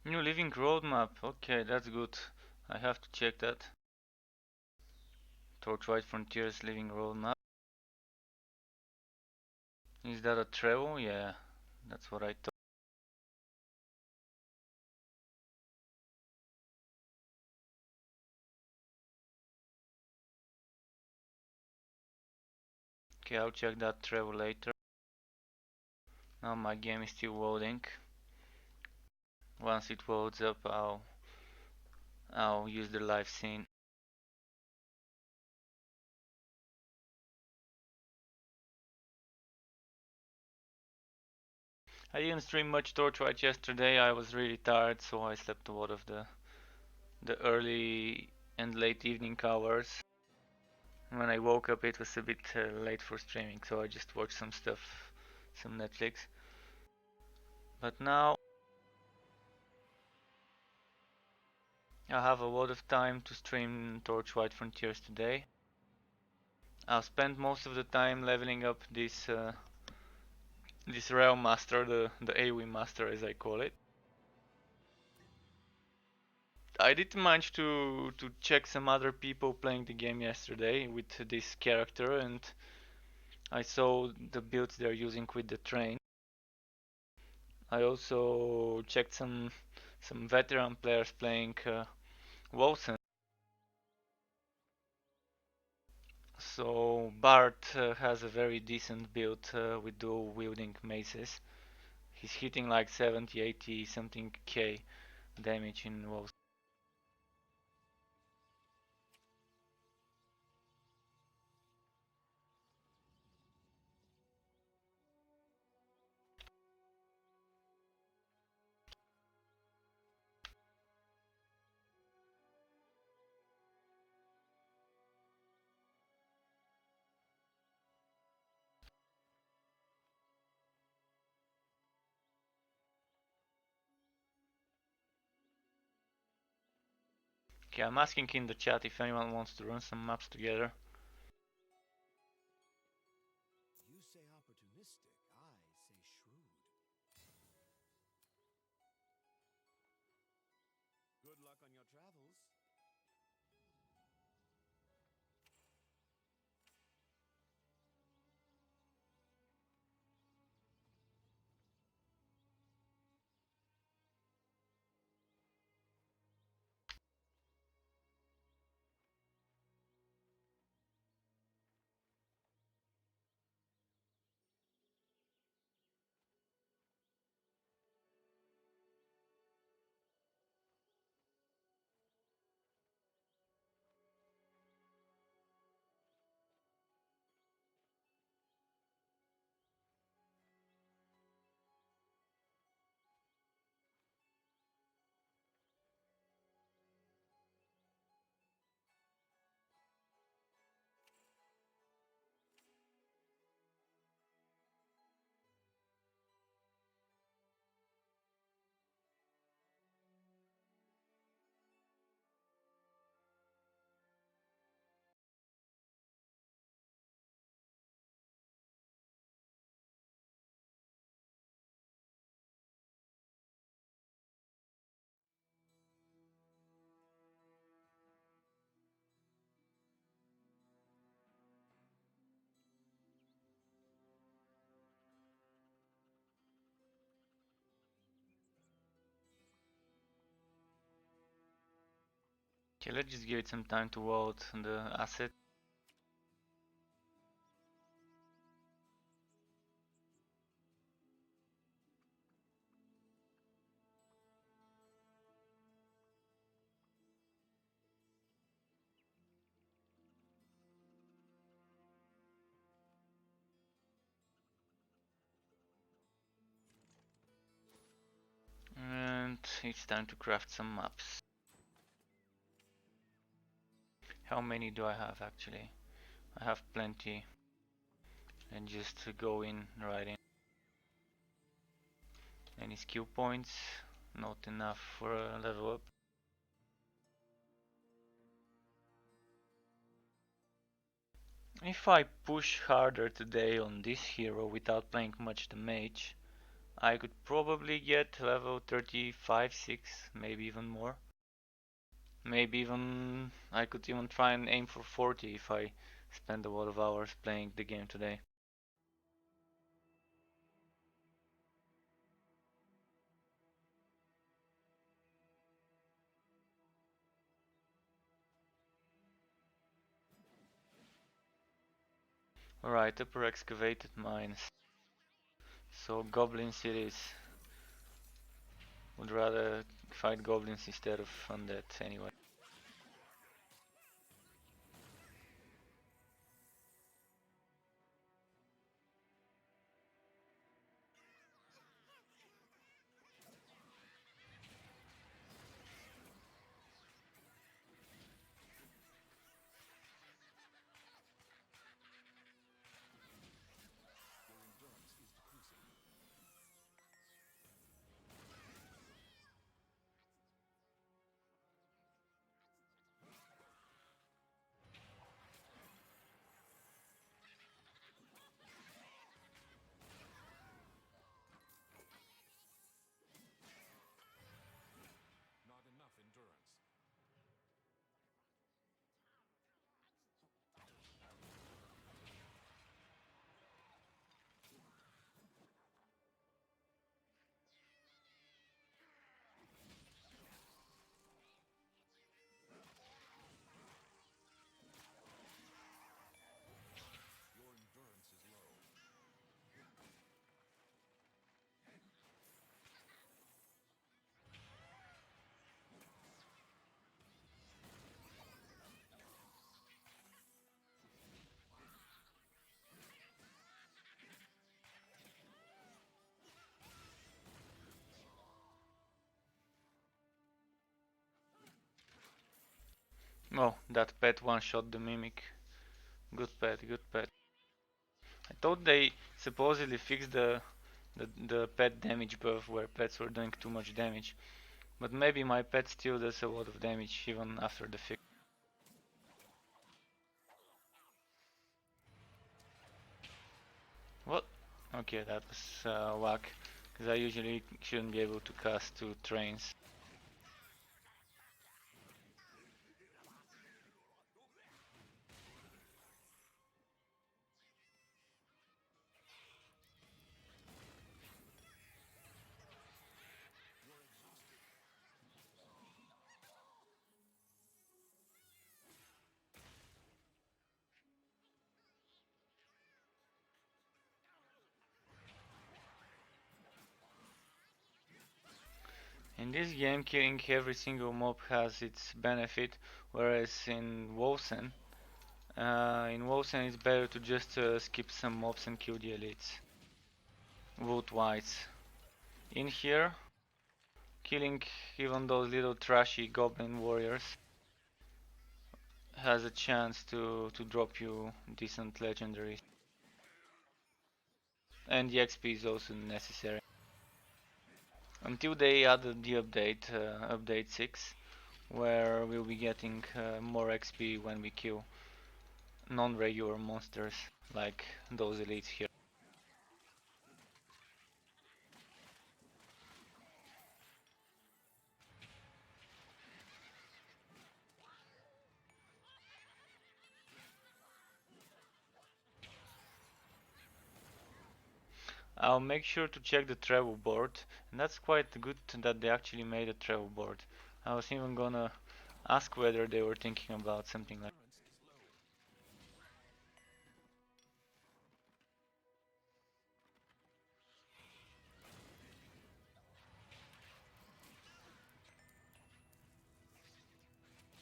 New Living roadmap. Okay, that's good. I have to check that. Torchlight Frontiers Living roadmap. Is that a travel? Yeah, that's what I thought. Okay, I'll check that travel later. Now my game is still loading. Once it loads up, I'll use the live scene. I didn't stream much Torchlight yesterday. I was really tired, so I slept a lot of the early and late evening hours. When I woke up, it was a bit late for streaming, so I just watched some stuff, some Netflix. But now I have a lot of time to stream Torchlight Frontiers today. I'll spend most of the time leveling up this Railmaster, the AoE master as I call it. I did manage to check some other people playing the game yesterday with this character, and I saw the builds they're using with the train. I also checked some veteran players playing Wilson. So Bart has a very decent build with dual wielding maces. He's hitting like 70, 80 something K damage in Wilson. Okay, I'm asking in the chat if anyone wants to run some maps together. You say opportunistic, I say shrewd. Good luck on your travels. Okay, let's just give it some time to load the asset. And it's time to craft some maps. How many do I have actually? I have plenty. And just to go in right in. Any skill points? Not enough for a level up. If I push harder today on this hero without playing much the mage, I could probably get level 35, 6, maybe even more. Maybe even I could even try and aim for 40 if I spend a lot of hours playing the game today. Alright, upper excavated mines. So goblin cities. Would rather fight goblins instead of undead anyway. Not enough endurance. Your endurance is low. Oh, that pet one-shot the mimic. Good pet, good pet. I thought they supposedly fixed the pet damage buff where pets were doing too much damage. But maybe my pet still does a lot of damage even after the fix. What? Okay, that was whack. Because I usually shouldn't be able to cast two trains. In this game, killing every single mob has its benefit, whereas in Wosen it's better to just skip some mobs and kill the elites, loot-wise. In here, killing even those little trashy goblin warriors has a chance to drop you decent legendaries. And the XP is also necessary. Until they added the update 6, where we'll be getting more XP when we kill non-regular monsters like those elites here. I'll make sure to check the travel board, and that's quite good that they actually made a travel board. I was even gonna ask whether they were thinking about something like.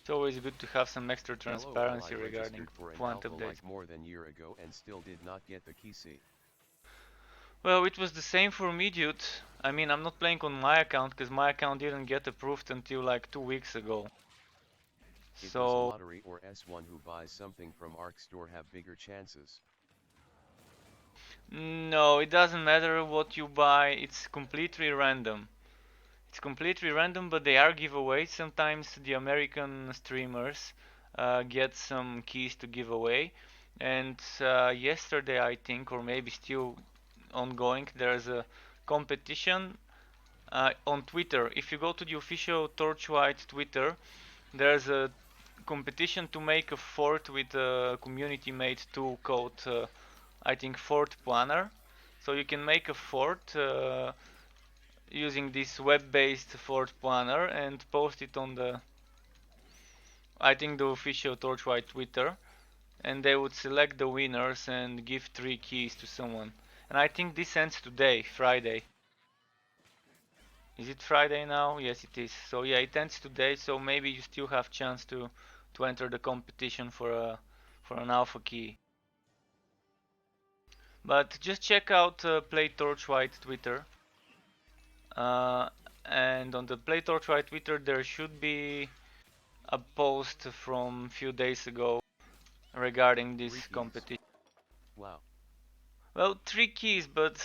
It's always good to have some extra Hello all, I transparency regarding registered for an plant alpha updates. like more than year ago and still did not get the key seat. Well, it was the same for me, dude. I mean, I'm not playing on my account because my account didn't get approved until like 2 weeks ago. It was a So, lottery or S1 who buys something from Arc Store have bigger chances. no, it doesn't matter what you buy, it's completely random. It's completely random, but they are giveaways. Sometimes the American streamers get some keys to give away. And yesterday, I think, or maybe still ongoing, there's a competition on Twitter. If you go to the official Torchlight Twitter, there's a competition to make a fort with a community-made tool called, I think, Fort Planner. So you can make a fort using this web-based fort planner and post it on the, I think, the official Torchlight Twitter, and they would select the winners and give 3 keys to someone. And I think this ends today, Friday. Is it Friday now? Yes, it is. So yeah, it ends today. So maybe you still have chance to enter the competition for an alpha key. But just check out Play Torchlight Twitter. Uh, and on the Play Torchlight Twitter, there should be a post from a few days ago regarding this competition. Wow. Well, 3 keys, but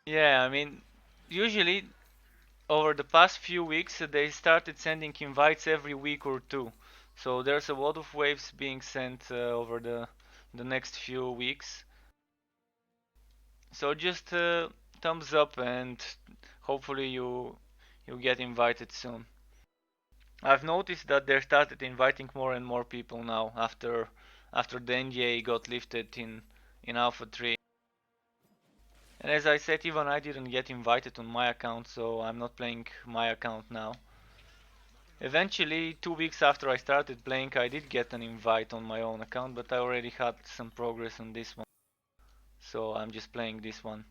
yeah, I mean, usually over the past few weeks they started sending invites every week or two. So there's a lot of waves being sent over the next few weeks. So just thumbs up and hopefully you get invited soon. I've noticed that they started inviting more and more people now after the NDA got lifted in Alpha 3. And as I said, even I didn't get invited on my account, so I'm not playing my account now. Eventually, 2 weeks after I started playing, I did get an invite on my own account, but I already had some progress on this one. So I'm just playing this one.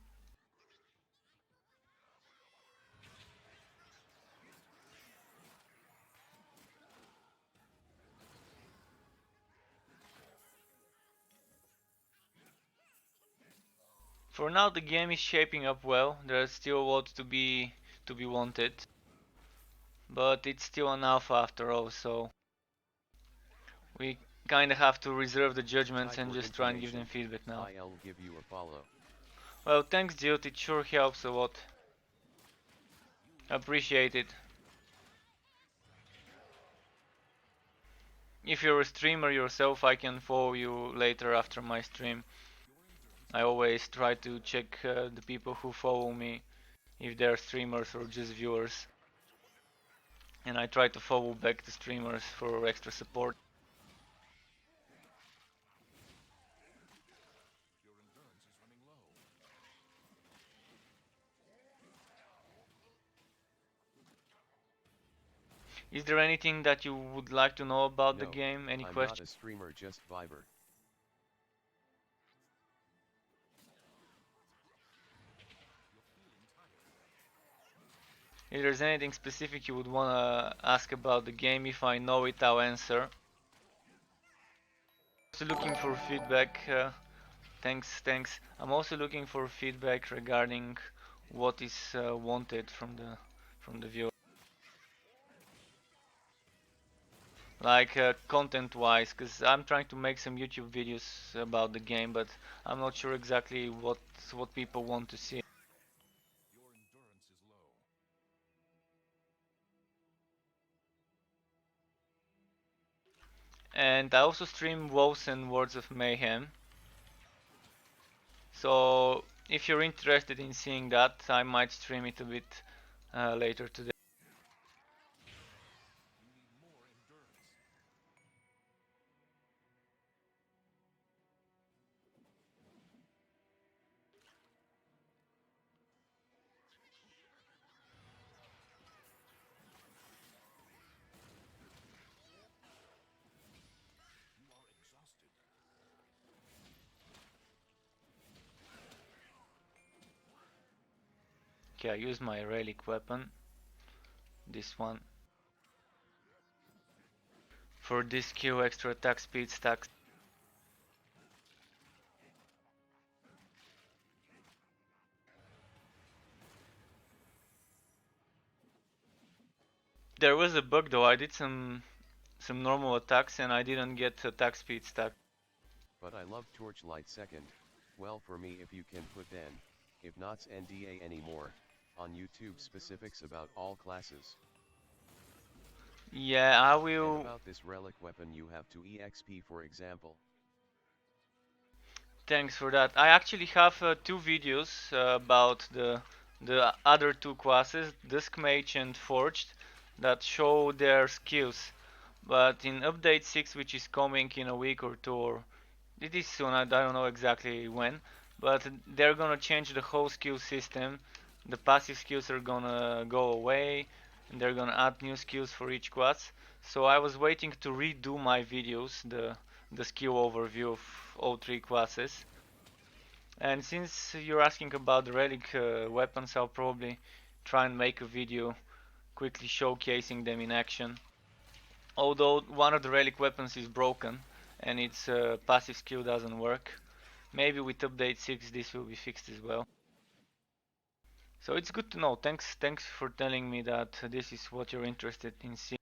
For now, the game is shaping up well. There's still a lot to be wanted, but it's still an alpha after all, so we kind of have to reserve the judgments and just try and give them feedback now. I'll give you a follow. Well, thanks, dude. It sure helps a lot. Appreciate it. If you're a streamer yourself, I can follow you later after my stream. I always try to check the people who follow me, if they're streamers or just viewers. And I try to follow back the streamers for extra support. Is there anything that you would like to know about the No, game? Any I'm questions? not a streamer, just Viber. If there's anything specific you would wanna ask about the game, if I know it, I'll answer. Also looking for feedback. Thanks. I'm also looking for feedback regarding what is wanted from the viewer. Like content-wise, because I'm trying to make some YouTube videos about the game, but I'm not sure exactly what people want to see. Your endurance is low. And I also stream WoWs and Words of Mayhem. So if you're interested in seeing that, I might stream it a bit later today. You need more endurance. You are exhausted. Okay, I use my relic weapon, this one. For this skill, extra attack speed stacks. There was a bug though, I did some normal attacks and I didn't get attack speed stack. But I love Torchlight second. Well, for me, if you can put then, if not NDA anymore, on YouTube specifics about all classes. Yeah, I And will. about this relic weapon, you have to EXP, for example. Thanks for that. I actually have two videos about the other two classes, Dusk Mage and Forged, that show their skills. But in update 6, which is coming in a week or two, or it is soon, I don't know exactly when, but they're gonna change the whole skill system. The passive skills are gonna go away, and they're gonna add new skills for each class. So I was waiting to redo my videos, the skill overview of all three classes. And since you're asking about the relic weapons, I'll probably try and make a video quickly showcasing them in action. Although one of the relic weapons is broken and its passive skill doesn't work. Maybe with update 6 this will be fixed as well. So it's good to know. Thanks for telling me that this is what you're interested in seeing.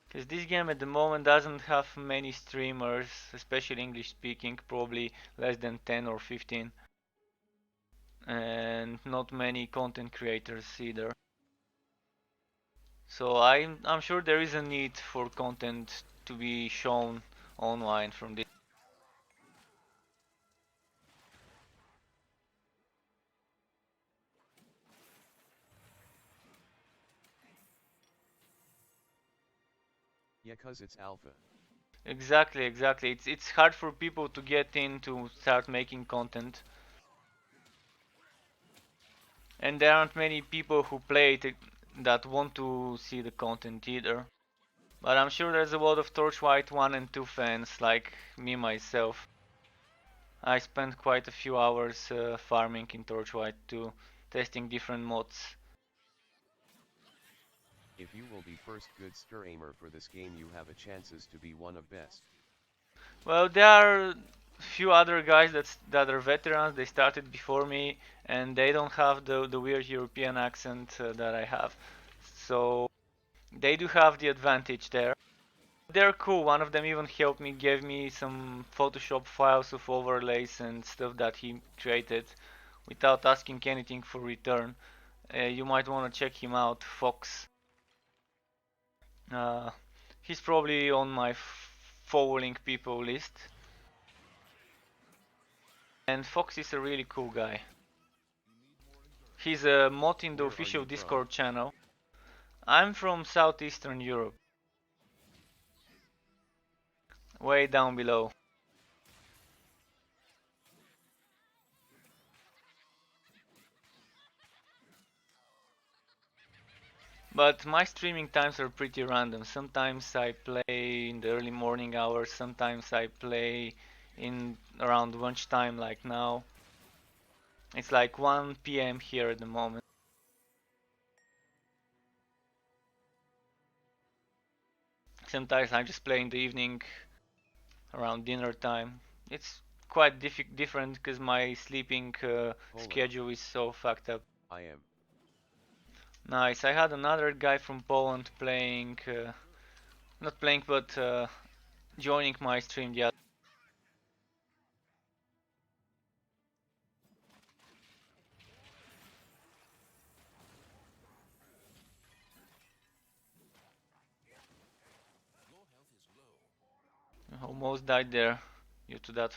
Because this game at the moment doesn't have many streamers, especially English speaking, probably less than 10 or 15. And not many content creators either. So I'm sure there is a need for content to be shown online from this. Yeah, cause it's alpha. Exactly. It's hard for people to get in to start making content, and there aren't many people who play it that want to see the content either. But I'm sure there's a lot of Torchlight 1 and 2 fans like me myself. I spent quite a few hours farming in Torchlight 2, testing different mods. If you will be first good stir aimer for this game, you have a chances to be one of best. Well, there are few other guys that are veterans. They started before me, and they don't have the weird European accent that I have. So they do have the advantage there. They're cool. One of them even helped me, gave me some Photoshop files of overlays and stuff that he created without asking anything for return. You might want to check him out, Fox. Uh, he's probably on my following people list. And Fox is a really cool guy. He's a mod in the Where are official you from? Discord channel. I'm from Southeastern Europe, way down below. But my streaming times are pretty random. Sometimes I play in the early morning hours, sometimes I play in around lunchtime like now. It's like 1 p.m. here at the moment. Sometimes I just play in the evening around dinner time. It's quite different because my sleeping Poland. schedule is so fucked up. I am. Nice. I had another guy from Poland playing, not playing, but joining my stream. Yeah. Almost died there due to that.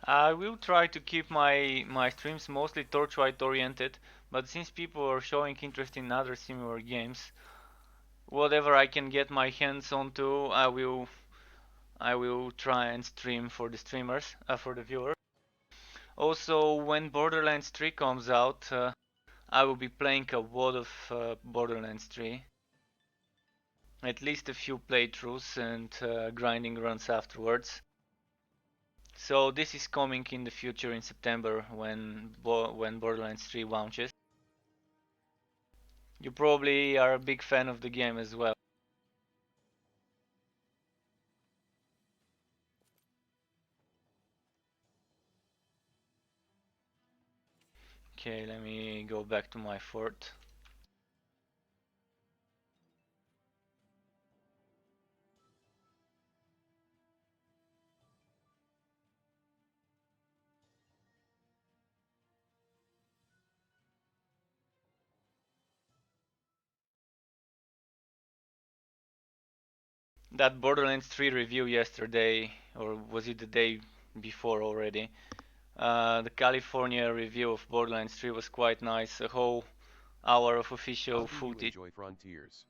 I will try to keep my streams mostly Torchlight oriented, but since people are showing interest in other similar games, whatever I can get my hands onto, I will try and stream for the streamers, for the viewers. Also, when Borderlands 3 comes out, I will be playing a lot of Borderlands 3. At least a few playthroughs and grinding runs afterwards. So this is coming in the future in September when Borderlands 3 launches. You probably are a big fan of the game as well. Okay, let me go back to my fort. That Borderlands 3 review yesterday, or was it the day before already? The California review of Borderlands 3 was quite nice. A whole hour of How official do you footage. enjoy Frontiers?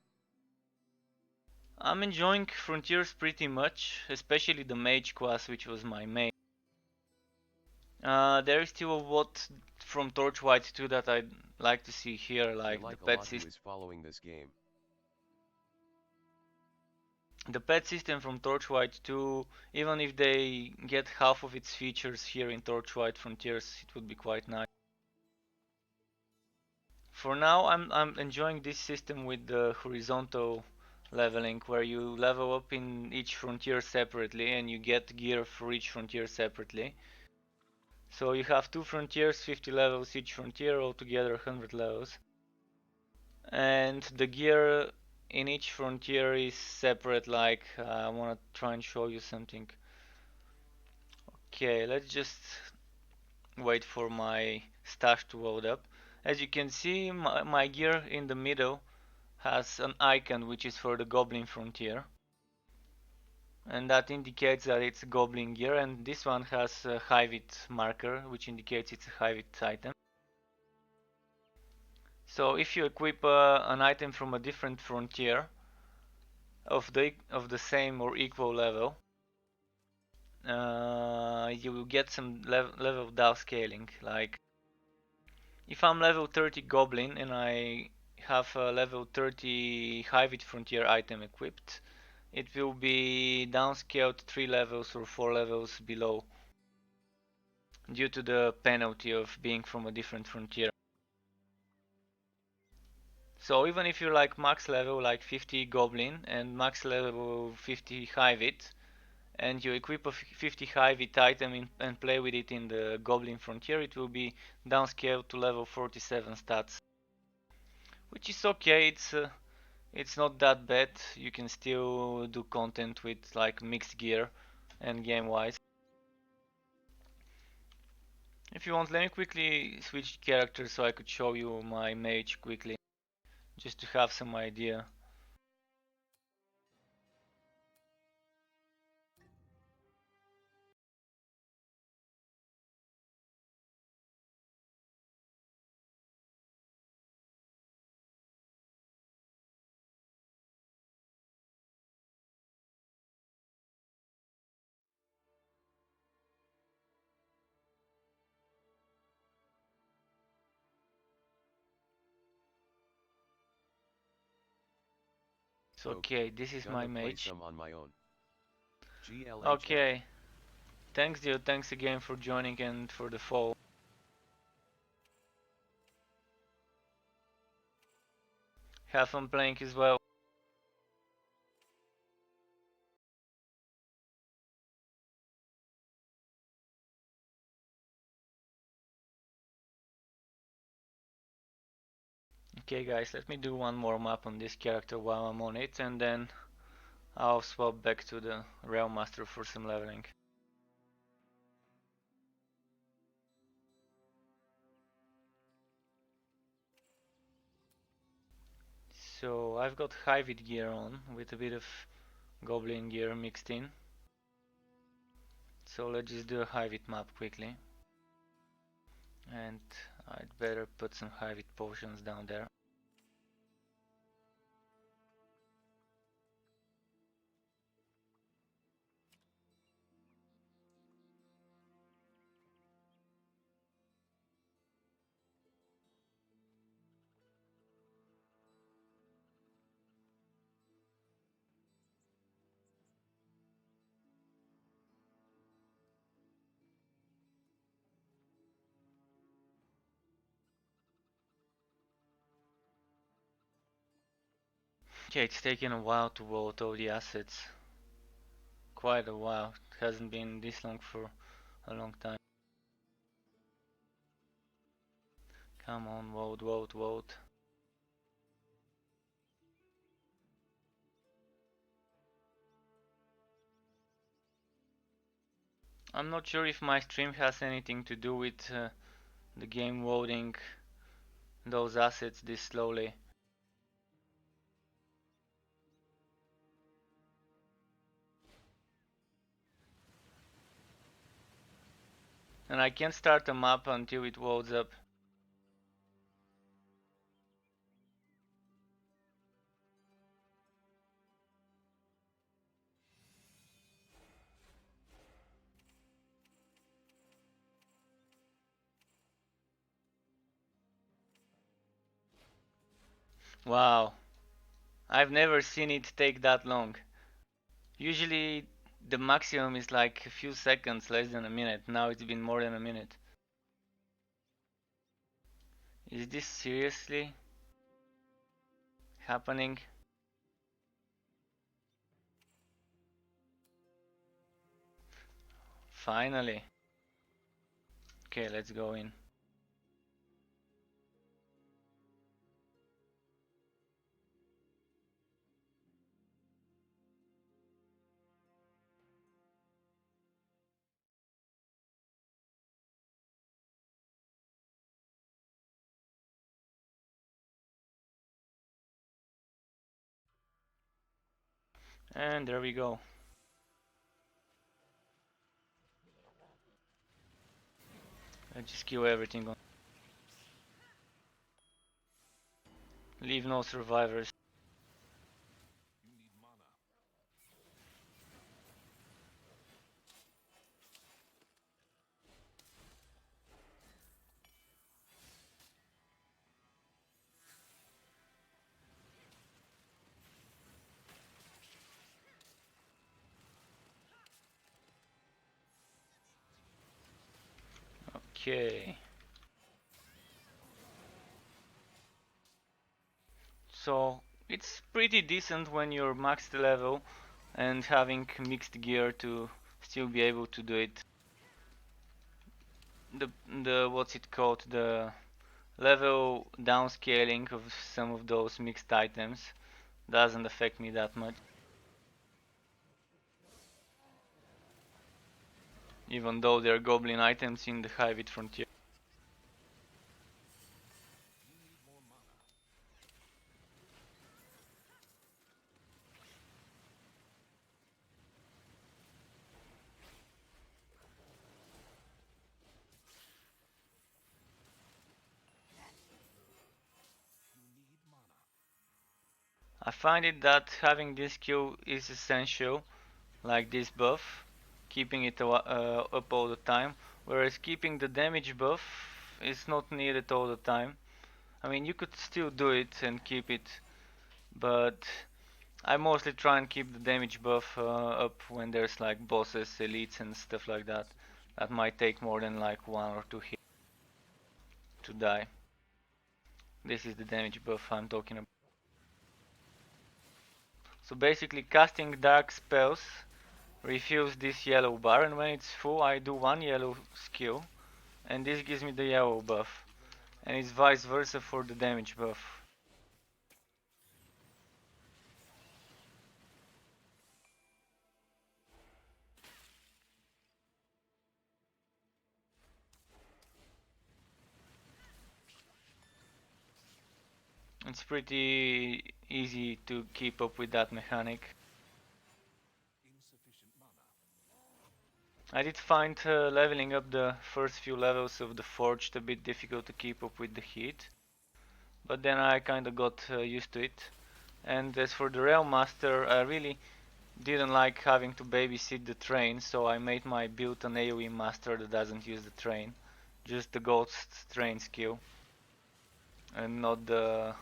I'm enjoying Frontiers pretty much, especially the Mage class, which was my main. There is still a lot from Torchlight 2 that I'd like to see here, I like the like a pet lot who system. is following this game. The pet system from Torchlight 2, even if they get half of its features here in Torchlight Frontiers, it would be quite nice. For now, I'm enjoying this system with the horizontal leveling, where you level up in each frontier separately and you get gear for each frontier separately. So you have two frontiers, 50 levels each frontier, altogether 100 levels. And the gear in each frontier is separate, like I wanna try and show you something. Okay, let's just wait for my stash to load up. As you can see, my gear in the middle has an icon which is for the Goblin Frontier, and that indicates that it's Goblin gear, and this one has a Hivit marker which indicates it's a Hivit item. So if you equip an item from a different frontier of the same or equal level, you will get some level downscaling. Like if I'm level 30 Goblin and I have a level 30 Hivit Frontier item equipped, it will be downscaled 3 levels or 4 levels below due to the penalty of being from a different frontier. So even if you're like max level like 50 Goblin and max level 50 Hivit, and you equip a 50 Hivit item and play with it in the Goblin Frontier, it will be downscaled to level 47 stats. Which is okay, it's not that bad. You can still do content with like mixed gear and game wise. If you want, let me quickly switch characters so I could show you my mage quickly, just to have some idea. So okay, this is my Gonna play mage. some on my own. GLHM. Okay, thanks dude, thanks again for joining and for the follow. Have fun playing as well. Okay guys, let me do one more map on this character while I'm on it, and then I'll swap back to the Railmaster for some leveling. So I've got Hivit gear on with a bit of Goblin gear mixed in. So let's just do a Hivit map quickly. And I'd better put some Hivit potions down there. Okay, it's taken a while to load all the assets. Quite a while. It hasn't been this long for a long time. Come on, vote, vote, vote. I'm not sure if my stream has anything to do with the game loading those assets this slowly. And I can't start a map until it loads up. Wow, I've never seen it take that long. Usually the maximum is like a few seconds, less than a minute. Now it's been more than a minute. Is this seriously happening? Finally. Okay, let's go in. And there we go. Let's just kill everything on. Leave no survivors. Okay. So it's pretty decent when you're maxed level and having mixed gear to still be able to do it. The what's it called? The level downscaling of some of those mixed items doesn't affect me that much. Even though they're goblin items in the Hybrid Frontier. I find it that having this skill is essential, like this buff, keeping it up all the time, whereas keeping the damage buff is not needed all the time. I mean, you could still do it and keep it, but I mostly try and keep the damage buff up when there's like bosses, elites and stuff like that. That might take more than like one or two hits to die. This is the damage buff I'm talking about. So basically casting dark spells refills this yellow bar, and when it's full I do one yellow skill and this gives me the yellow buff, and it's vice versa for the damage buff. It's pretty easy to keep up with that mechanic. I did find leveling up the first few levels of the Forged a bit difficult to keep up with the heat, but then I kinda got used to it. And as for the Railmaster, I really didn't like having to babysit the train, so I made my build an AoE master that doesn't use the train, just the ghost train skill, and not the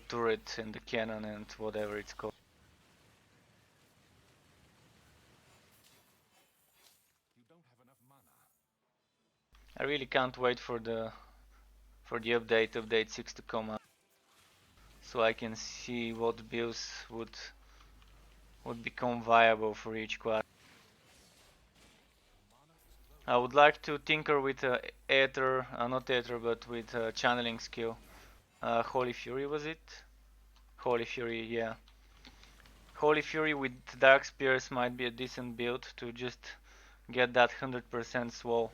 turret and the cannon and whatever it's called. I really can't wait for the update 6 to come out, so I can see what builds would become viable for each class. I would like to tinker with Aether, not Aether, but with channeling skill. Holy Fury was it? Holy Fury, yeah. Holy Fury with Dark Spears might be a decent build to just get that 100% swole.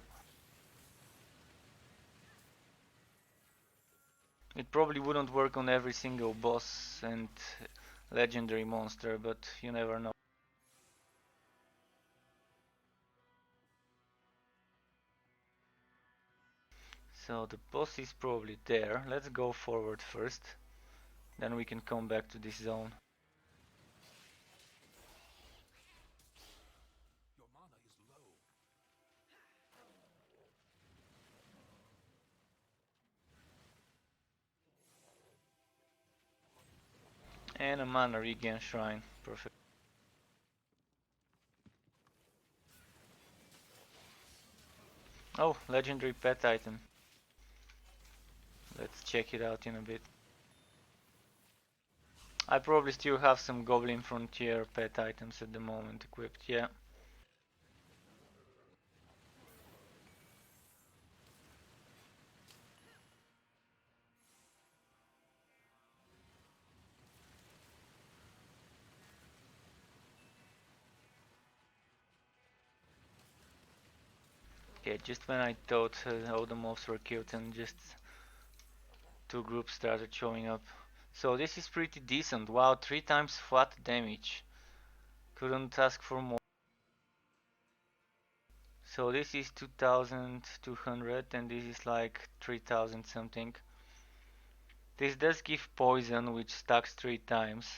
It probably wouldn't work on every single boss and legendary monster, but you never know. So the boss is probably there. Let's go forward first, then we can come back to this zone. Your mana is low. And a mana regen shrine, perfect. Oh, legendary pet item. Let's check it out in a bit. I probably still have some Goblin Frontier pet items at the moment equipped, yeah. Yeah, just when I thought all the mobs were killed and just two groups started showing up. So this is pretty decent. Wow, 3 times flat damage. Couldn't ask for more. So this is 2200 and this is like 3000 something. This does give poison which stacks 3 times.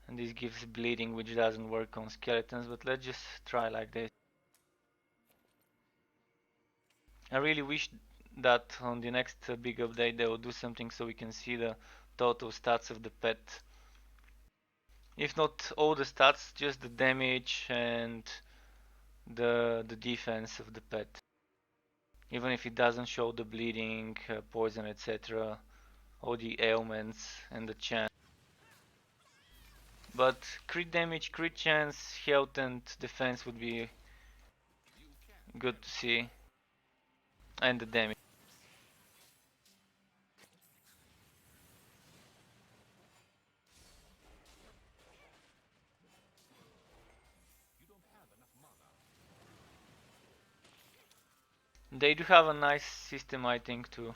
And this gives bleeding which doesn't work on skeletons, but let's just try like this. I really wish that on the next big update they will do something so we can see the total stats of the pet. If not all the stats, just the damage and the defense of the pet. Even if it doesn't show the bleeding, poison, etc., all the ailments and the chance. But crit damage, crit chance, health and defense would be good to see. And the damage. You don't have enough mana. They do have a nice system, I think, to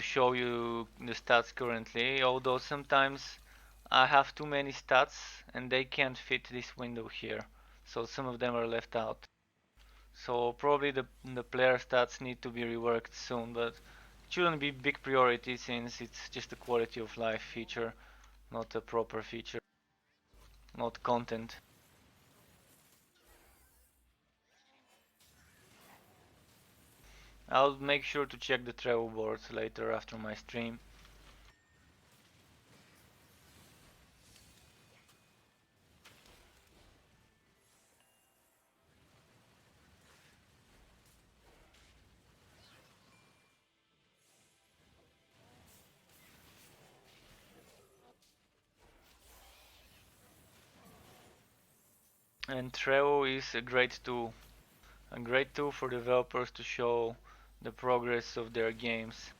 show you the stats currently, although sometimes I have too many stats and they can't fit this window here, so some of them are left out. So probably the player stats need to be reworked soon, but it shouldn't be big priority since it's just a quality of life feature, not a proper feature, not content. I'll make sure to check the travel boards later after my stream. And Trello is a great tool for developers to show the progress of their games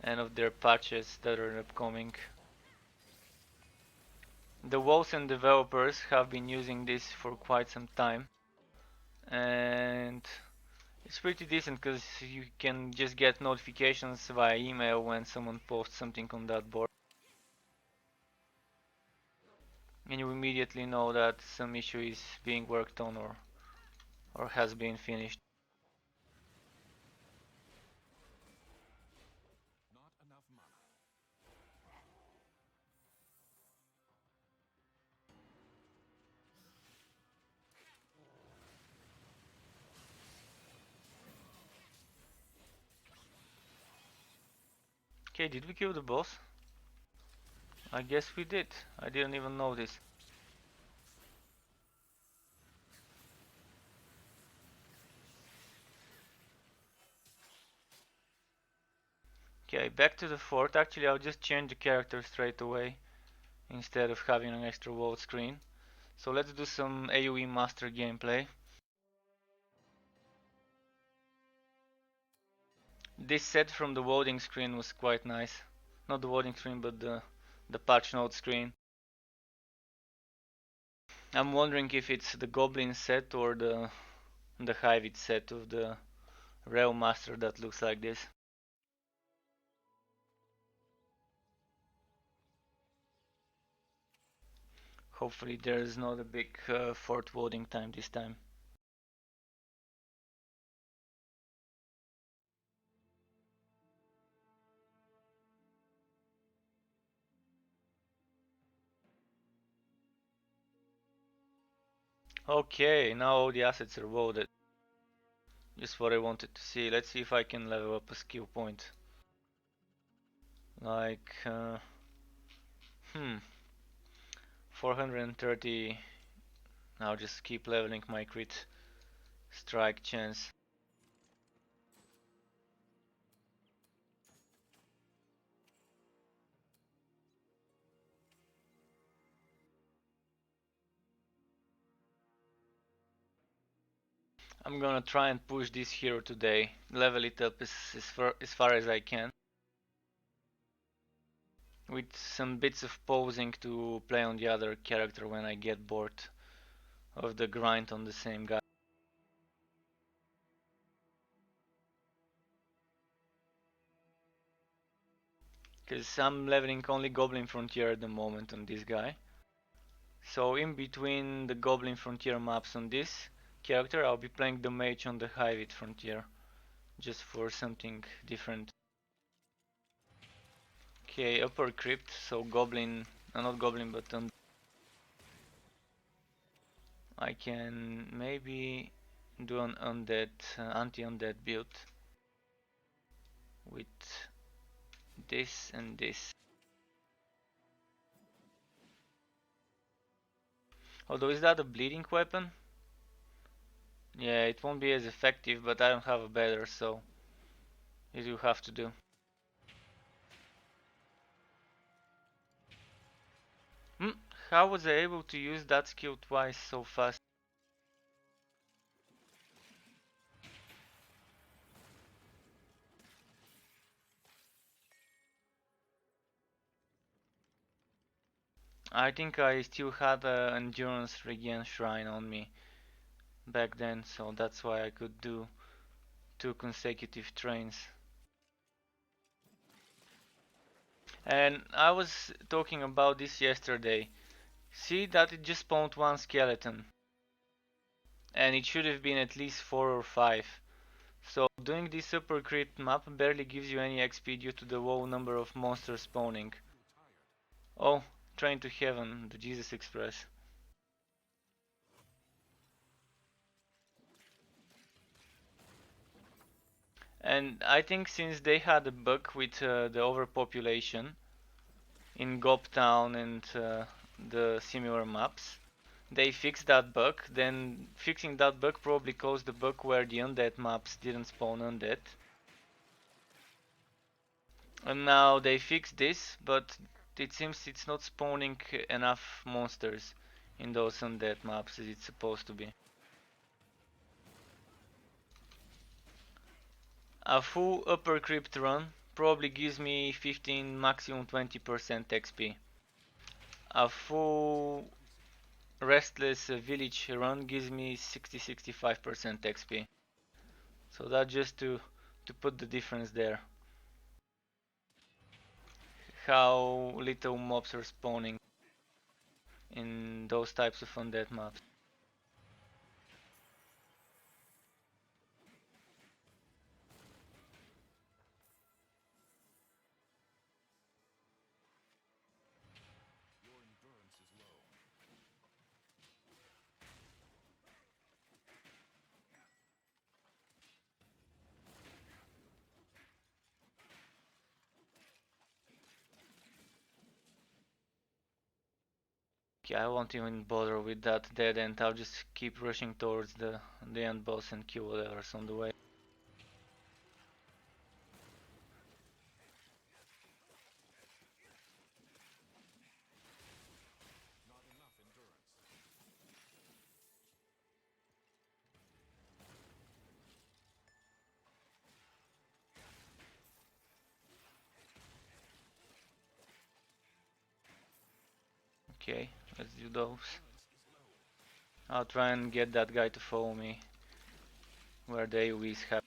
and of their patches that are upcoming. The Wilson developers have been using this for quite some time, and it's pretty decent because you can just get notifications via email when someone posts something on that board, and you immediately know that some issue is being worked on or has been finished. Not enough mana. Okay, did we kill the boss? I guess we did. I didn't even notice. Okay, back to the fort. Actually, I'll just change the character straight away instead of having an extra wall screen. So let's do some AoE master gameplay. This set from the voting screen was quite nice. Not the voting screen, but the patch note screen. I'm wondering if it's the Goblin set or the Hived set of the Railmaster that looks like this. Hopefully there's not a big fort voting time this time. Okay, now all the assets are voted. Just what I wanted to see. Let's see if I can level up a skill point. Like, 430. Now just keep leveling my crit strike chance. I'm gonna try and push this hero today. Level it up as far as I can. With some bits of posing to play on the other character when I get bored of the grind on the same guy. Because I'm leveling only Goblin Frontier at the moment on this guy. So in between the Goblin Frontier maps on this character, I'll be playing the Mage on the Hived Frontier. Just for something different. Okay, upper crypt, so Goblin, not Goblin but I can maybe do an undead, anti-undead build with this and this. Although is that a bleeding weapon? Yeah, it won't be as effective, but I don't have a better, so it will have to do. Hmm, how was I able to use that skill twice so fast? I think I still had a endurance regen shrine on me back then, so that's why I could do 2 consecutive trains. And I was talking about this yesterday. See that it just spawned 1 skeleton. And it should have been at least 4 or 5. So doing this super crit map barely gives you any XP due to the low number of monsters spawning. Oh, train to heaven, the Jesus Express. And I think since they had a bug with the overpopulation in Gobtown and the similar maps, they fixed that bug. Then fixing that bug probably caused the bug where the undead maps didn't spawn undead. And now they fixed this, but it seems it's not spawning enough monsters in those undead maps as it's supposed to be. A full upper crypt run probably gives me 15, maximum 20% XP. A full restless village run gives me 60-65% XP. So that just to put the difference there. How little mobs are spawning in those types of undead maps. Okay, I won't even bother with that dead end. I'll just keep rushing towards the end boss and kill whatever's on the way. Okay, let's do those. I'll try and get that guy to follow me where the AoEs happen.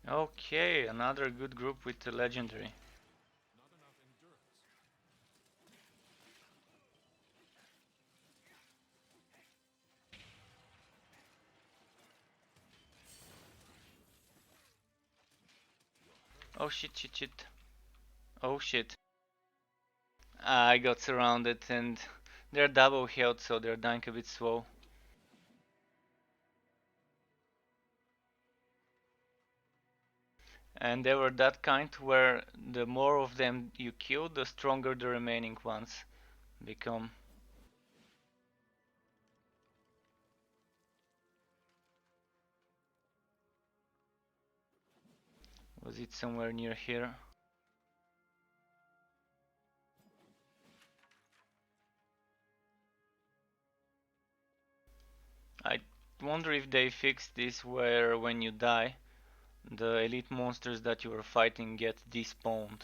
Okay, another good group with the legendary. Oh shit, shit, shit. Oh shit. I got surrounded and they're double health, so they're dying a bit slow. And they were that kind where the more of them you kill, the stronger the remaining ones become. Was it somewhere near here? I wonder if they fixed this where when you die, the elite monsters that you were fighting get despawned.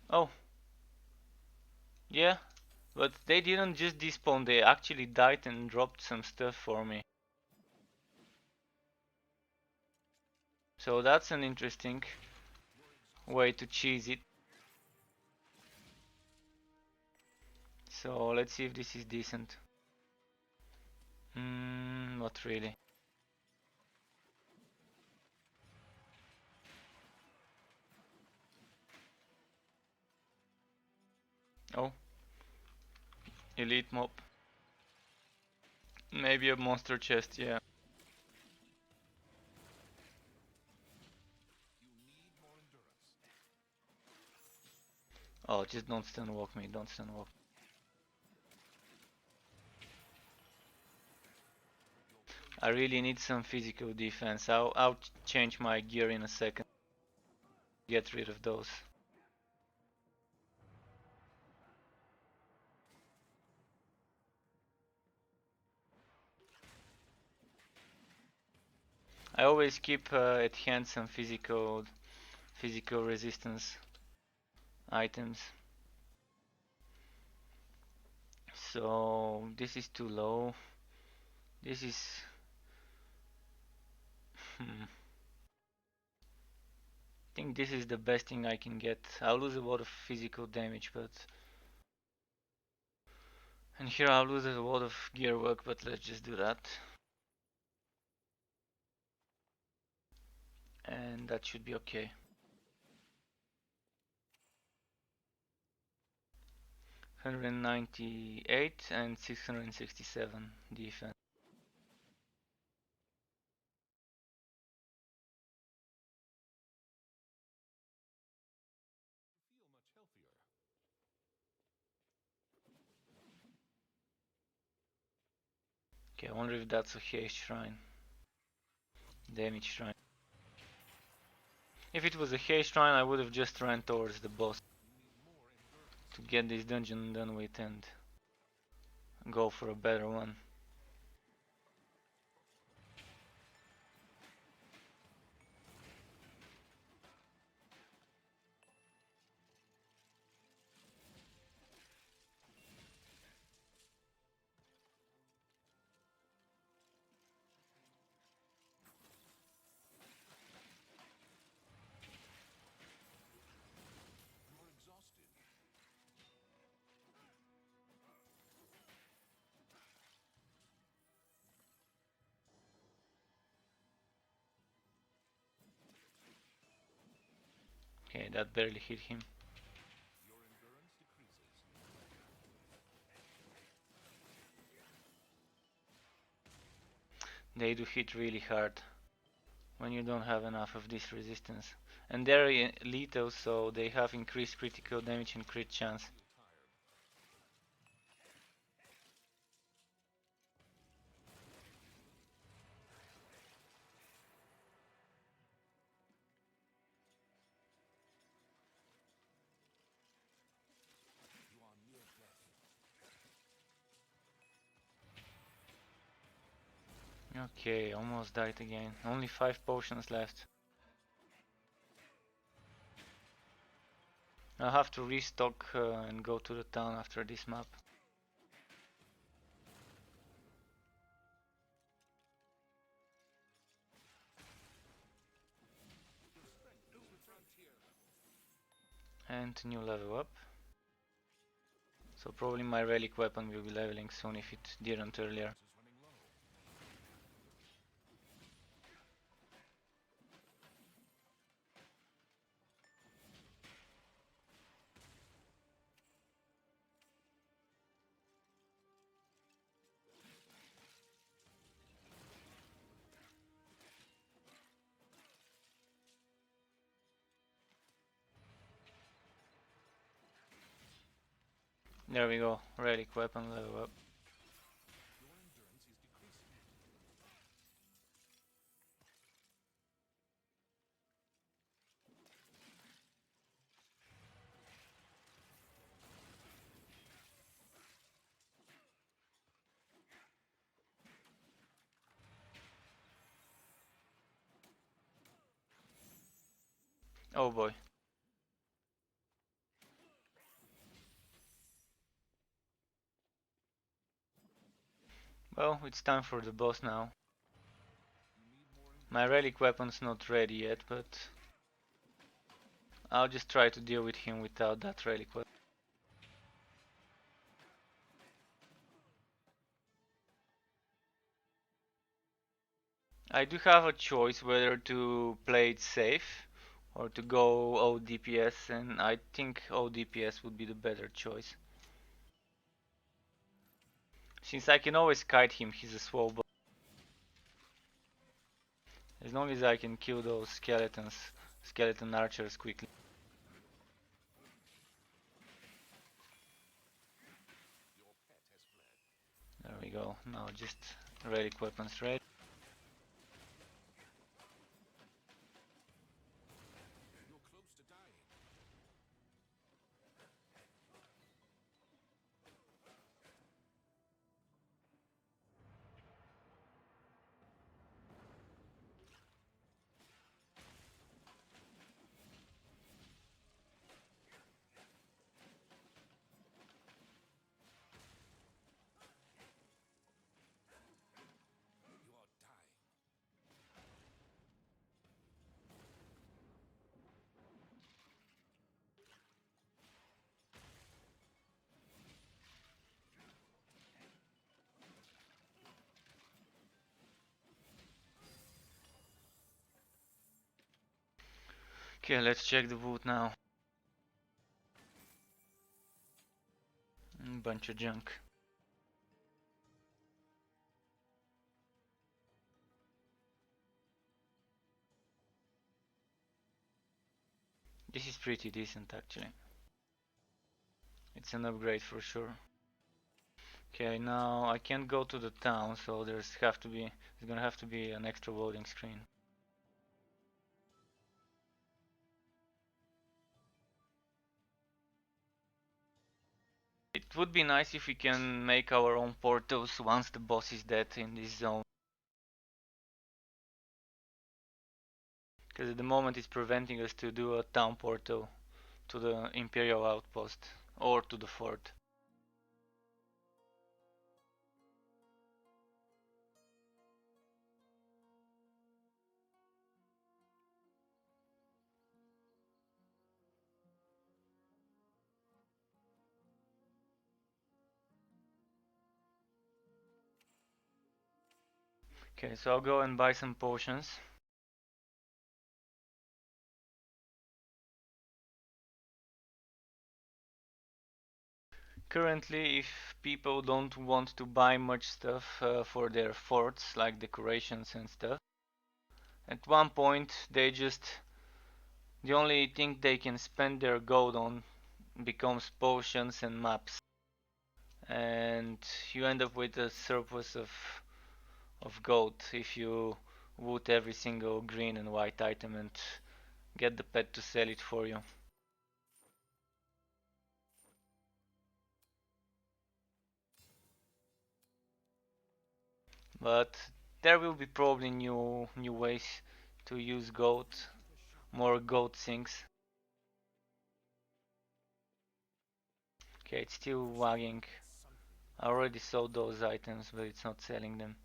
Oh, yeah, but they didn't just despawn, they actually died and dropped some stuff for me. So that's an interesting way to cheese it. So let's see if this is decent. Not really. Oh, elite mob. Maybe a monster chest, yeah. Oh, just don't stun walk me, don't stun walk. I really need some physical defense. I'll change my gear in a second. Get rid of those. I always keep at hand some physical resistance items. So this is too low. This is I think this is the best thing I can get. I'll lose a lot of physical damage, but and here I'll lose a lot of gear work, but let's just do that. And that should be okay. 198 and 667 defense. Okay, I wonder if that's a haste shrine. Damage shrine. If it was a haste shrine, I would have just ran towards the boss to get this dungeon done with and go for a better one. Okay, that barely hit him. They do hit really hard when you don't have enough of this resistance. And they're lethal, so they have increased critical damage and crit chance. Okay, almost died again. Only 5 potions left. I'll have to restock and go to the town after this map. And new level up. So probably my relic weapon will be leveling soon if it didn't earlier. There we go, relic weapon level up. Oh boy. Well, it's time for the boss now. My relic weapon's not ready yet, but I'll just try to deal with him without that relic weapon. I do have a choice whether to play it safe or to go ODPS, and I think ODPS would be the better choice. Since I can always kite him, he's a swole boss. As long as I can kill those skeleton archers quickly. There we go, now just relic weapons ready. Okay, let's check the wood now. Bunch of junk. This is pretty decent actually. It's an upgrade for sure. Okay, now I can't go to the town, so there's gonna have to be an extra loading screen. It would be nice if we can make our own portals once the boss is dead in this zone. Because at the moment it's preventing us to do a town portal to the Imperial outpost or to the fort. Okay, so I'll go and buy some potions. Currently, if people don't want to buy much stuff for their forts, like decorations and stuff, at one point the only thing they can spend their gold on becomes potions and maps. And you end up with a surplus of gold if you woot every single green and white item and get the pet to sell it for you. But There will be probably new ways to use goat, more goat things. Okay, it's still wagging. I already sold those items, but it's not selling them.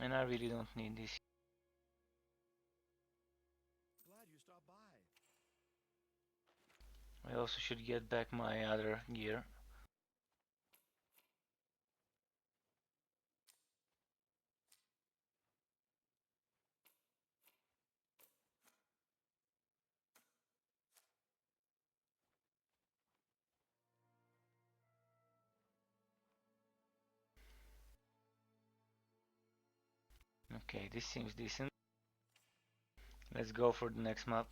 And I really don't need this. Glad you stopped by. I also should get back my other gear. Okay, this seems decent. Let's go for the next map.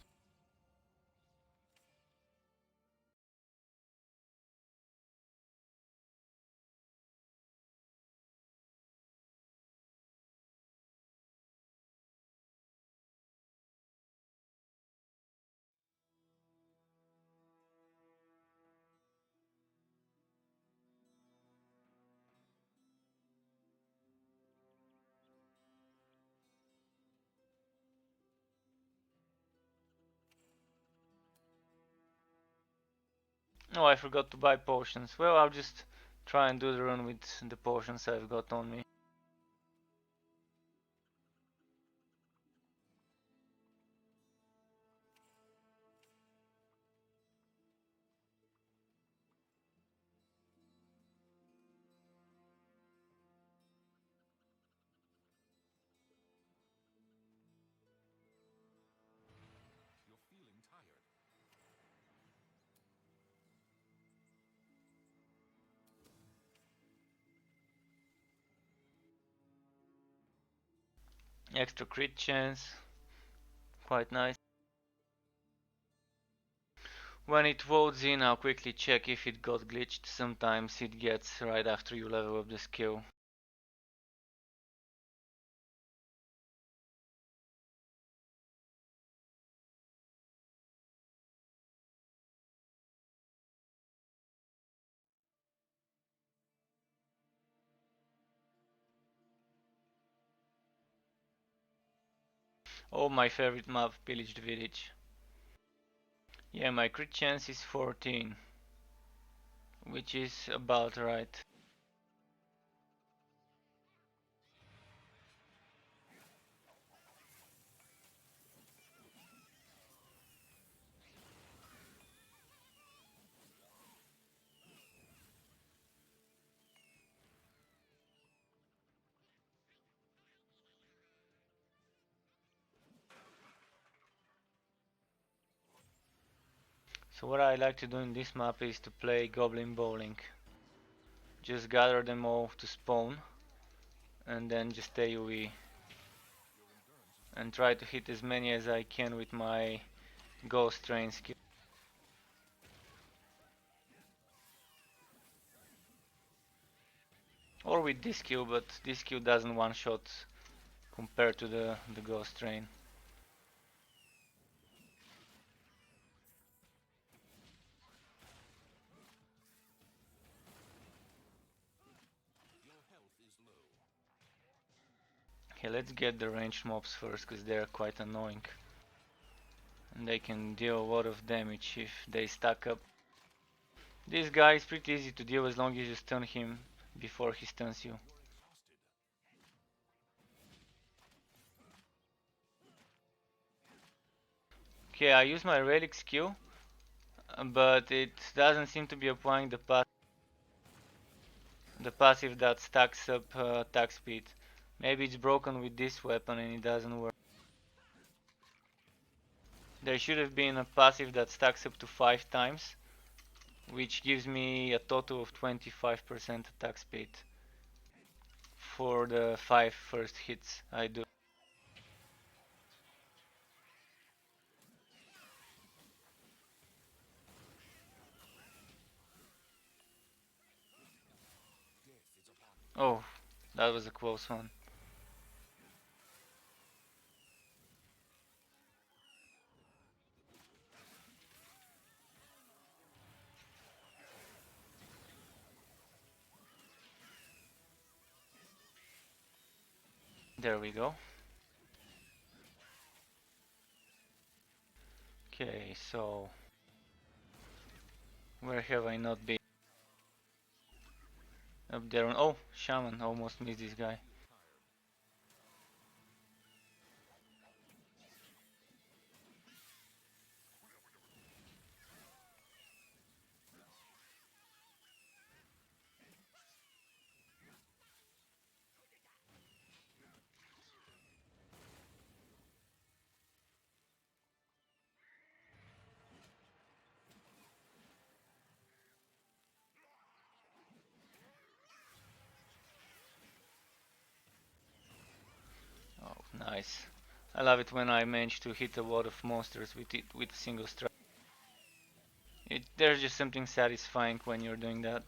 Oh, I forgot to buy potions. Well, I'll just try and do the run with the potions I've got on me. You're feeling tired. Extra crit chance, quite nice. When it votes in, I'll quickly check if it got glitched. Sometimes it gets right after you level up the skill. Oh, my favorite map, Pillaged Village. Yeah, my crit chance is 14, which is about right. So what I like to do in this map is to play Goblin Bowling. Just gather them all to spawn and then just AoE and try to hit as many as I can with my Ghost Train skill. Or with this skill, but this skill doesn't one shot compared to the Ghost Train. Your health is low. Okay, let's get the ranged mobs first, because they're quite annoying. And they can deal a lot of damage if they stack up. This guy is pretty easy to deal as long as you stun him before he stuns you. You're exhausted. Okay, I use my relic skill, but it doesn't seem to be applying the passive that stacks up attack speed. Maybe it's broken with this weapon and it doesn't work. There should have been a passive that stacks up to 5 times, which gives me a total of 25% attack speed for the 5 first hits I do. Death is upon you. Oh, that was a close one. There we go. Okay, so where have I not been? Up there on, oh, Shaman, almost missed this guy. Oh, nice. I love it when I manage to hit a lot of monsters with it with a single strike. There's just something satisfying when you're doing that.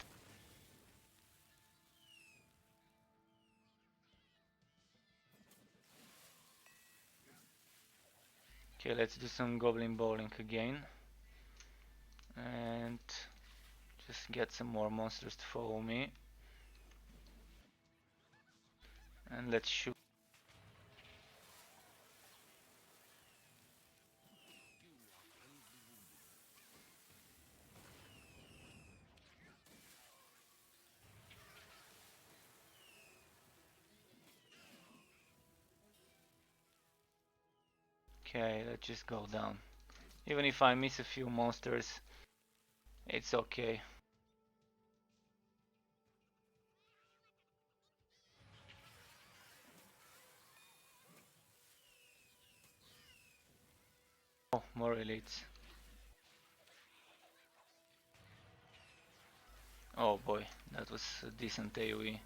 Okay, let's do some goblin bowling again. And just get some more monsters to follow me. And let's shoot. Okay, let's just go down. Even if I miss a few monsters, it's okay. Oh, more elites. Oh boy, that was a decent AoE.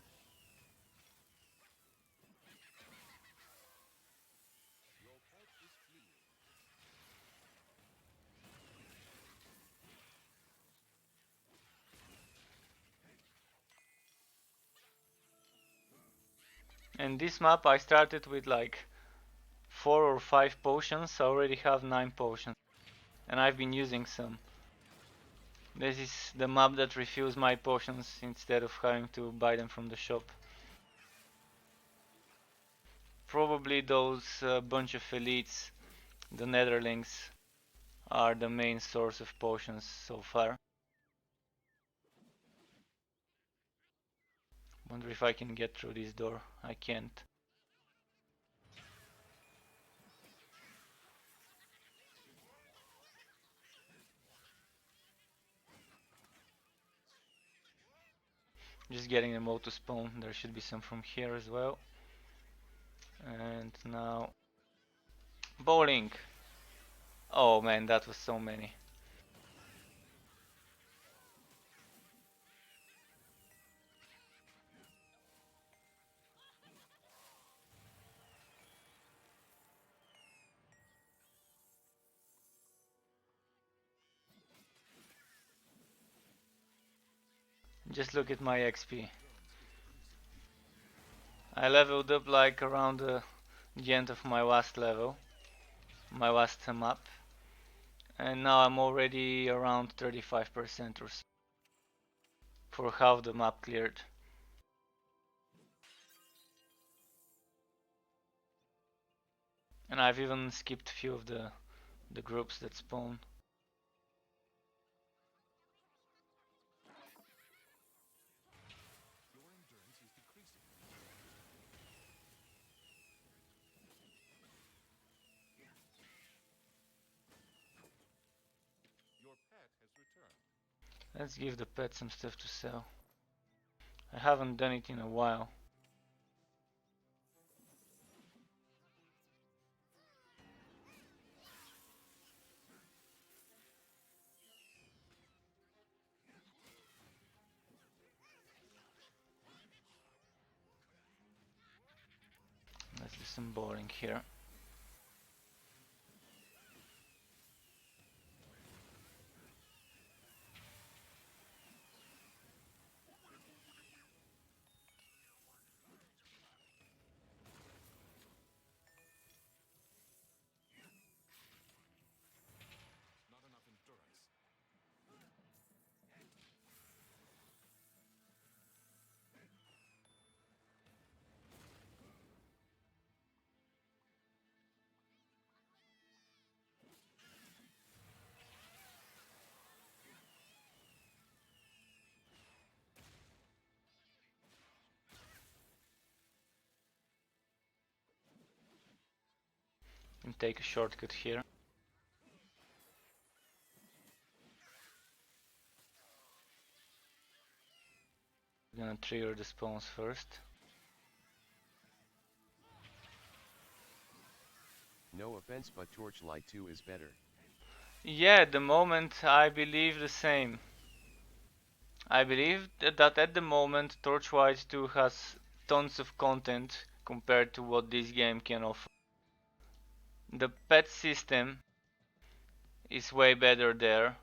And this map I started with like 4 or 5 potions, I already have 9 potions. And I've been using some. This is the map that refills my potions instead of having to buy them from the shop. Probably those bunch of elites, the netherlings, are the main source of potions so far. Wonder if I can get through this door. I can't. Just getting them all to spawn. There should be some from here as well. And now bowling. Oh man, that was so many. Just look at my XP. I leveled up like around the end of my last level, my last map, and now I'm already around 35% or so for half the map cleared. And I've even skipped a few of the groups that spawn. Let's give the pet some stuff to sell. I haven't done it in a while. Let's do some boring here. and take a shortcut here. Gonna trigger the spawns first. No offense, but Torchlight 2 is better. Yeah, at the moment I believe the same. I believe that at the moment Torchlight 2 has tons of content compared to what this game can offer. The pet system is way better there.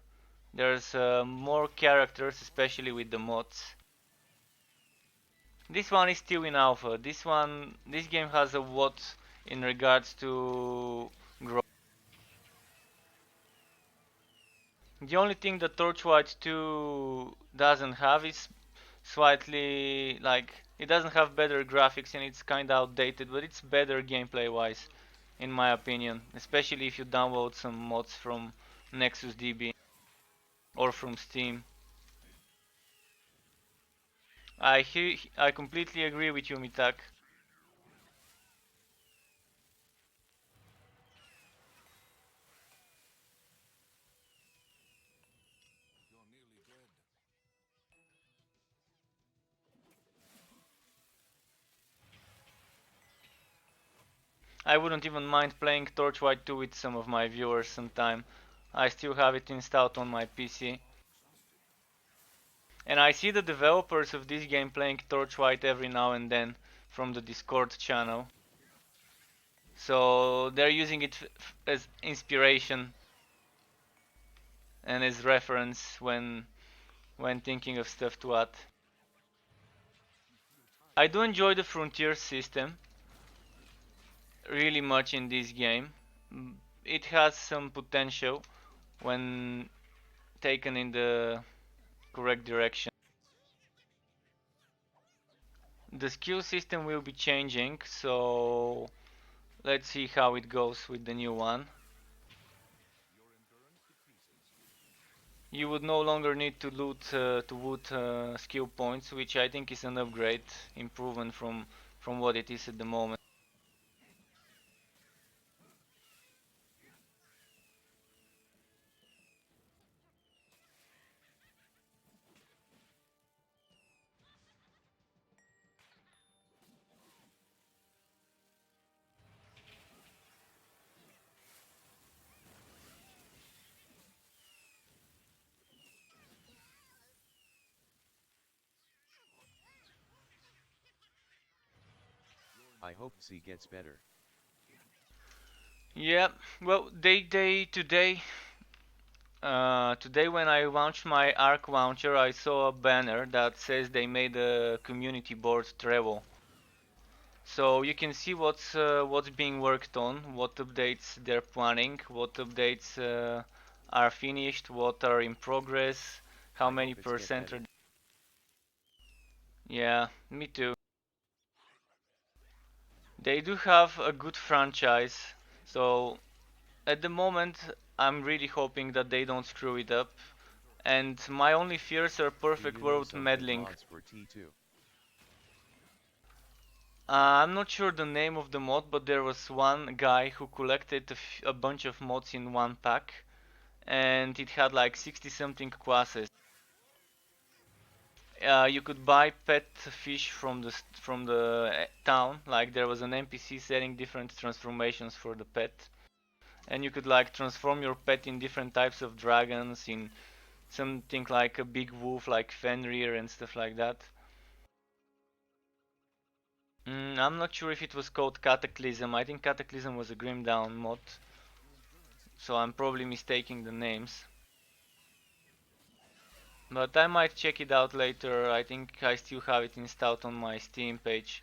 There's more characters, especially with the mods. This one is still in alpha. This game has a lot in regards to growth. The only thing that Torchlight 2 doesn't have is slightly like it doesn't have better graphics and it's kinda outdated, but it's better gameplay wise, in my opinion. Especially if you download some mods from Nexus DB or from Steam. I completely agree with you, Mitak. You're nearly dead. I wouldn't even mind playing Torchlight 2 with some of my viewers sometime. I still have it installed on my PC. And I see the developers of this game playing Torchlight every now and then from the Discord channel. So they're using it as inspiration and as reference when thinking of stuff to add. I do enjoy the frontier system really much in this game. It has some potential when taken in the correct direction. The skill system will be changing, so let's see how it goes with the new one. You would no longer need to loot skill points, which I think is an upgrade, improvement from what it is at the moment. I hope C gets better. Yeah, well, today when I launched my Arc launcher, I saw a banner that says they made a community board travel. So you can see what's being worked on, what updates they're planning, what updates are finished, what are in progress, how I many hope it's get percent are. better. Yeah, me too. They do have a good franchise, so at the moment I'm really hoping that they don't screw it up. And my only fears are Do Perfect you know World some good meddling. mods for T2? I'm not sure the name of the mod, but there was one guy who collected a bunch of mods in one pack, and it had like 60 something classes. You could buy pet fish from the town, like there was an NPC setting different transformations for the pet, and you could like transform your pet in different types of dragons, in something like a big wolf like Fenrir and stuff like that. I'm not sure if it was called Cataclysm. I think Cataclysm was a Grim Dawn mod, so I'm probably mistaking the names. But I might check it out later. I think I still have it installed on my Steam page.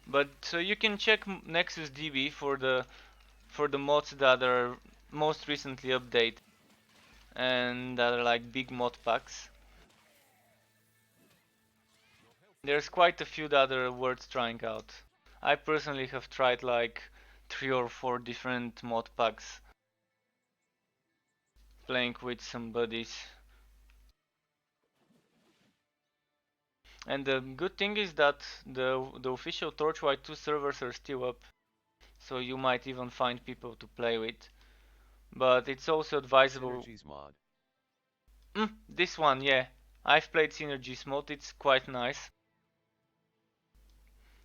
But you can check Nexus DB for the mods that are most recently updated and that are like big mod packs. There's quite a few that are worth trying out. I personally have tried like 3 or 4 different mod packs playing with some buddies. And the good thing is that the official Torchlight 2 servers are still up, so you might even find people to play with. But it's also advisable. Synergies mod. This one, yeah. I've played Synergies mod, it's quite nice.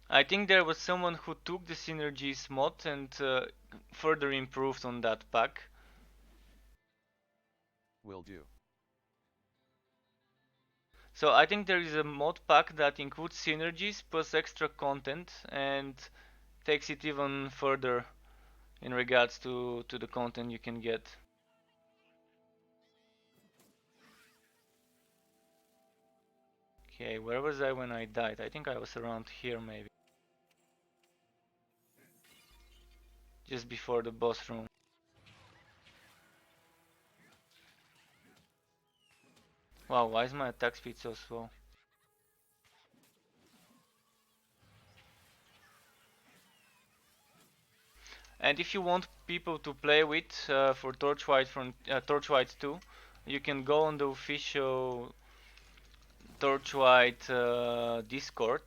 I think there was someone who took the Synergies mod and further improved on that pack. Will do. So I think there is a mod pack that includes Synergies plus extra content and takes it even further in regards to the content you can get. Okay, where was I when I died? I think I was around here maybe. Just before the boss room. Wow, why is my attack speed so slow? And if you want people to play with for Torchlight from Torchlight 2, you can go on the official Torchlight Discord.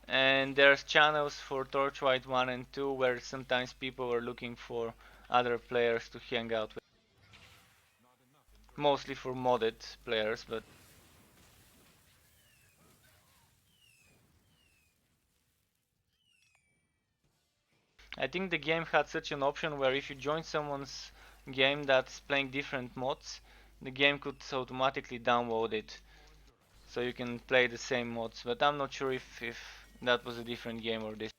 And there's channels for Torchlight 1 and 2 where sometimes people are looking for other players to hang out with. Mostly for modded players, but I think the game had such an option where if you join someone's game that's playing different mods, the game could automatically download it. So you can play the same mods, but I'm not sure if that was a different game or this.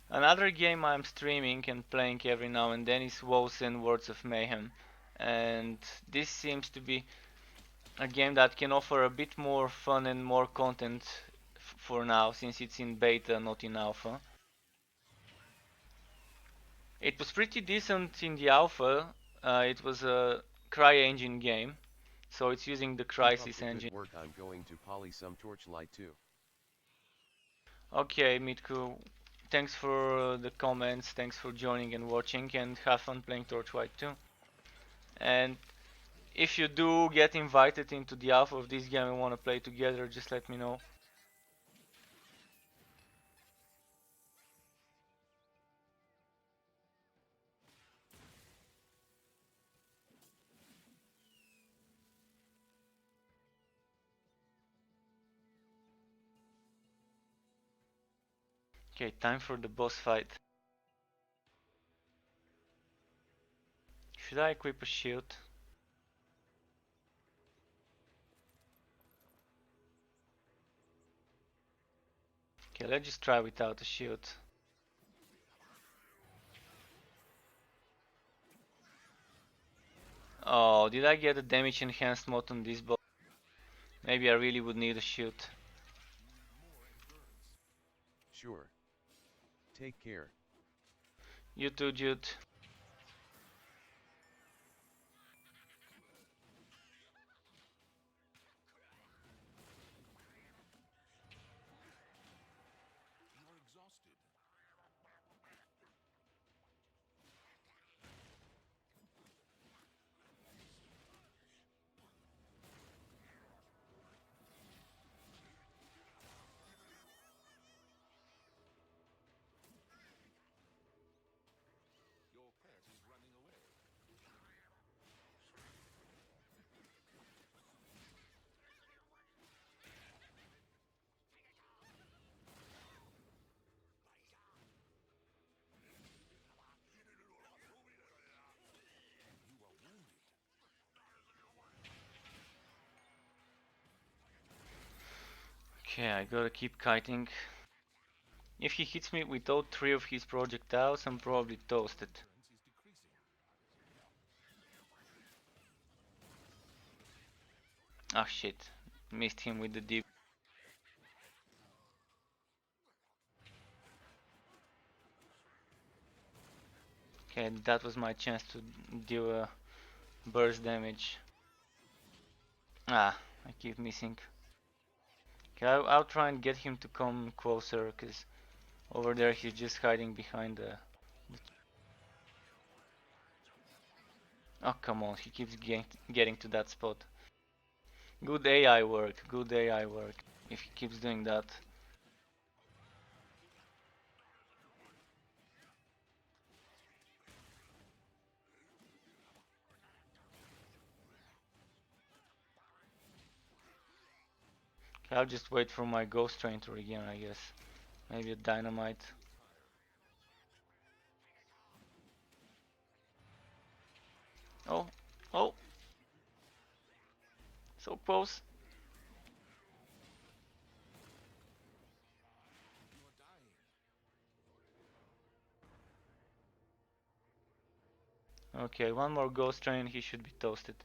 Another game I'm streaming and playing every now and then is Woes and Words of Mayhem. And this seems to be a game that can offer a bit more fun and more content for now, since it's in beta, not in alpha. It was pretty decent in the alpha. It was a CryEngine game, so it's using the Keep up Crysis the good engine. work. I'm going to poly some Torchlight too. Okay, Mitku, thanks for the comments, thanks for joining and watching, and have fun playing Torchlight too. And if you do get invited into the alpha of this game and want to play together, just let me know. Okay, time for the boss fight. Should I equip a shield? Okay, let's just try without a shield. Oh, did I get a damage enhanced mod on this boss? Maybe I really would need a shield. Sure. Take care. You too, Jude. You're exhausted. Your pet is running away. You are wounded. Okay, I gotta keep kiting. If he hits me with all three of his projectiles, I'm probably toasted. Endurance is decreasing. Ah shit, missed him with the deep. Okay, that was my chance to deal a burst damage. Ah, I keep missing. Okay, I'll try and get him to come closer, cause over there he's just hiding behind the. Oh, come on, he keeps getting to that spot. Good AI work, good AI work. If he keeps doing that. I'll just wait for my ghost train to regen, I guess. Maybe a dynamite. Oh, oh, so close. Okay, one more ghost train, he should be toasted.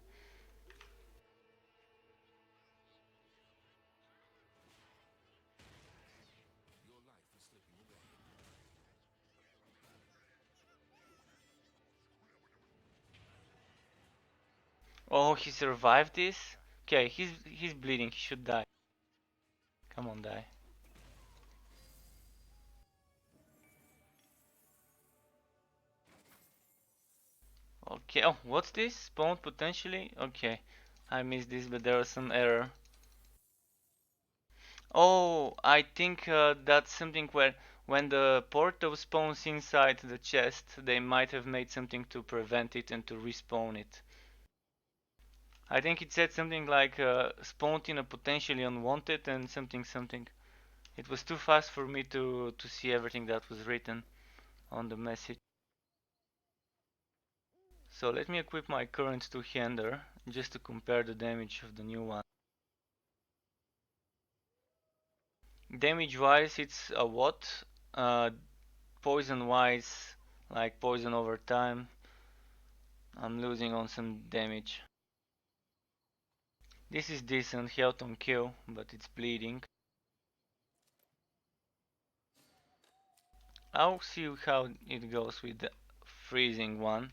Oh, he survived this? Okay, he's bleeding, he should die. Come on, die. Okay, oh, what's this? Spawn potentially? Okay, I missed this, but there was some error. Oh, I think that's something where when the portal spawns inside the chest, they might have made something to prevent it and to respawn it. I think it said something like spawned in a potentially unwanted and something something. It was too fast for me to see everything that was written on the message. So let me equip my current two-hander just to compare the damage of the new one. Damage wise it's a what? Poison wise, like poison over time, I'm losing on some damage. This is decent health on kill, but it's bleeding. I'll see how it goes with the freezing one.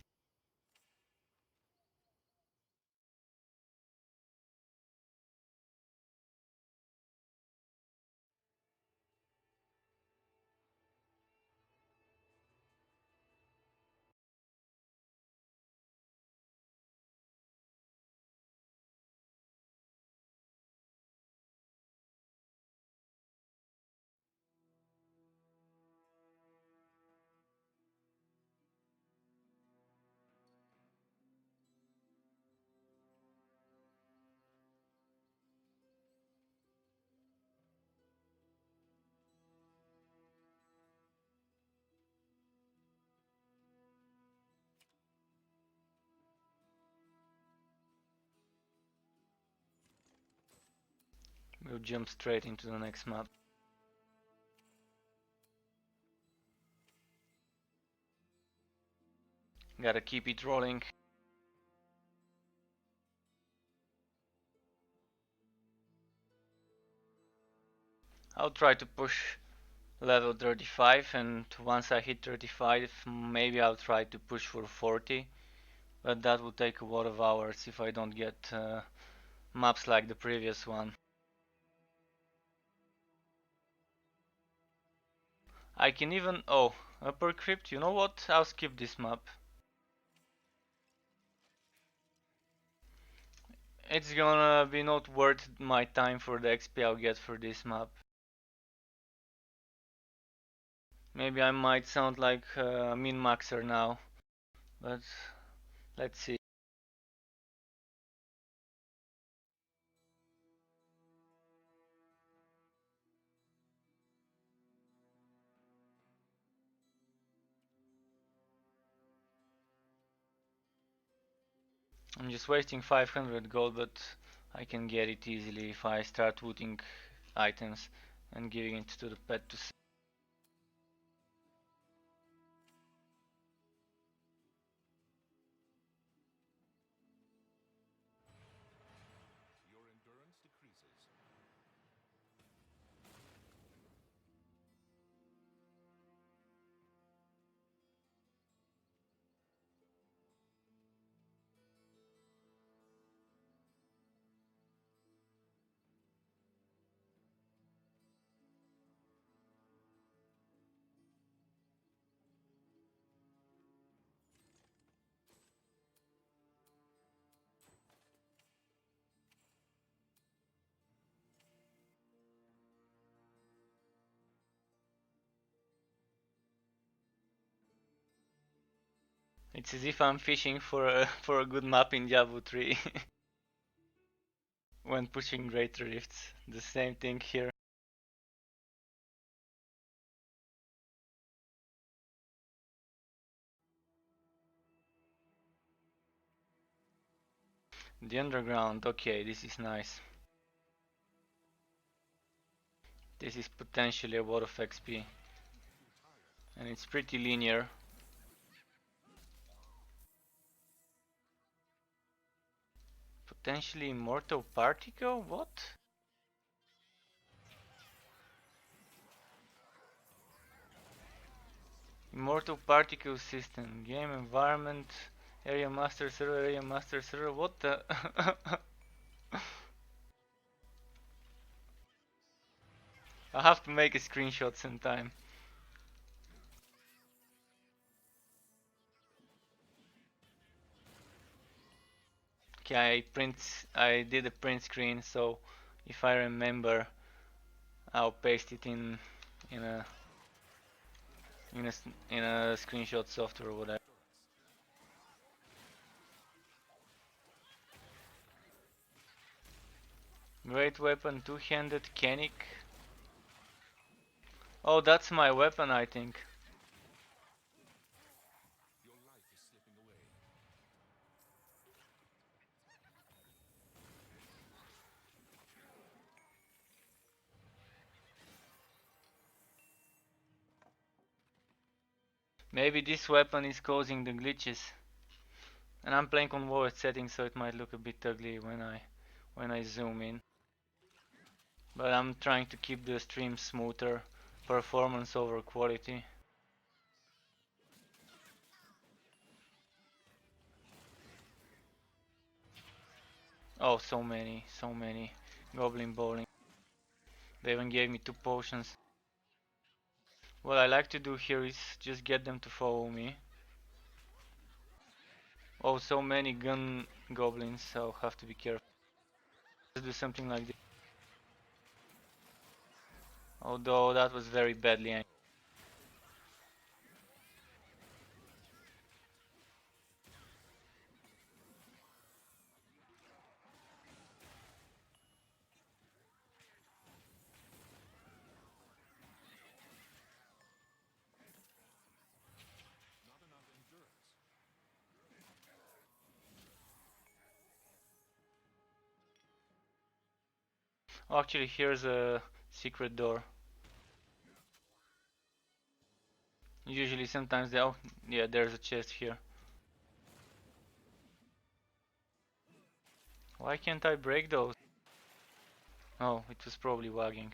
We'll jump straight into the next map. Gotta keep it rolling. I'll try to push level 35, and once I hit 35 maybe I'll try to push for 40, but that will take a lot of hours if I don't get maps like the previous one. I can even, oh, upper crypt, you know what, I'll skip this map. It's gonna be not worth my time for the XP I'll get for this map. Maybe I might sound like a min-maxer now, but let's see. I'm just wasting 500 gold, but I can get it easily if I start looting items and giving it to the pet to sell. Your endurance decreases. It's as if I'm fishing for a for a good map in Diablo 3 when pushing Great Rifts. The same thing here. The underground, okay, this is nice. This is potentially a lot of XP. And it's pretty linear. Potentially immortal particle? What? Immortal particle system. Game environment. Area master server, area master server. What the? I have to make a screenshot sometime. Okay, I did a print screen, so if I remember, I'll paste it in a in a screenshot software or whatever. Great weapon, two-handed Kenik. Oh, that's my weapon, I think. Maybe this weapon is causing the glitches. And I'm playing on lowest settings, so it might look a bit ugly when I zoom in. But I'm trying to keep the stream smoother, performance over quality. Oh, so many. Goblin bowling. They even gave me 2 potions. What I like to do here is just get them to follow me. Oh, so many gun goblins, so I'll have to be careful. Let's do something like this. Although that was very badly aimed. Oh, actually, here's a secret door. Usually, sometimes they. Oh, yeah, there's a chest here. Why can't I break those? Oh, it was probably lagging.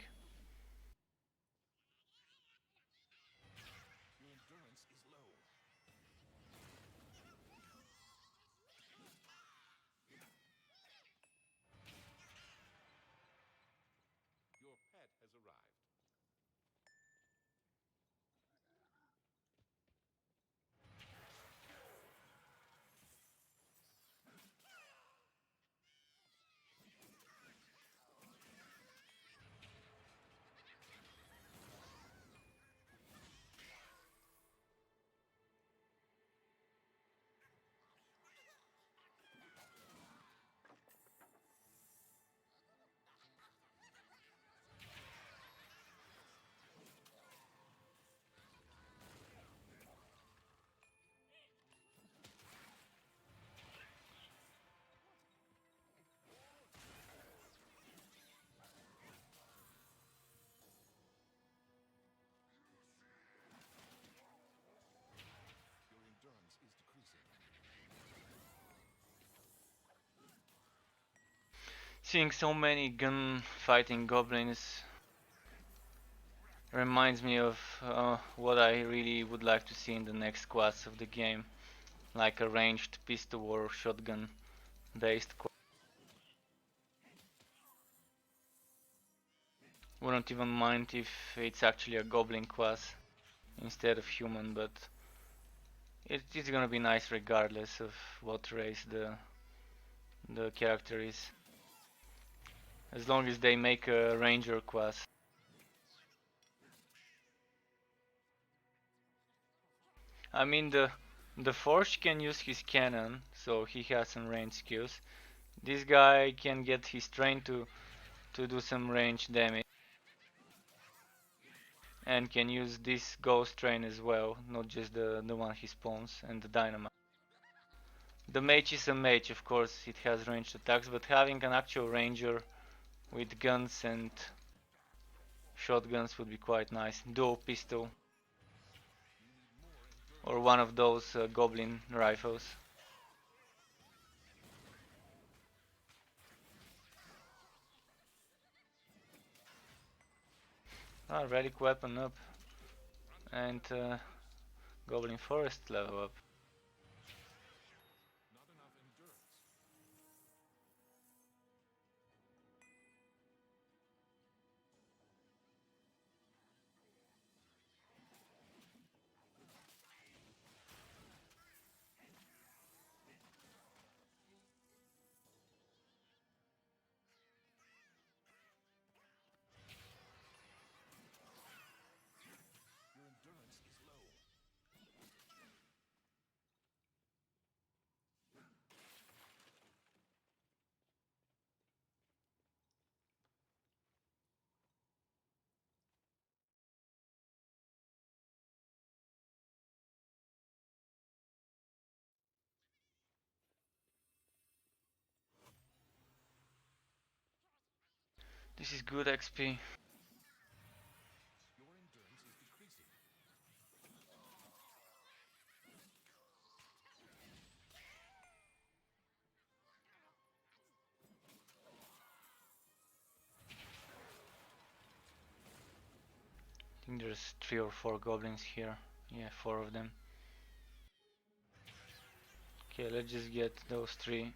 Seeing so many gun-fighting goblins reminds me of what I really would like to see in the next class of the game, like a ranged pistol or shotgun based class. Wouldn't even mind if it's actually a goblin class instead of human, but it's gonna be nice regardless of what race the character is, as long as they make a ranger class. I mean The Forge can use his cannon, so he has some range skills. This guy can get his train to do some range damage, and can use this ghost train as well, not just the one he spawns, and the dynamite. The mage is a mage, of course, it has ranged attacks, but having an actual ranger with guns and shotguns would be quite nice. Dual pistol, or one of those goblin rifles. Ah, relic weapon up, and goblin forest level up. This is good XP. I think there's 3 or 4 goblins here. Yeah, 4 of them. Okay, let's just get those 3.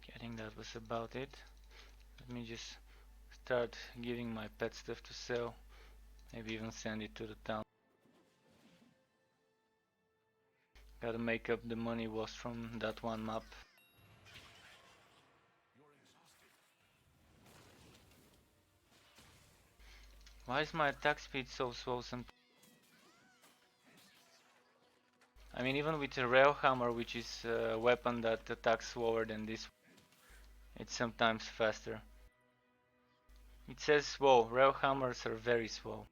Okay, I think that was about it. Let me just start giving my pet stuff to sell. Maybe even send it to the town. Gotta make up the money lost from that one map. Why is my attack speed so slow sometimes? I mean, even with a Railhammer, which is a weapon that attacks slower than this, it's sometimes faster. It says slow. Railhammers are very slow.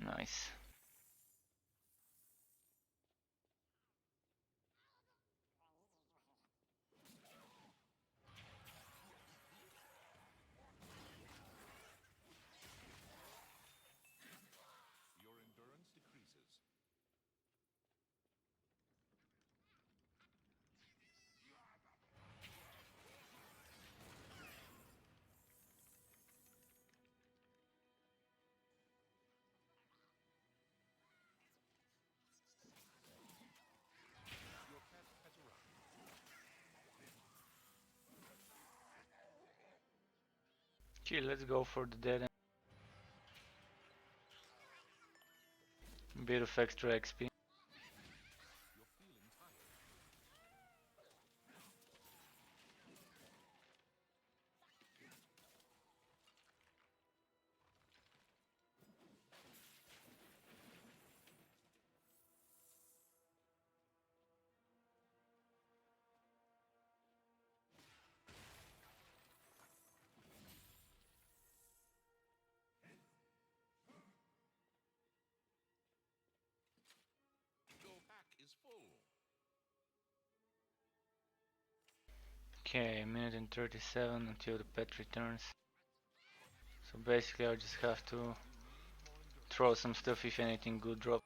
Nice. Chill, let's go for the dead end. Bit of extra XP. Okay, a minute and 37 until the pet returns. So basically I just have to throw some stuff if anything good drops.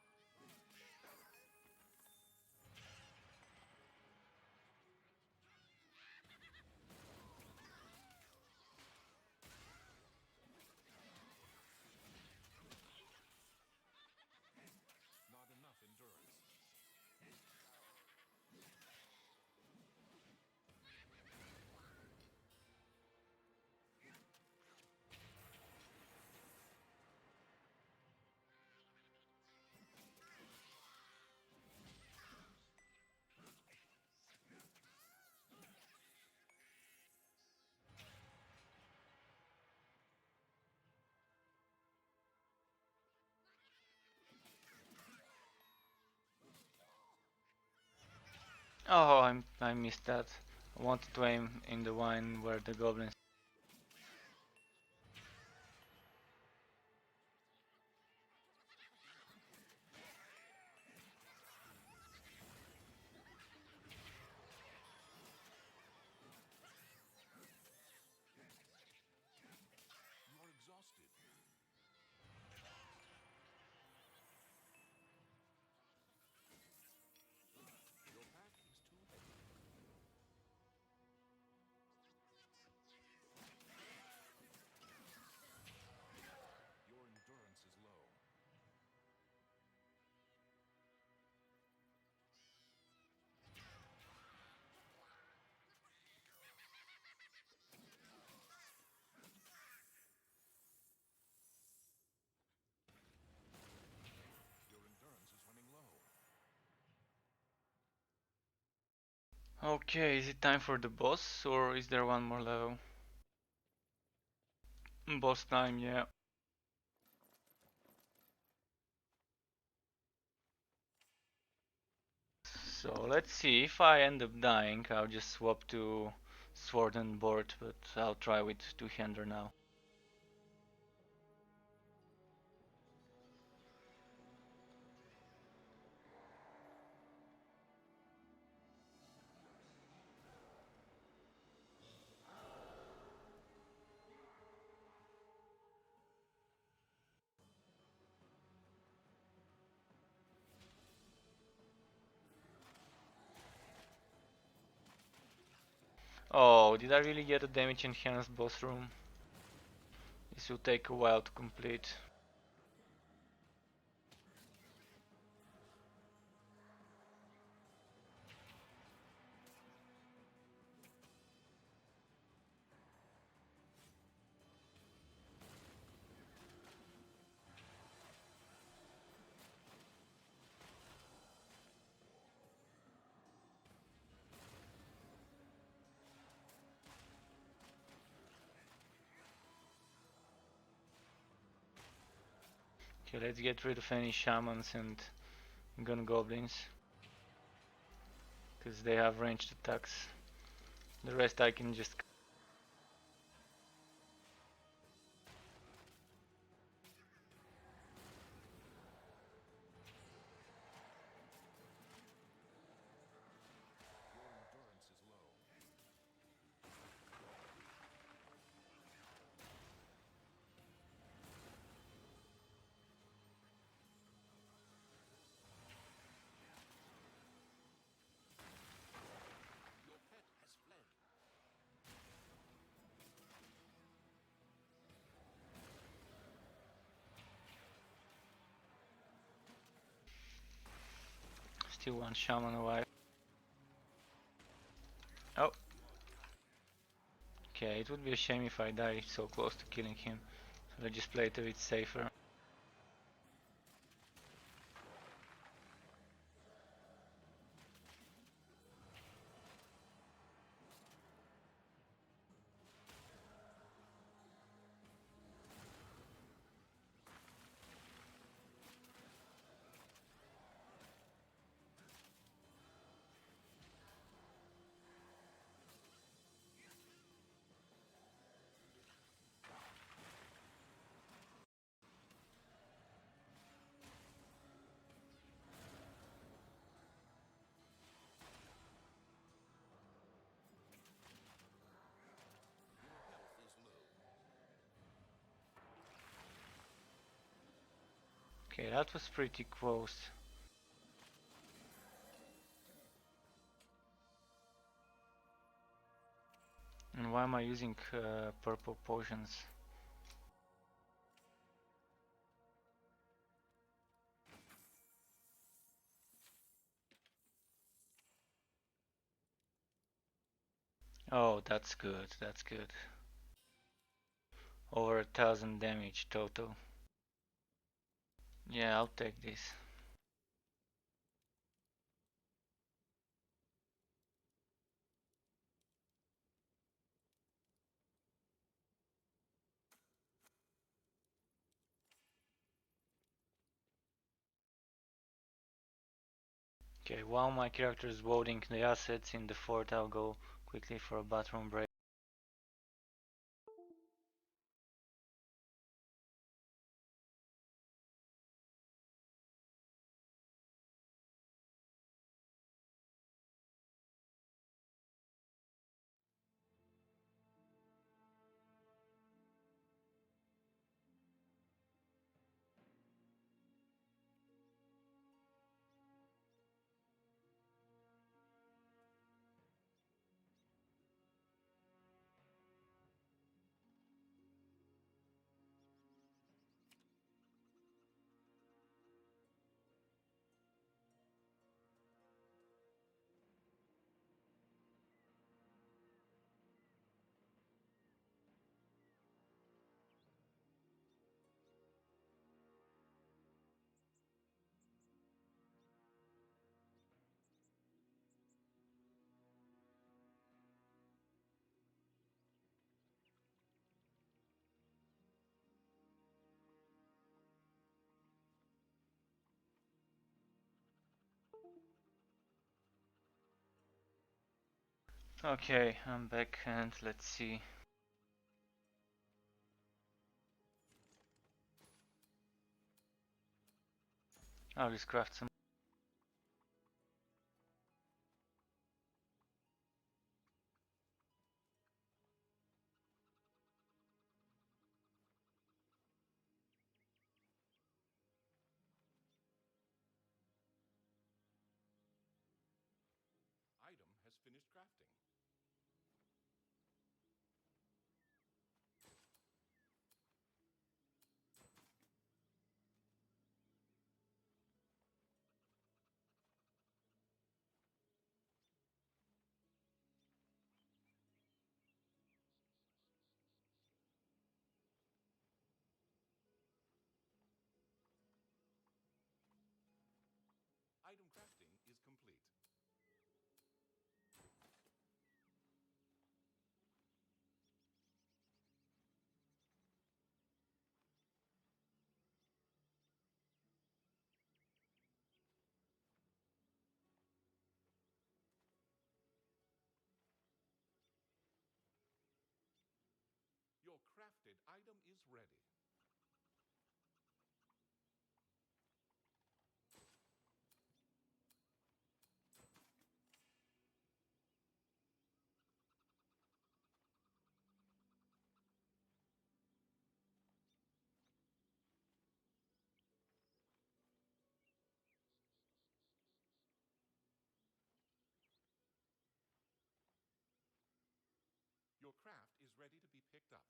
Oh, I missed that. I wanted to aim in the wine where the goblins. Okay, is it time for the boss or is there one more level? Boss time, yeah. So let's see, if I end up dying, I'll just swap to sword and board, but I'll try with two-hander now. Oh, did I really get a damage enhanced boss room? This will take a while to complete. Okay, let's get rid of any shamans and gun goblins, because they have ranged attacks. The rest I can just. Still one shaman alive. Oh, Okay, it would be a shame if I die so close to killing him. So let's just play it a bit safer. Okay, that was pretty close. And why am I using purple potions? Oh, that's good, that's good. Over 1000 damage total. Yeah, I'll take this. Okay, while my character is loading the assets in the fort, I'll go quickly for a bathroom break. Okay, I'm back and let's see. I'll just craft some. Item has finished crafting. Item crafting is complete. Your crafted item is ready. Your craft is ready to be picked up.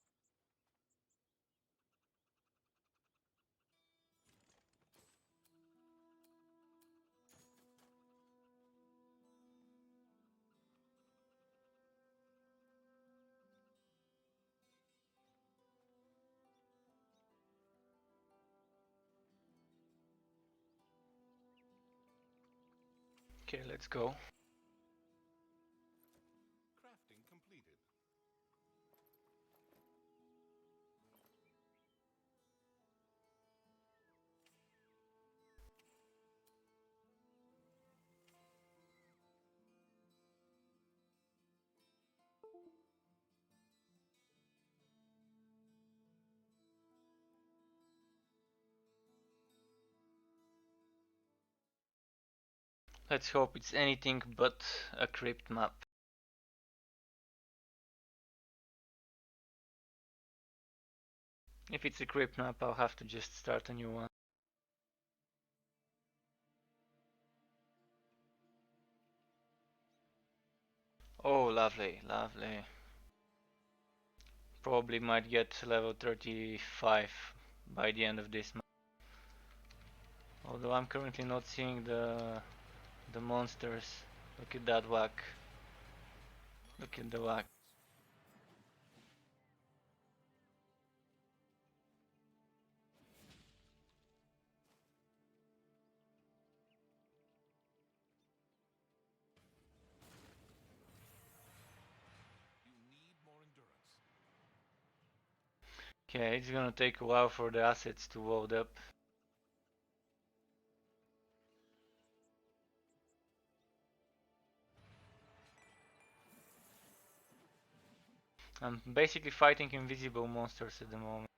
Okay, let's go. Crafting completed. Let's hope it's anything but a crypt map. If it's a crypt map, I'll have to just start a new one. Oh, lovely, lovely. Probably might get level 35 by the end of this map. Although I'm currently not seeing the monsters. Look at that whack. Look at the whack. You need more endurance. Okay, it's gonna take a while for the assets to load up. I'm basically fighting invisible monsters at the moment.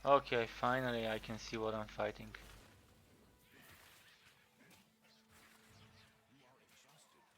Okay, finally I can see what I'm fighting. You are exhausted.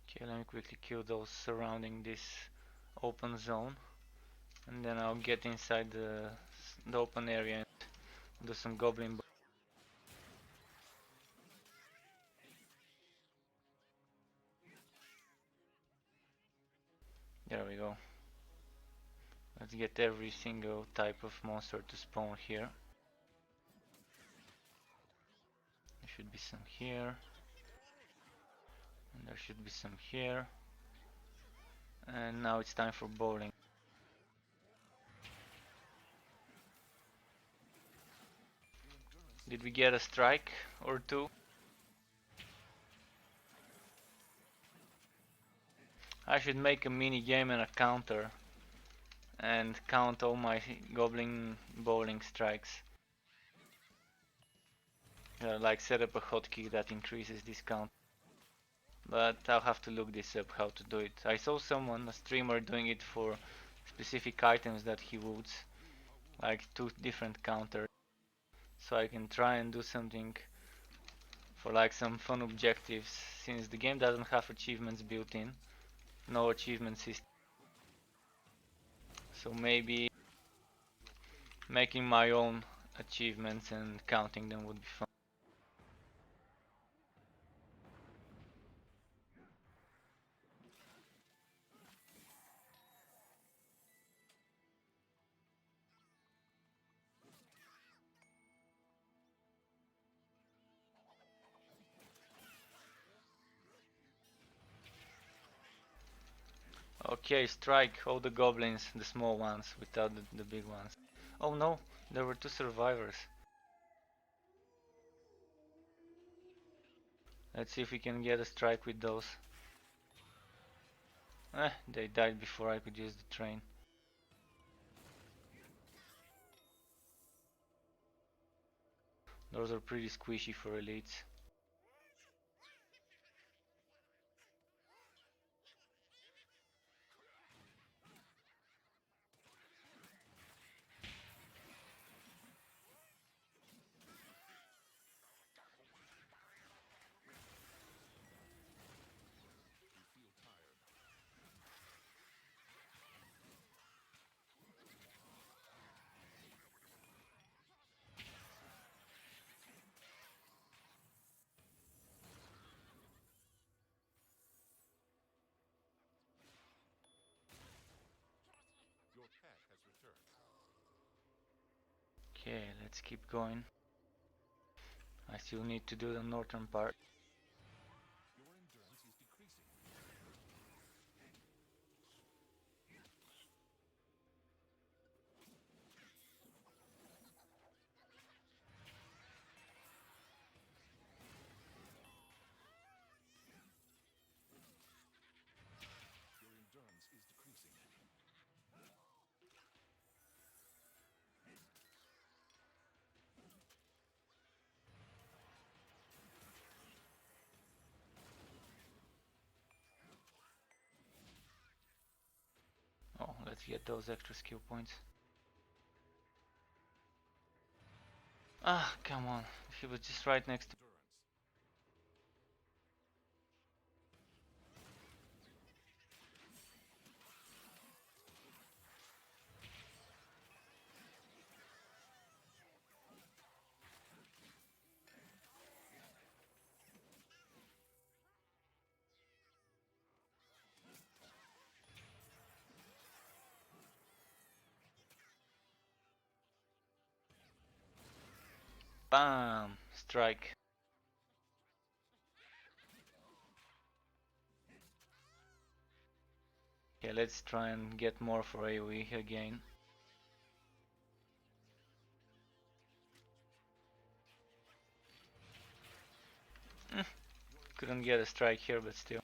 Okay, let me quickly kill those surrounding this open zone. And then I'll get inside the open area and do some goblin. There we go. Let's get every single type of monster to spawn here. There should be some here. And there should be some here. And now it's time for bowling. Did we get a strike or two? I should make a mini game and a counter and count all my goblin bowling strikes. Like set up a hotkey that increases this count. But I'll have to look this up how to do it. I saw someone, a streamer, doing it for specific items that he woods, like 2 different counters. So I can try and do something for like some fun objectives, since the game doesn't have achievements built in, no achievement system. So maybe making my own achievements and counting them would be fun. Okay, strike all the goblins, the small ones, without the big ones. Oh no, there were 2 survivors. Let's see if we can get a strike with those. They died before I could use the train. Those are pretty squishy for elites. Your pet has returned. Okay, let's keep going. I still need to do the northern part. Your endurance is decreasing. Your endurance is decreasing. Oh, let's get those extra skill points. Ah, come on. He was just right next to me. Endurance. Bam! Strike. Okay, let's try and get more for AoE again. Couldn't get a strike here, but still.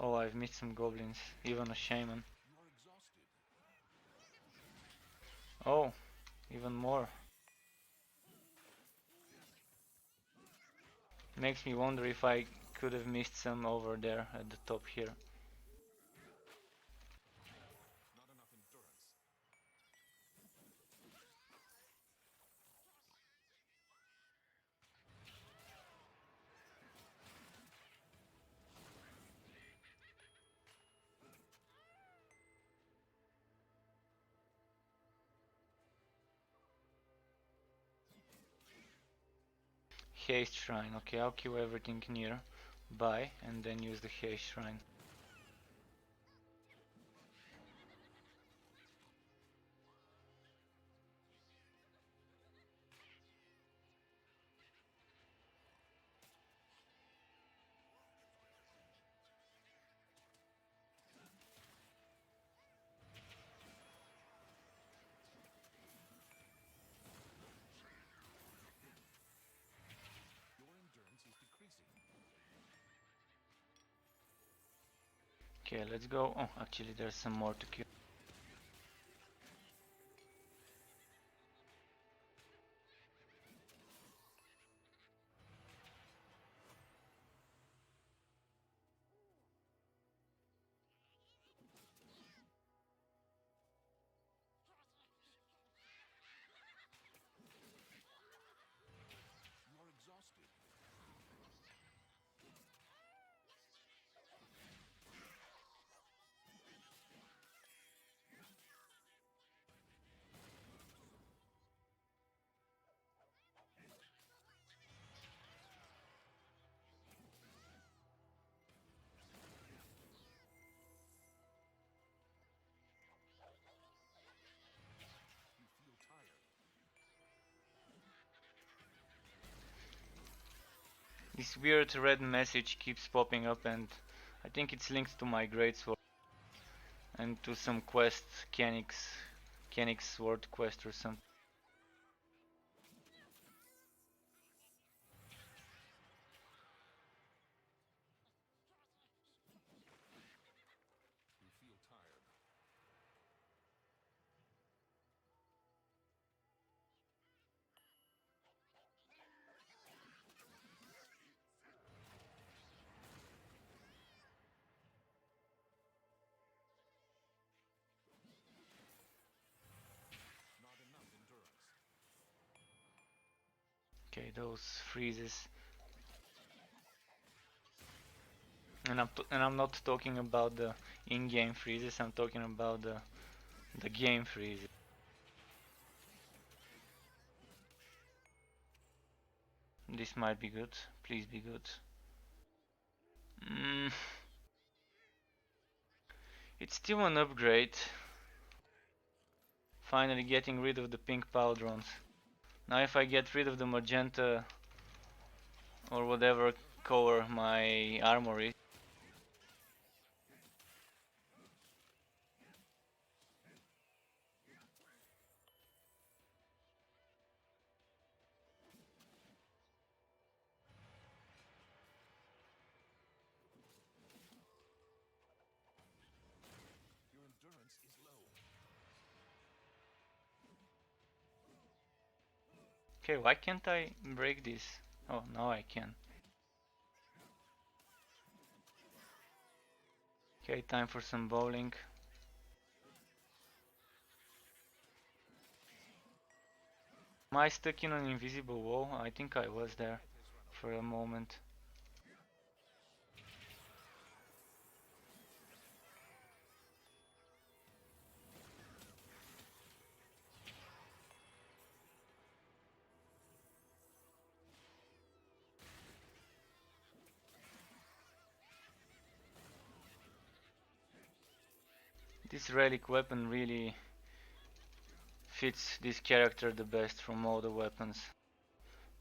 Oh, I've missed some goblins, even a shaman. You are exhausted. Oh, even more. Makes me wonder if I could have missed some over there at the top here. Not enough endurance. Haste shrine. Okay, I'll kill everything near by and then use the haste shrine. Your endurance is decreasing. Okay, let's go. Oh, actually there's some more to kill. You are exhausted. You feel tired. This weird red message keeps popping up and I think it's linked to my greatsword. and do some quest, Kenix sword quest or something. Okay, those freezes. And I'm not talking about the in-game freezes. I'm talking about the game freezes. This might be good. Please be good. Mm, it's still an upgrade. Finally getting rid of the pink pauldrons. Now if I get rid of the magenta or whatever color my armor is, Your endurance is low. okay, why can't I break this? Oh, now I can. Okay, time for some bowling. Am I stuck in an invisible wall? I think I was there for a moment. This relic weapon really fits this character the best from all the weapons.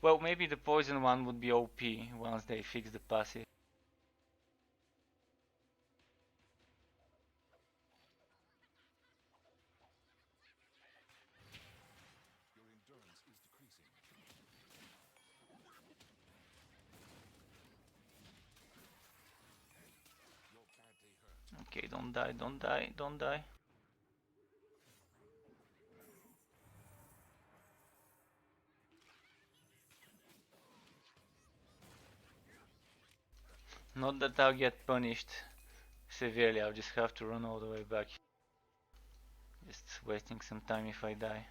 Well, maybe the poison one would be OP once they fix the passive. Your endurance is decreasing. Your badly hurt. Okay, don't die, don't die, don't die. Not that I'll get punished severely, I'll just have to run all the way back. Just wasting some time if I die.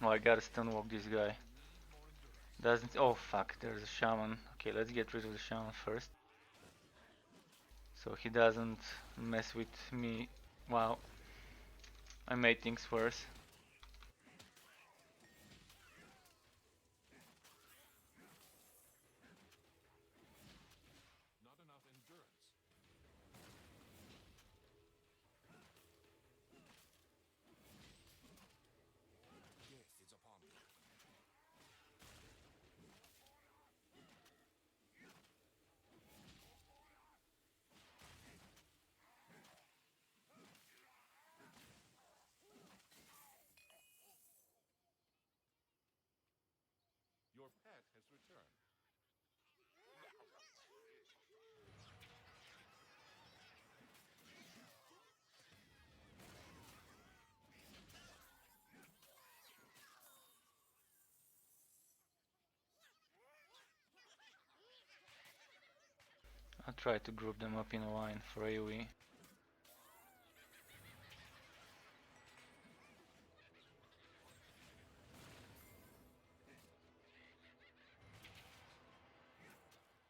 Oh, I gotta stunwalk this guy. Doesn't. Oh fuck, there's a shaman. Okay, let's get rid of the shaman first. So he doesn't mess with me. Wow, I made things worse. Not enough endurance. Death is upon me. Your pet has returned. I'll try to group them up in a line for AoE.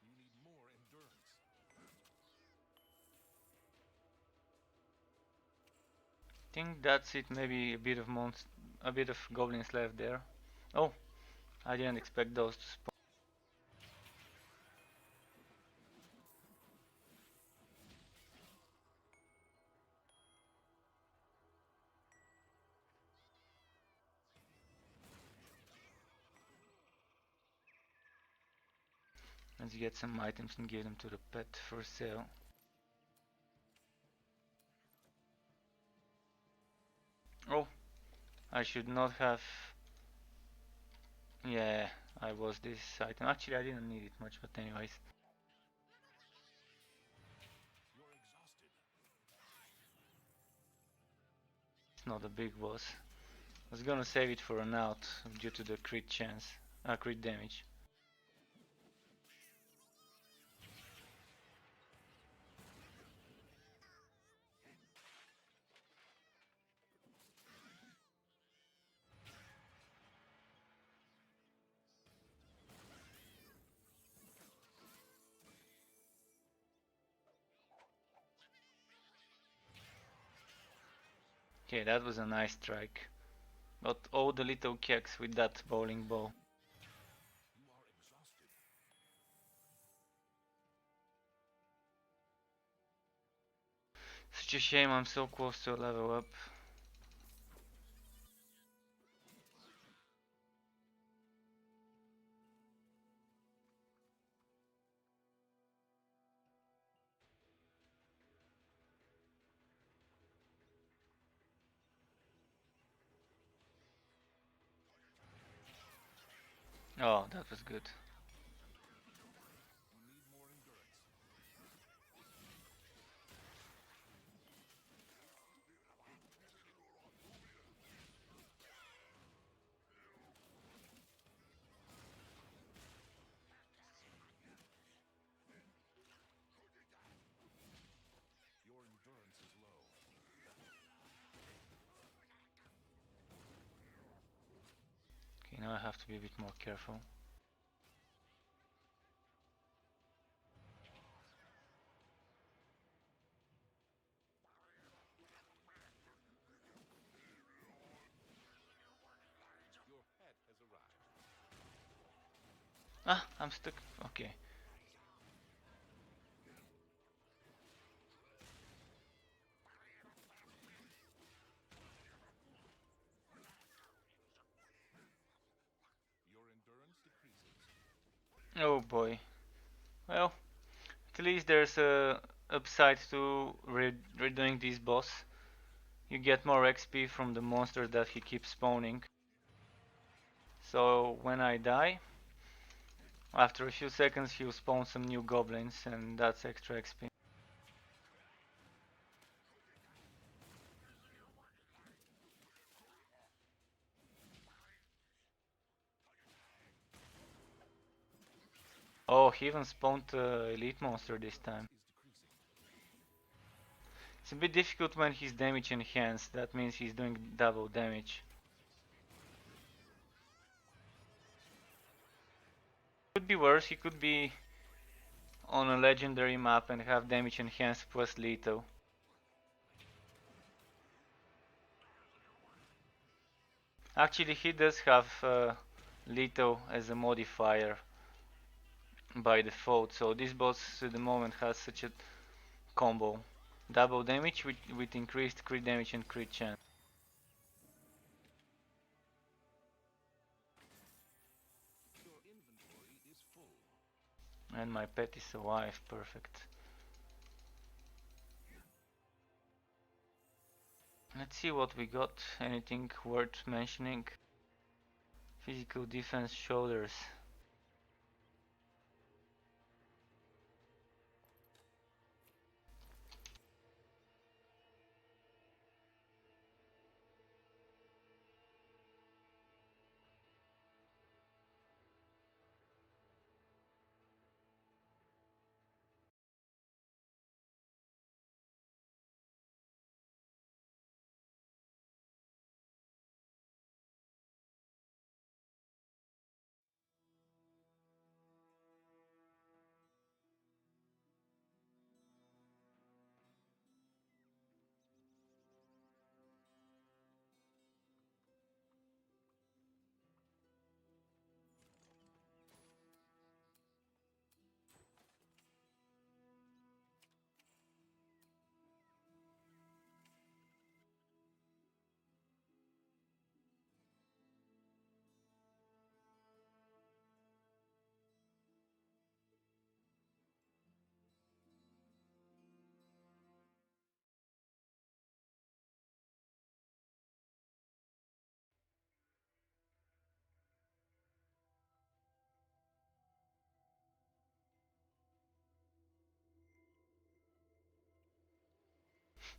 You need more endurance. Think that's it. Maybe a bit of goblins left there. Oh, I didn't expect those to spawn. Let's get some items and give them to the pet for sale. Oh, I should not have. Yeah, I was this item. Actually, I didn't need it much, but anyways. It's not a big boss. I was gonna save it for an out due to the crit chance, crit damage. Okay, that was a nice strike. Got all the little keks with that bowling ball. Such a shame I'm so close to a level up. Oh, that was good. Okay, now I have to be a bit more careful. Ah, I'm stuck. Okay. Oh boy. Well, at least there's a upside to redoing this boss. You get more XP from the monster that he keeps spawning. So when I die, after a few seconds he'll spawn some new goblins and that's extra XP. Oh, he even spawned elite monster this time. It's a bit difficult when he's damage enhanced, that means he's doing double damage. Could be worse, he could be on a legendary map and have damage enhanced plus lethal. Actually, he does have lethal as a modifier by default, so this boss at the moment has such a combo. Double damage with increased crit damage and crit chance. And my pet is alive, perfect. Let's see what we got. Anything worth mentioning? Physical defense shoulders.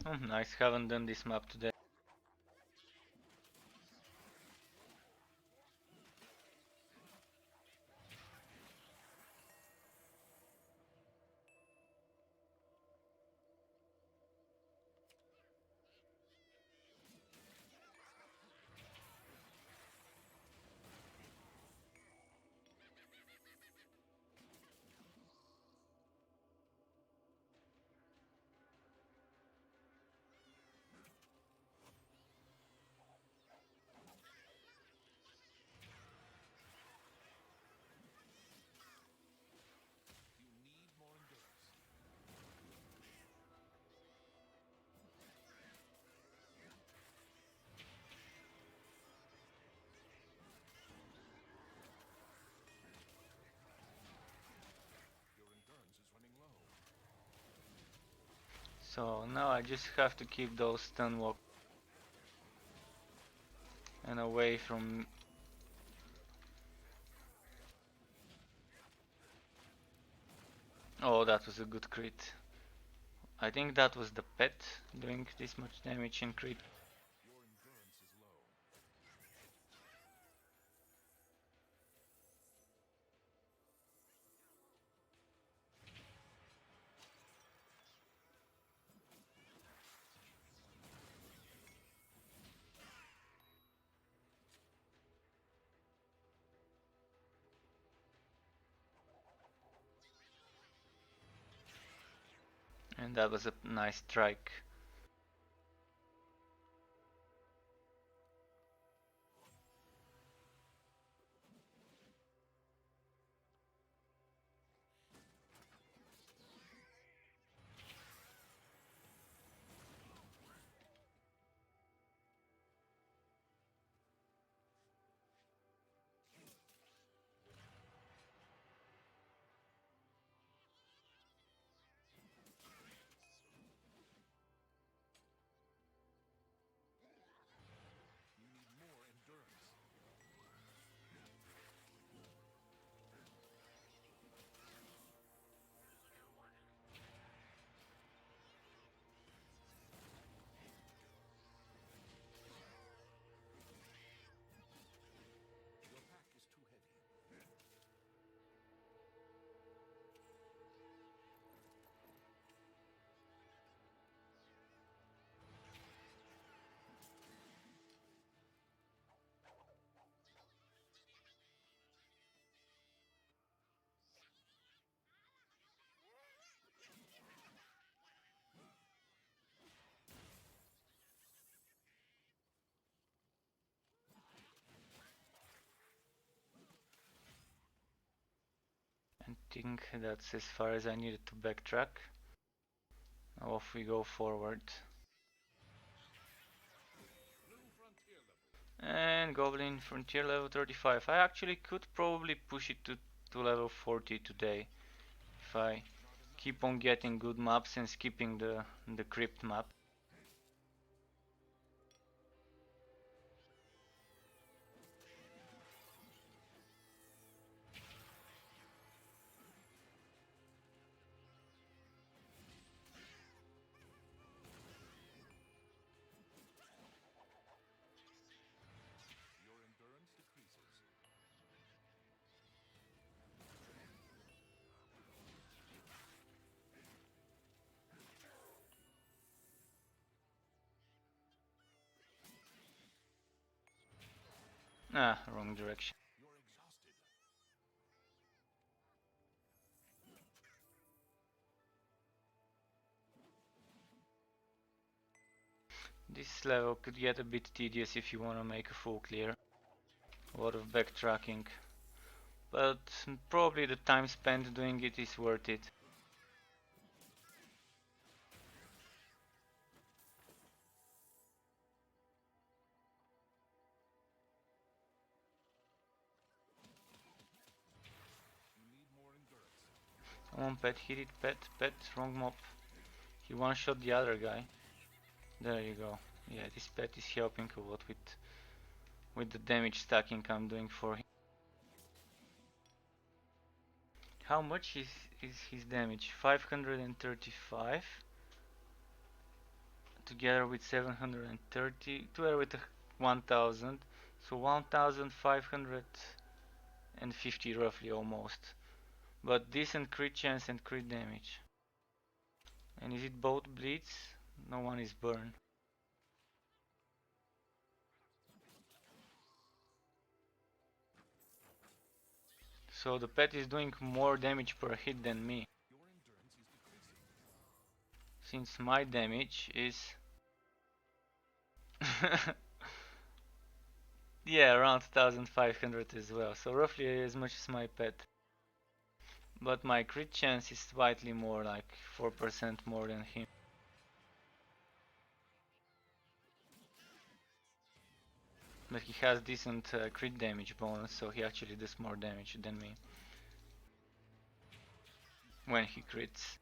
Oh, nice, haven't done this map today. You need more endurance. Your endurance is running low. So now I just have to keep those stun walk and away from. Oh, that was a good crit. I think that was the pet doing this much damage in crit. Your endurance is low. And that was a nice strike. You need more endurance. Your pack is too heavy. I think that's as far as I needed to backtrack. Now off we go forward. New frontier level. And Goblin Frontier level 35. I actually could probably push it to level 40 today if I Not enough. keep on getting good maps and skipping the crypt map. Your endurance decreases. Ah, wrong direction. You're exhausted. This level could get a bit tedious if you want to make a full clear. A lot of backtracking. But probably the time spent doing it is worth it. You need more endurance. Come on, pet, hit it, pet, wrong mob. He one-shot the other guy. There you go. Yeah, this pet is helping a lot with the damage stacking I'm doing for him. How much is his damage? 535? together with 730, together with 1000, so 1550 roughly almost. But decent crit chance and crit damage. And is it both bleeds? No one is burned. So the pet is doing more damage per hit than me. Since my damage is yeah, around 1500 as well, so roughly as much as my pet. But my crit chance is slightly more, like 4% more than him. But he has decent crit damage bonus, so he actually does more damage than me when he crits.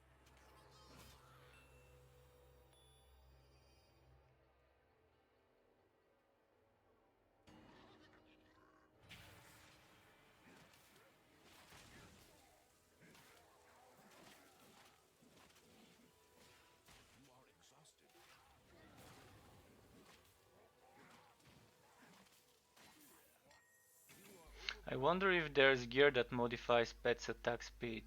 I wonder if there's gear that modifies pet's attack speed.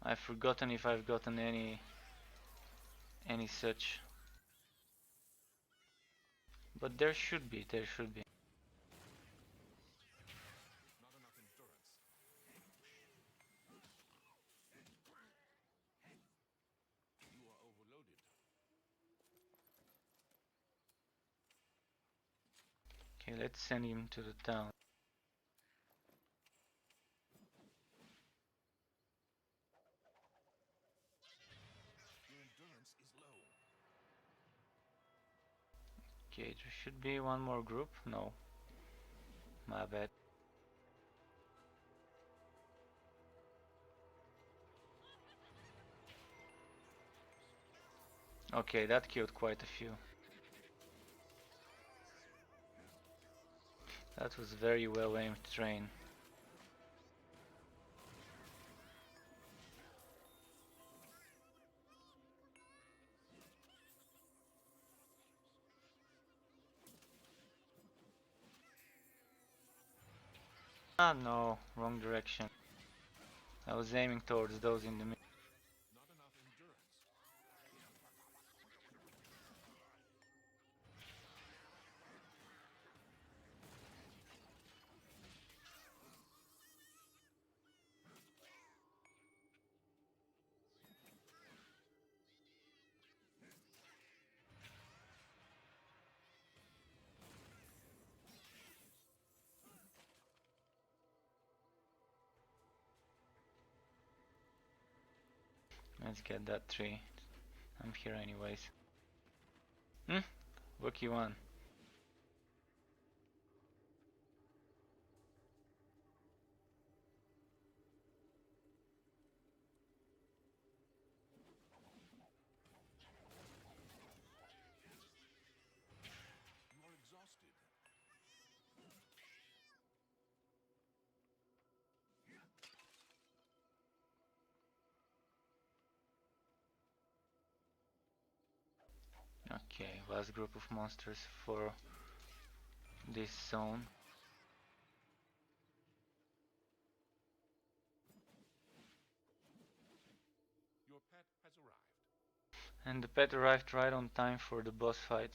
I've forgotten if I've gotten any such. But there should be, there should be. Okay, let's send him to the town. Okay, there should be one more group. No, my bad. Okay, that killed quite a few. That was very well aimed train. Ah no, wrong direction. I was aiming towards those in the middle. Let's get that tree. I'm here anyways. Lucky one. Okay, last group of monsters for this zone. And the pet arrived right on time for the boss fight.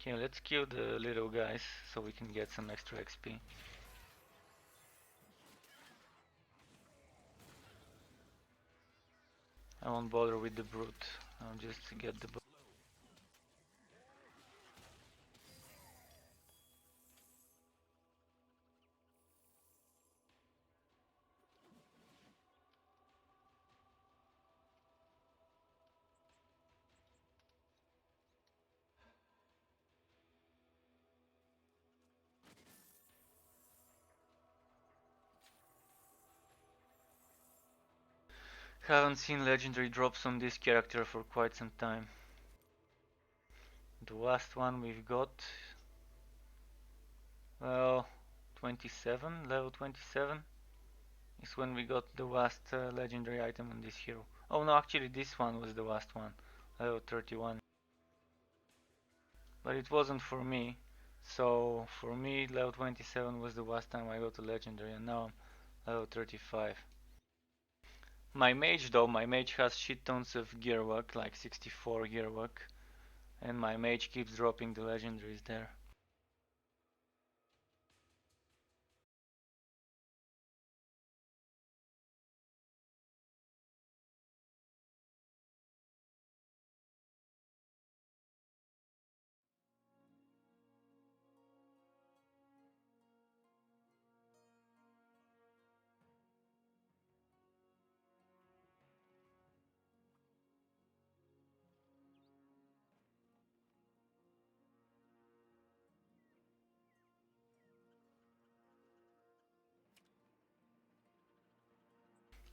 Okay, let's kill the little guys so we can get some extra XP. I won't bother with the brute. I'll just get the Haven't seen legendary drops on this character for quite some time. The last one we've got, well, 27, level 27 is when we got the last legendary item on this hero. Oh no, actually this one was the last one, level 31. But it wasn't for me. So for me, level 27 was the last time I got a legendary, and now I'm level 35. My mage though, my mage has shit tons of gear luck, like 64 gear luck, and my mage keeps dropping the legendaries there.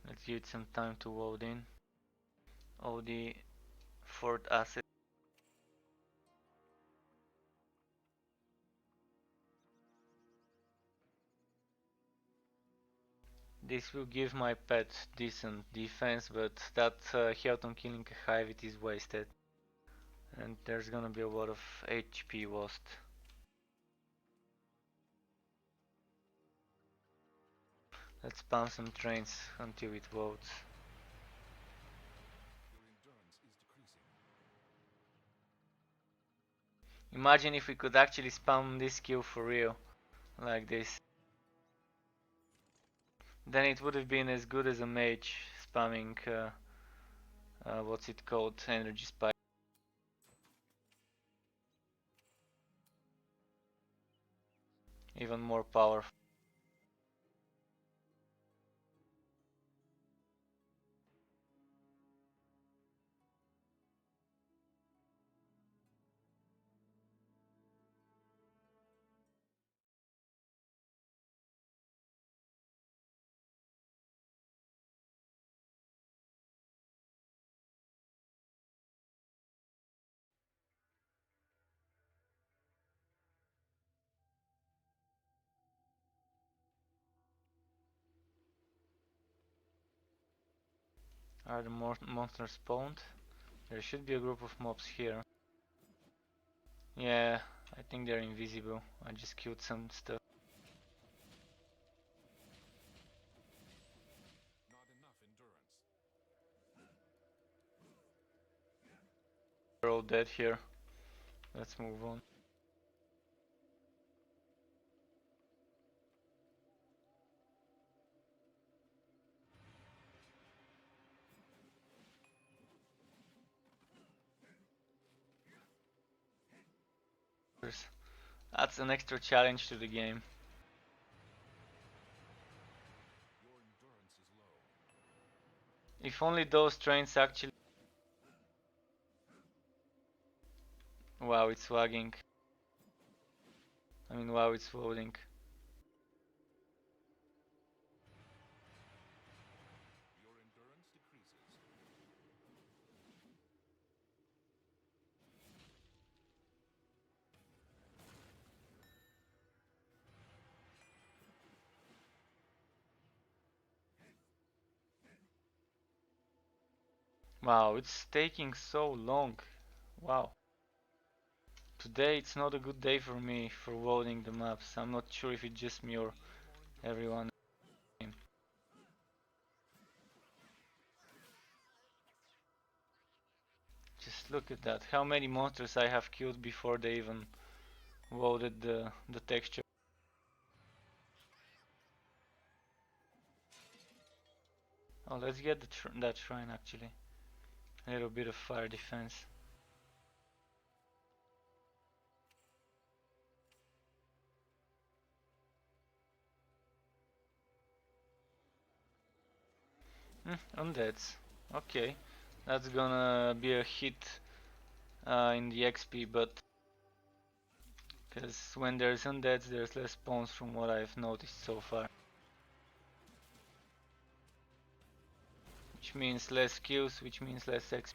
Let's give it some time to load in. All the fort assets. This will give my pet decent defense, but that health on killing a hive it is wasted. And there's gonna be a lot of HP lost. Let's spam some trains until it loads. Imagine if we could actually spam this skill for real, like this. Then it would have been as good as a mage spamming, what's it called, energy spike. Even more powerful. Are the monsters spawned? There should be a group of mobs here. Yeah, I think they're invisible. I just killed some stuff. They're all dead here. Let's move on. That's an extra challenge to the game. If only those trains actually... Wow, it's lagging. I mean, wow, it's loading. Wow, it's taking so long. Wow. Today it's not a good day for me for loading the maps. I'm not sure if it's just me or everyone. Just look at that. How many monsters I have killed before they even loaded the texture. Oh, let's get that shrine actually. A little bit of fire defense. Undeads. Okay. That's gonna be a hit in the XP, but because when there's undeads, there's less spawns from what I've noticed so far. Which which means less kills, which means less XP.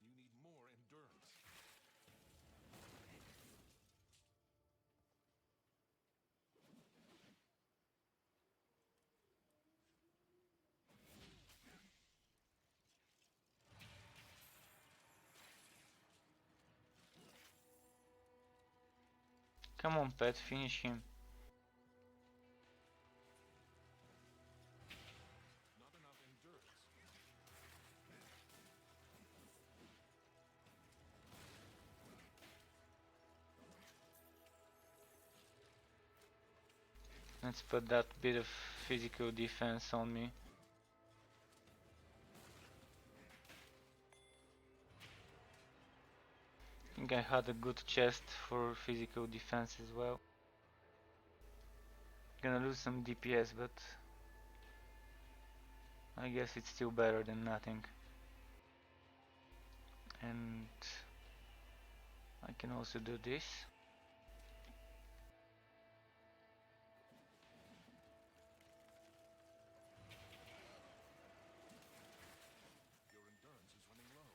You need more endurance. Come on, pet, finish him. Not enough endurance. Let's put that bit of physical defense on me. I think I had a good chest for physical defense as well. Gonna lose some DPS, but I guess it's still better than nothing. And I can also do this. Your endurance is running low. You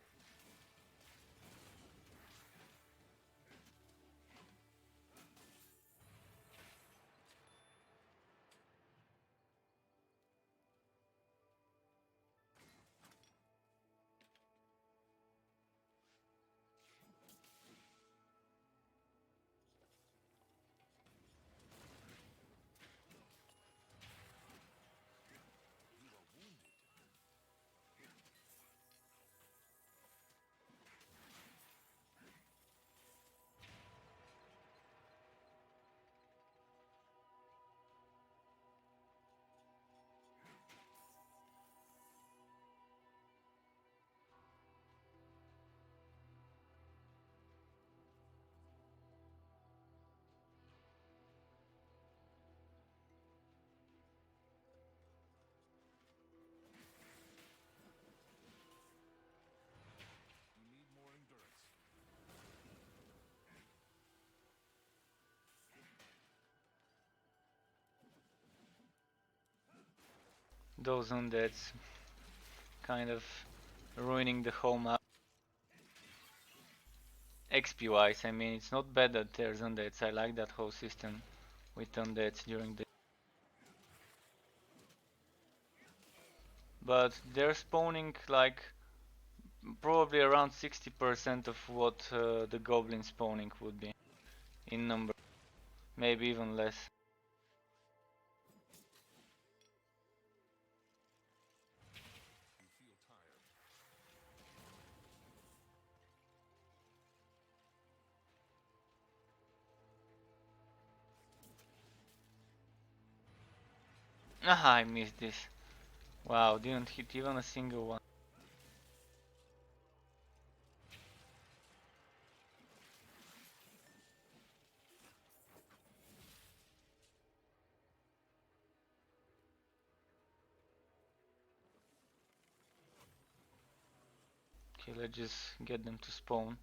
are wounded. You need more endurance. Those undeads kind of ruining the whole map. XP wise, I mean, it's not bad that there's undeads. I like that whole system with undeads during the. But they're spawning like probably around 60% of what the goblin spawning would be in number, maybe even less. You feel tired. Ah, I missed this. Wow, didn't hit even a single one. Okay, let's just get them to spawn.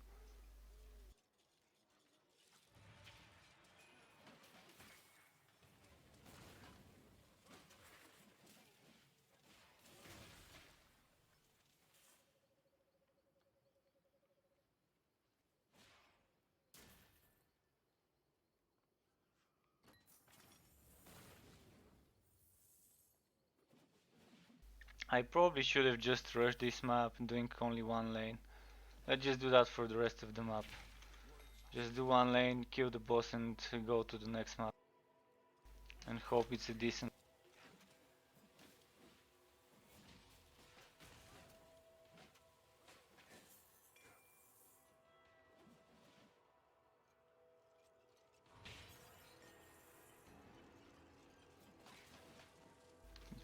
I probably should have just rushed this map doing only one lane. Let's just do that for the rest of the map. Just do one lane, kill the boss and go to the next map. And hope it's a decent.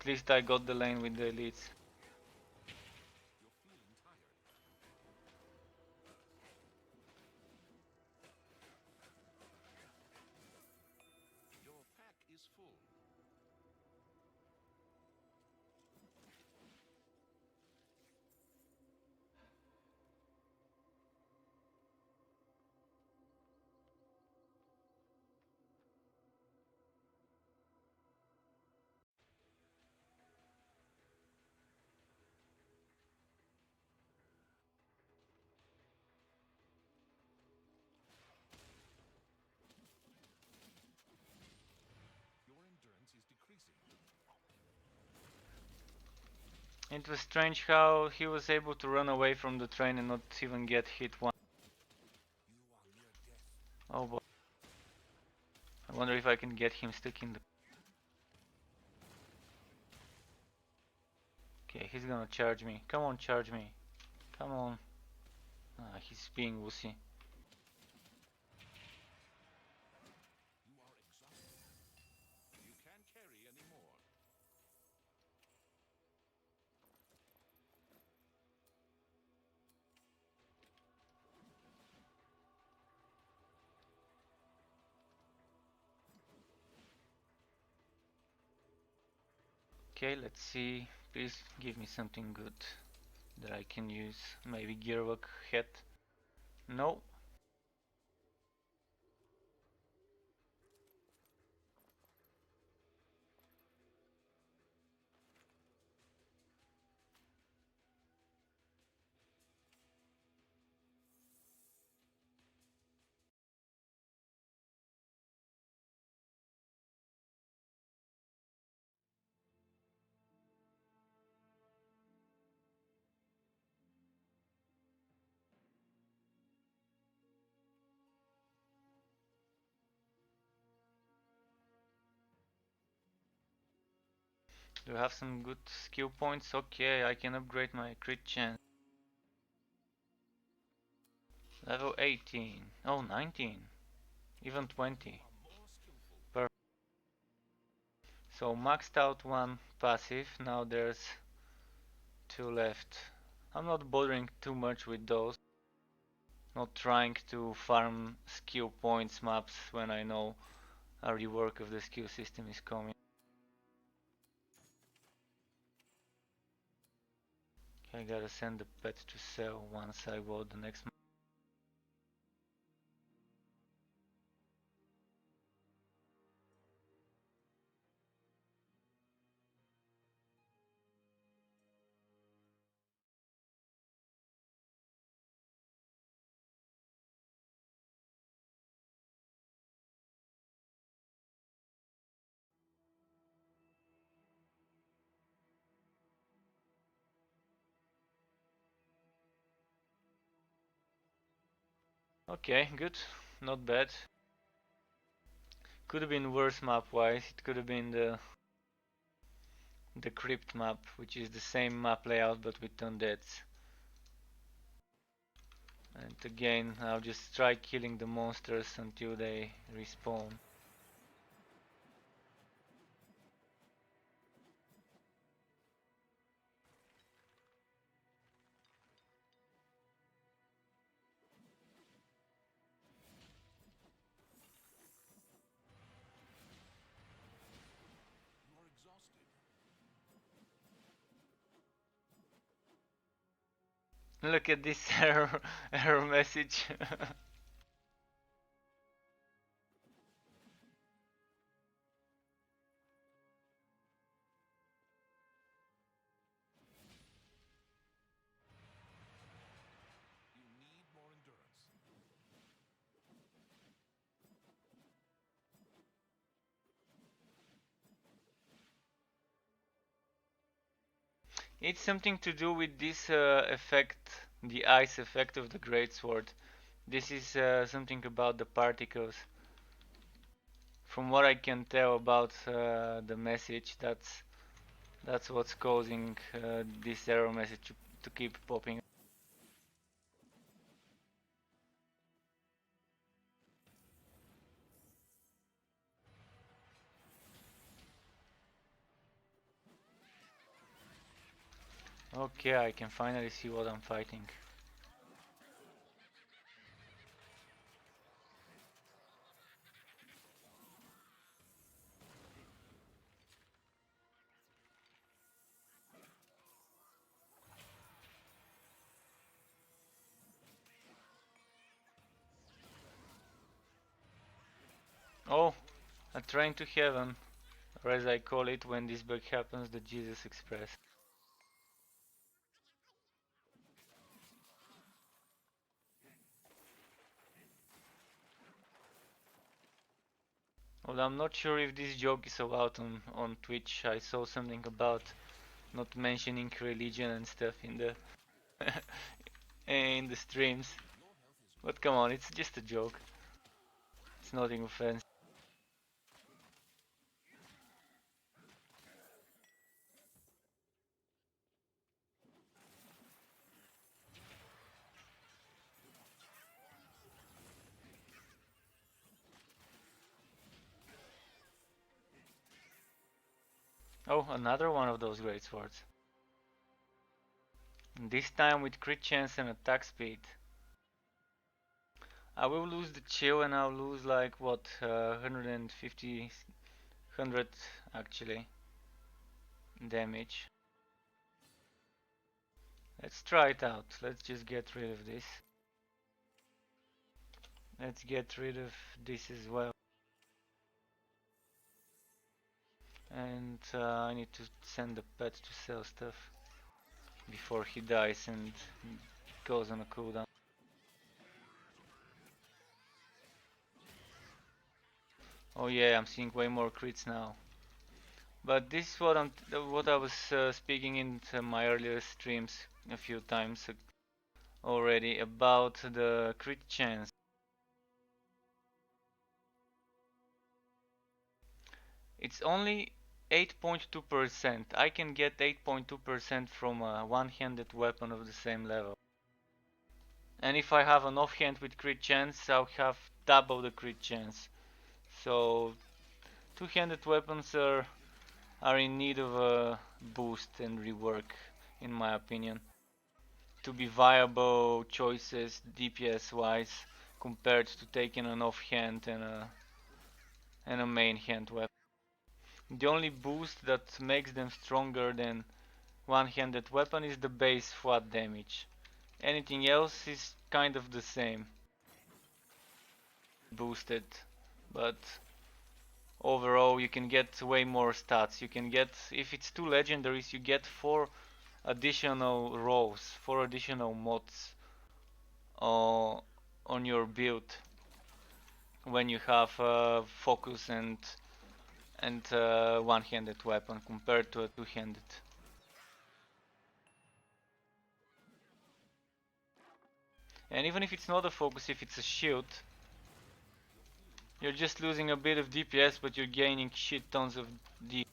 At least I got the lane with the elites. You're feeling tired. It was strange how he was able to run away from the train and not even get hit once. Oh boy. I wonder if I can get him stuck in the... Okay, he's gonna charge me. Come on, charge me. Come on. Ah, he's being wussy. Okay, let's see. Please give me something good that I can use. Maybe gearwork head. No. Do I have some good skill points? Okay, I can upgrade my crit chance. Level 18. Oh, 19. Even 20. Perfect. So maxed out one passive. Now there's two left. I'm not bothering too much with those. Not trying to farm skill points maps when I know a rework of the skill system is coming. I gotta send the pet to sell once I load the next map. Okay, good. Not bad. Could have been worse map wise. It could have been the crypt map, which is the same map layout but with undeads. And again, I'll just try killing the monsters until they respawn. Look at this error message. It's something to do with this effect, the ice effect of the greatsword. This is something about the particles. From what I can tell about the message, that's what's causing this error message to keep popping. Okay, I can finally see what I'm fighting. Oh, a train to heaven, or as I call it when this bug happens, the Jesus Express. Well, I'm not sure if this joke is allowed on Twitch. I saw something about not mentioning religion and stuff in the in the streams. But come on, it's just a joke. It's nothing offensive. Oh, another one of those great swords. This time with crit chance and attack speed. I will lose the chill and I'll lose like what, 150, 100 actually damage. Let's try it out. Let's just get rid of this. Let's get rid of this as well. And I need to send the pet to sell stuff before he dies and goes on a cooldown. Oh yeah, I'm seeing way more crits now. But this is what I was speaking in my earlier streams a few times already about the crit chance. It's only 8.2%. I can get 8.2% from a one-handed weapon of the same level. And if I have an offhand with crit chance, I'll have double the crit chance. So two-handed weapons are in need of a boost and rework, in my opinion, to be viable choices DPS wise compared to taking an offhand and a main hand weapon. The only boost that makes them stronger than one-handed weapon is the base flat damage. Anything else is kind of the same, boosted, but overall you can get way more stats. You can get, if it's two legendaries, you get 4 additional rolls, 4 additional mods on your build when you have focus and one-handed weapon compared to a two-handed. And even if it's not a focus, if it's a shield, you're just losing a bit of DPS, but you're gaining shit tons of D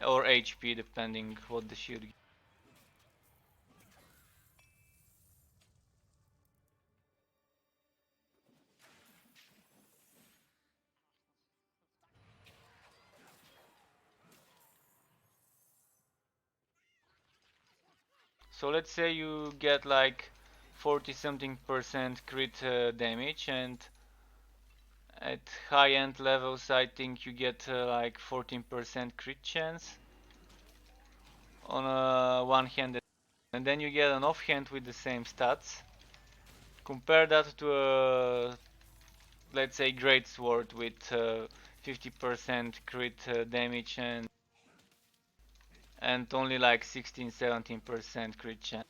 or HP depending what the shield. So let's say you get like 40 something percent crit damage, and at high end levels I think you get like 14% crit chance on a one handed, and then you get an offhand with the same stats. Compare that to a, let's say, great sword with 50% crit damage and only like 16-17% crit chance.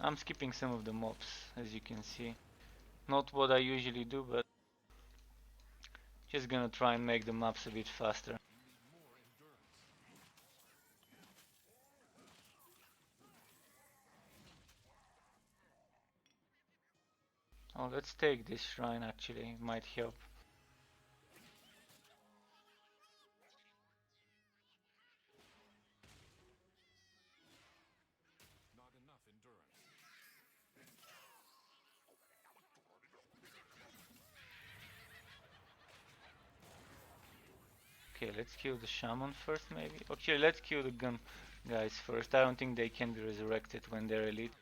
I'm skipping some of the mobs, as you can see. Not what I usually do, but just gonna try and make the maps a bit faster. Oh, let's take this shrine actually, it might help. Okay, let's kill the shaman first maybe. Okay, let's kill the gun guys first. I don't think they can be resurrected when they're elite.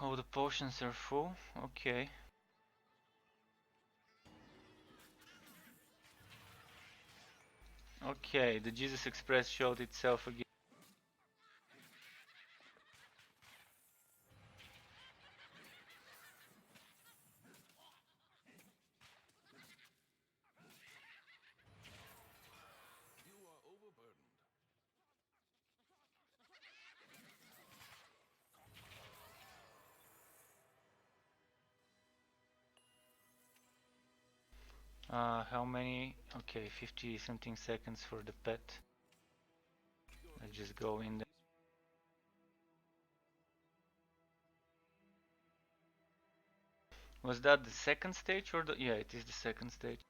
Oh, the potions are full. Okay. Okay, the Jesus Express showed itself again. You are overburdened. How many? Okay, 50 something seconds for the pet. Your Let's just go in there. Was that the second stage or the? Yeah, it is the second stage.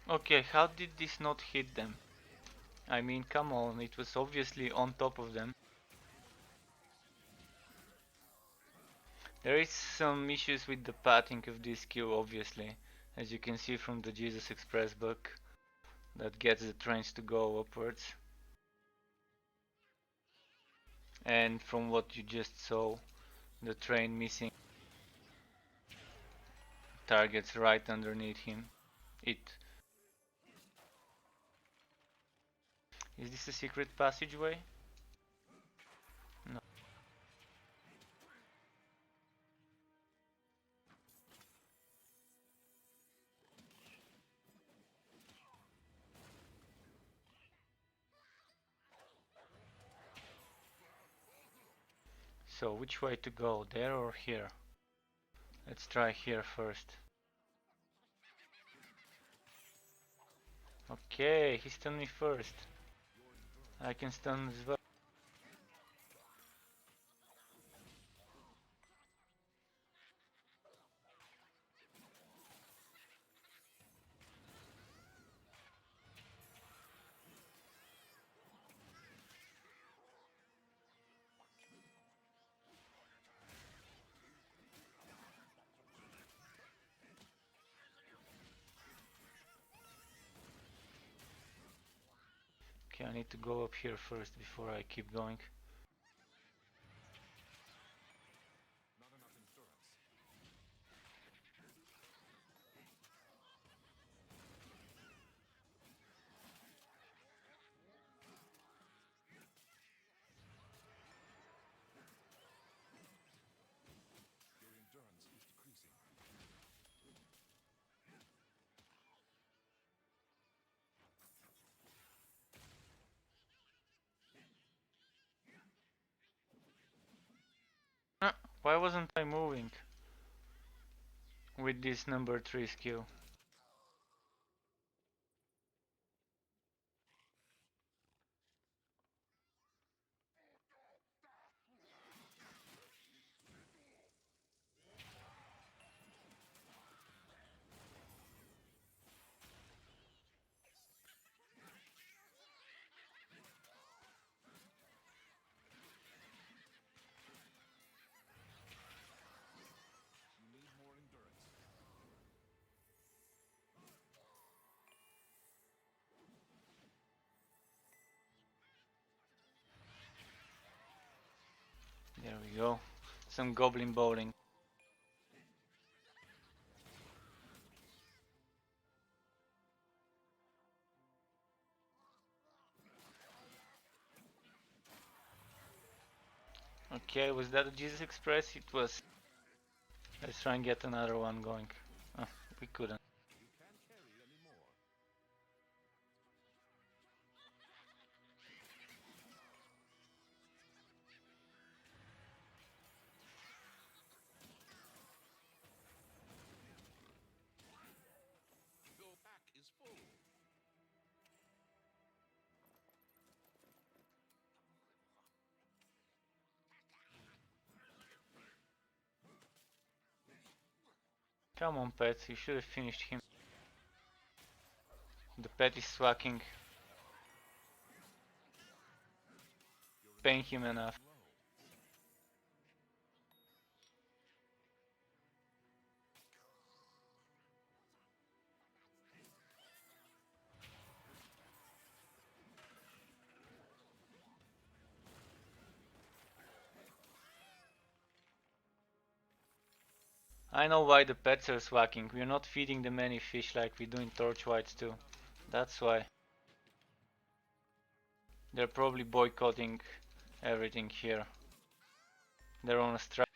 Okay, how did this not hit them? I mean, come on, it was obviously on top of them. There is some issues with the pathing of this skill, obviously, as you can see from the Jesus Express book that gets the trains to go upwards. And from what you just saw, the train missing targets right underneath him. It. Is this a secret passageway? No. So which way to go, there or here? Let's try here first. Okay, he stunned me first. I can stun as well. Okay, I need to go up here first before I keep going. not enough endurance. Your endurance is decreasing. Why wasn't I moving with this number 3 skill? You need more endurance. There we go. Some goblin bowling. Okay, was that a Jesus Express? It was. Let's try and get another one going. Oh, we couldn't. You can't carry anymore. Your pack is full. Come on, pet, you should have finished him. The pet is swacking. Paying him enough. I know why the pets are swacking. We're not feeding them any fish like we do in Torchlight too. That's why. They're probably boycotting everything here. They're on a strike.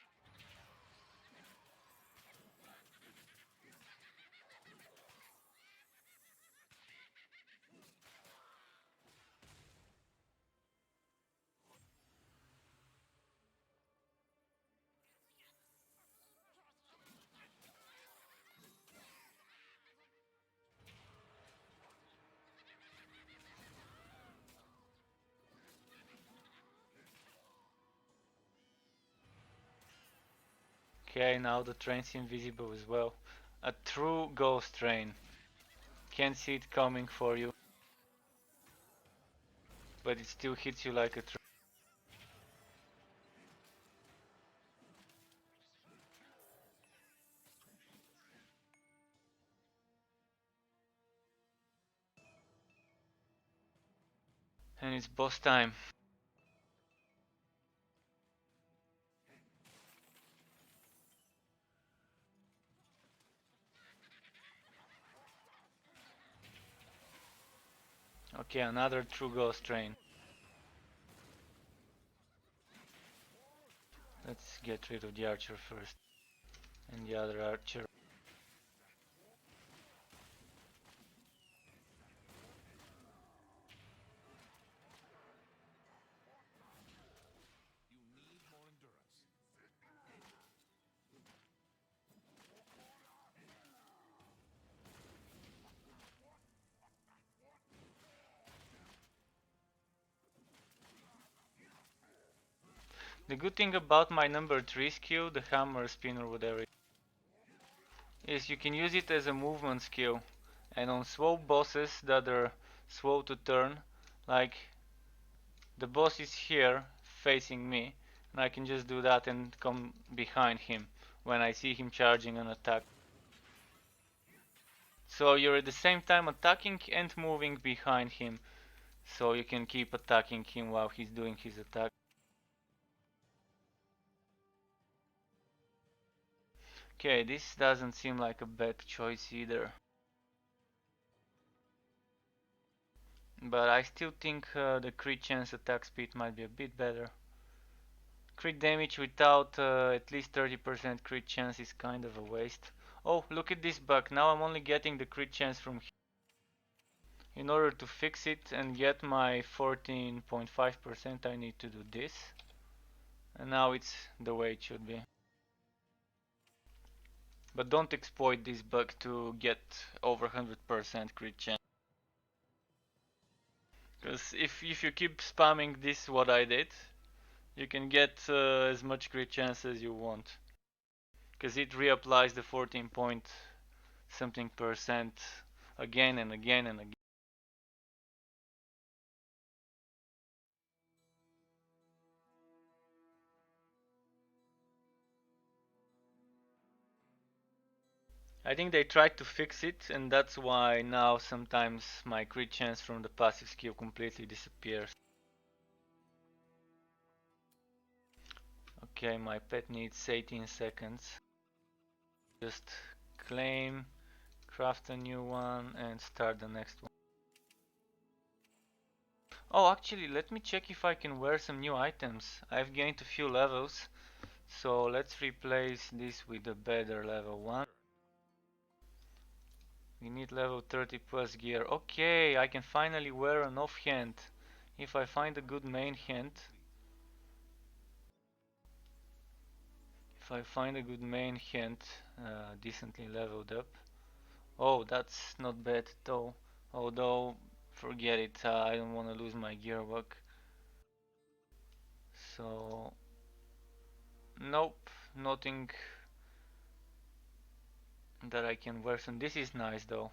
Okay, now the train's invisible as well. A true ghost train. Can't see it coming for you, but it still hits you like a train. And it's boss time. Okay, another true ghost train. Let's get rid of the archer first. And the other archer. The good thing about my number 3 skill, the hammer spin or whatever, is you can use it as a movement skill. And on slow bosses that are slow to turn, like the boss is here facing me, and I can just do that and come behind him when I see him charging an attack. So you're at the same time attacking and moving behind him, so you can keep attacking him while he's doing his attack. Okay, this doesn't seem like a bad choice either. But I still think the crit chance attack speed might be a bit better. Crit damage without at least 30% crit chance is kind of a waste. Oh, look at this bug. Now I'm only getting the crit chance from here. In order to fix it and get my 14.5%, I need to do this. And now it's the way it should be. But don't exploit this bug to get over 100% crit chance. Because if you keep spamming this, what I did, you can get as much crit chance as you want. Because it reapplies the 14 point something percent again and again and again. I think they tried to fix it, and that's why now sometimes my crit chance from the passive skill completely disappears. Okay, my pet needs 18 seconds. Just claim, craft a new one, and start the next one. Oh, actually, let me check if I can wear some new items. I've gained a few levels, so let's replace this with a better level 1. We need level 30 plus gear. Okay, I can finally wear an offhand. If I find a good main hand. If I find a good main hand, decently leveled up. Oh, that's not bad at all. Although, forget it, I don't want to lose my gearwork. So, nope, nothing. that I can wear soon. This is nice though.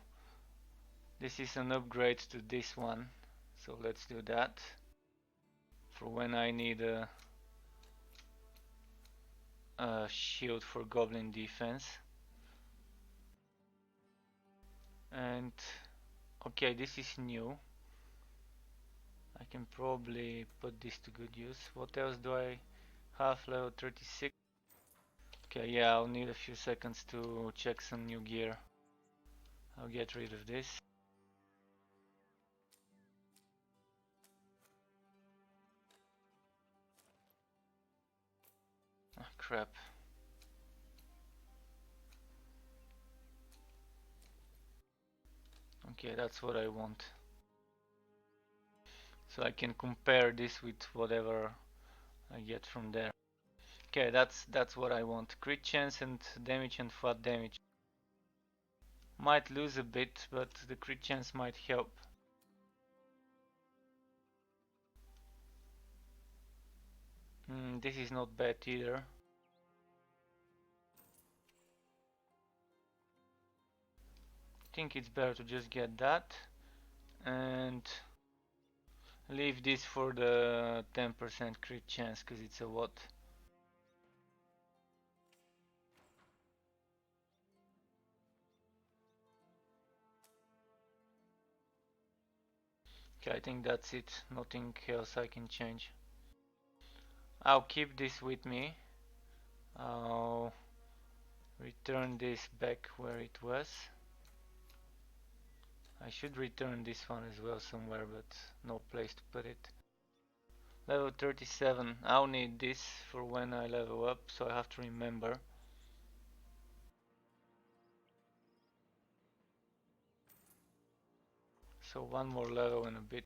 This is an upgrade to this one, so let's do that for when I need a shield for goblin defense. And okay, this is new. I can probably put this to good use. What else do I have? Level 36. Okay, yeah, I'll need a few seconds to check some new gear. I'll get rid of this. Ah, crap. Okay, that's what I want. So I can compare this with whatever I get from there. Okay, that's what I want. Crit chance and damage and flat damage. Might lose a bit, but the crit chance might help. This is not bad either. I think it's better to just get that and leave this for the 10% crit chance, because it's a lot. Okay, I think that's it. Nothing else I can change. I'll keep this with me. I'll return this back where it was. I should return this one as well somewhere, but no place to put it. Level 37. I'll need this for when I level up, so I have to remember. So one more level and a bit.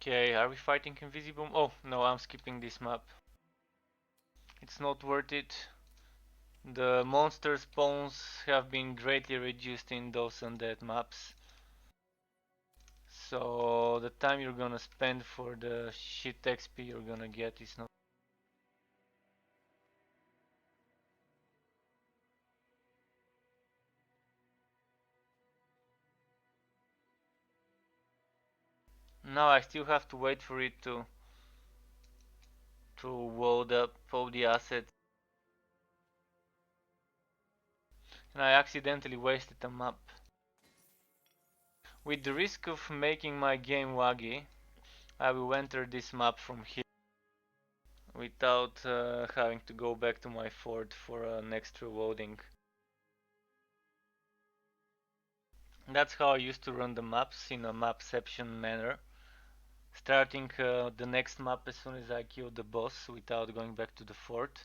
Okay, are we fighting Invisible? Oh, no, I'm skipping this map. It's not worth it. The monster spawns have been greatly reduced in those undead maps. So the time you're gonna spend for the shit XP you're gonna get is not. Now I still have to wait for it to load up all the assets. And I accidentally wasted a map. With the risk of making my game laggy, I will enter this map from here without having to go back to my fort for an extra loading. That's how I used to run the maps, in a mapception manner. Starting the next map as soon as I kill the boss without going back to the fort.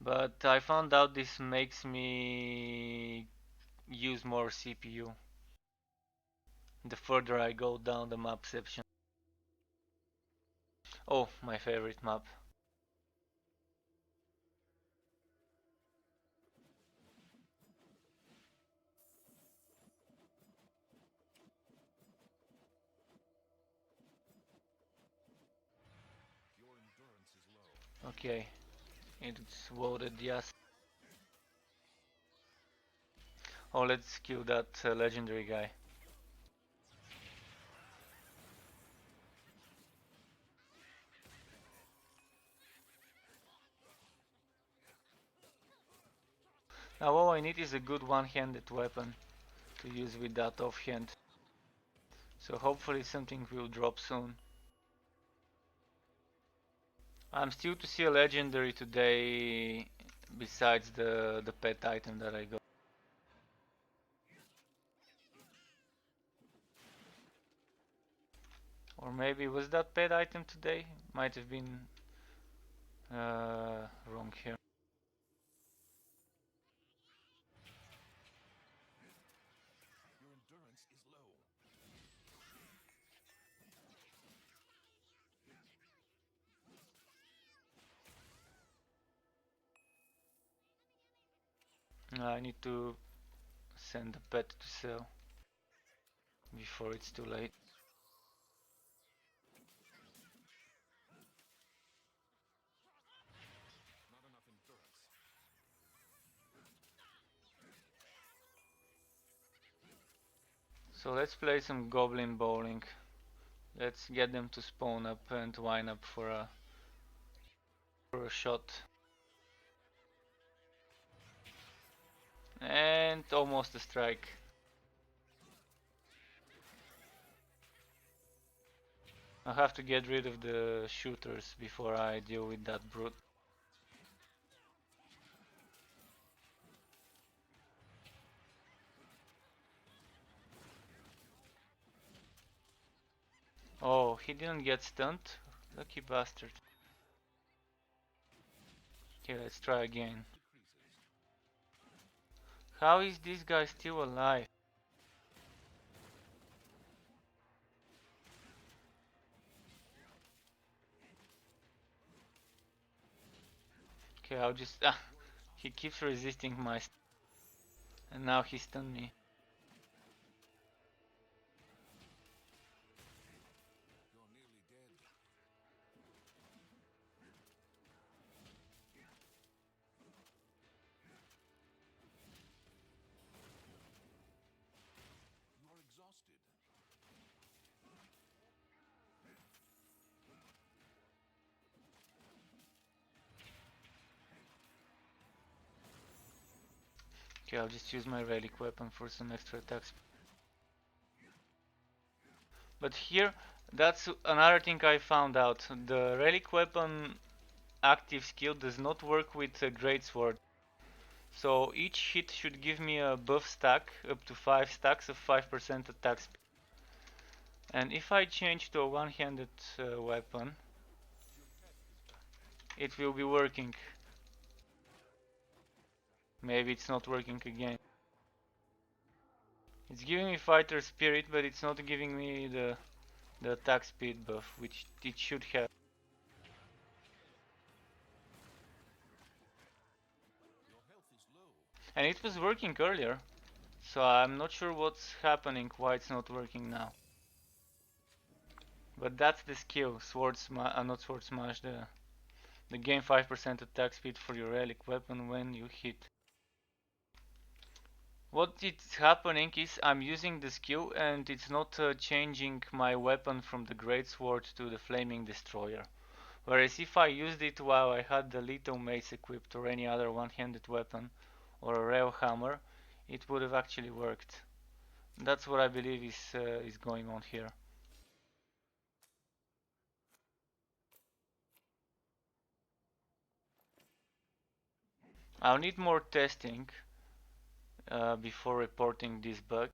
But I found out this makes me use more CPU the further I go down the mapception. Oh, my favorite map. Your endurance is low. Okay, it's loaded, yes. Oh, let's kill that legendary guy. Now all I need is a good one-handed weapon to use with that offhand. So hopefully something will drop soon. I'm still to see a legendary today besides the pet item that I got. Or maybe was that pet item today? Might have been wrong here. Your endurance is low. I need to send the pet to sell before it's too late. Not enough endurance. So let's play some goblin bowling. Let's get them to spawn up and line up for a shot. And almost a strike. I have to get rid of the shooters before I deal with that brute. Oh, he didn't get stunned. Lucky bastard. Okay, let's try again. How is this guy still alive? Okay, I'll just... Ah, he keeps resisting my... And now he stunned me. You're nearly dead. You are exhausted. Okay, I'll just use my relic weapon for some extra attacks. But here, that's another thing I found out. The relic weapon active skill does not work with a greatsword. So each hit should give me a buff stack, up to 5 stacks of 5% attack speed. And if I change to a one-handed weapon, it will be working. Maybe it's not working again. It's giving me fighter spirit, but it's not giving me the attack speed buff, which it should have. Your health is low. And it was working earlier, so I'm not sure what's happening, why it's not working now. But that's the skill, not sword smash, the gain 5% attack speed for your relic weapon when you hit. What is happening is I'm using the skill and it's not changing my weapon from the greatsword to the flaming destroyer. Whereas if I used it while I had the lethal mace equipped or any other one-handed weapon or a rail hammer, it would have actually worked. That's what I believe is going on here. I'll need more testing before reporting this bug.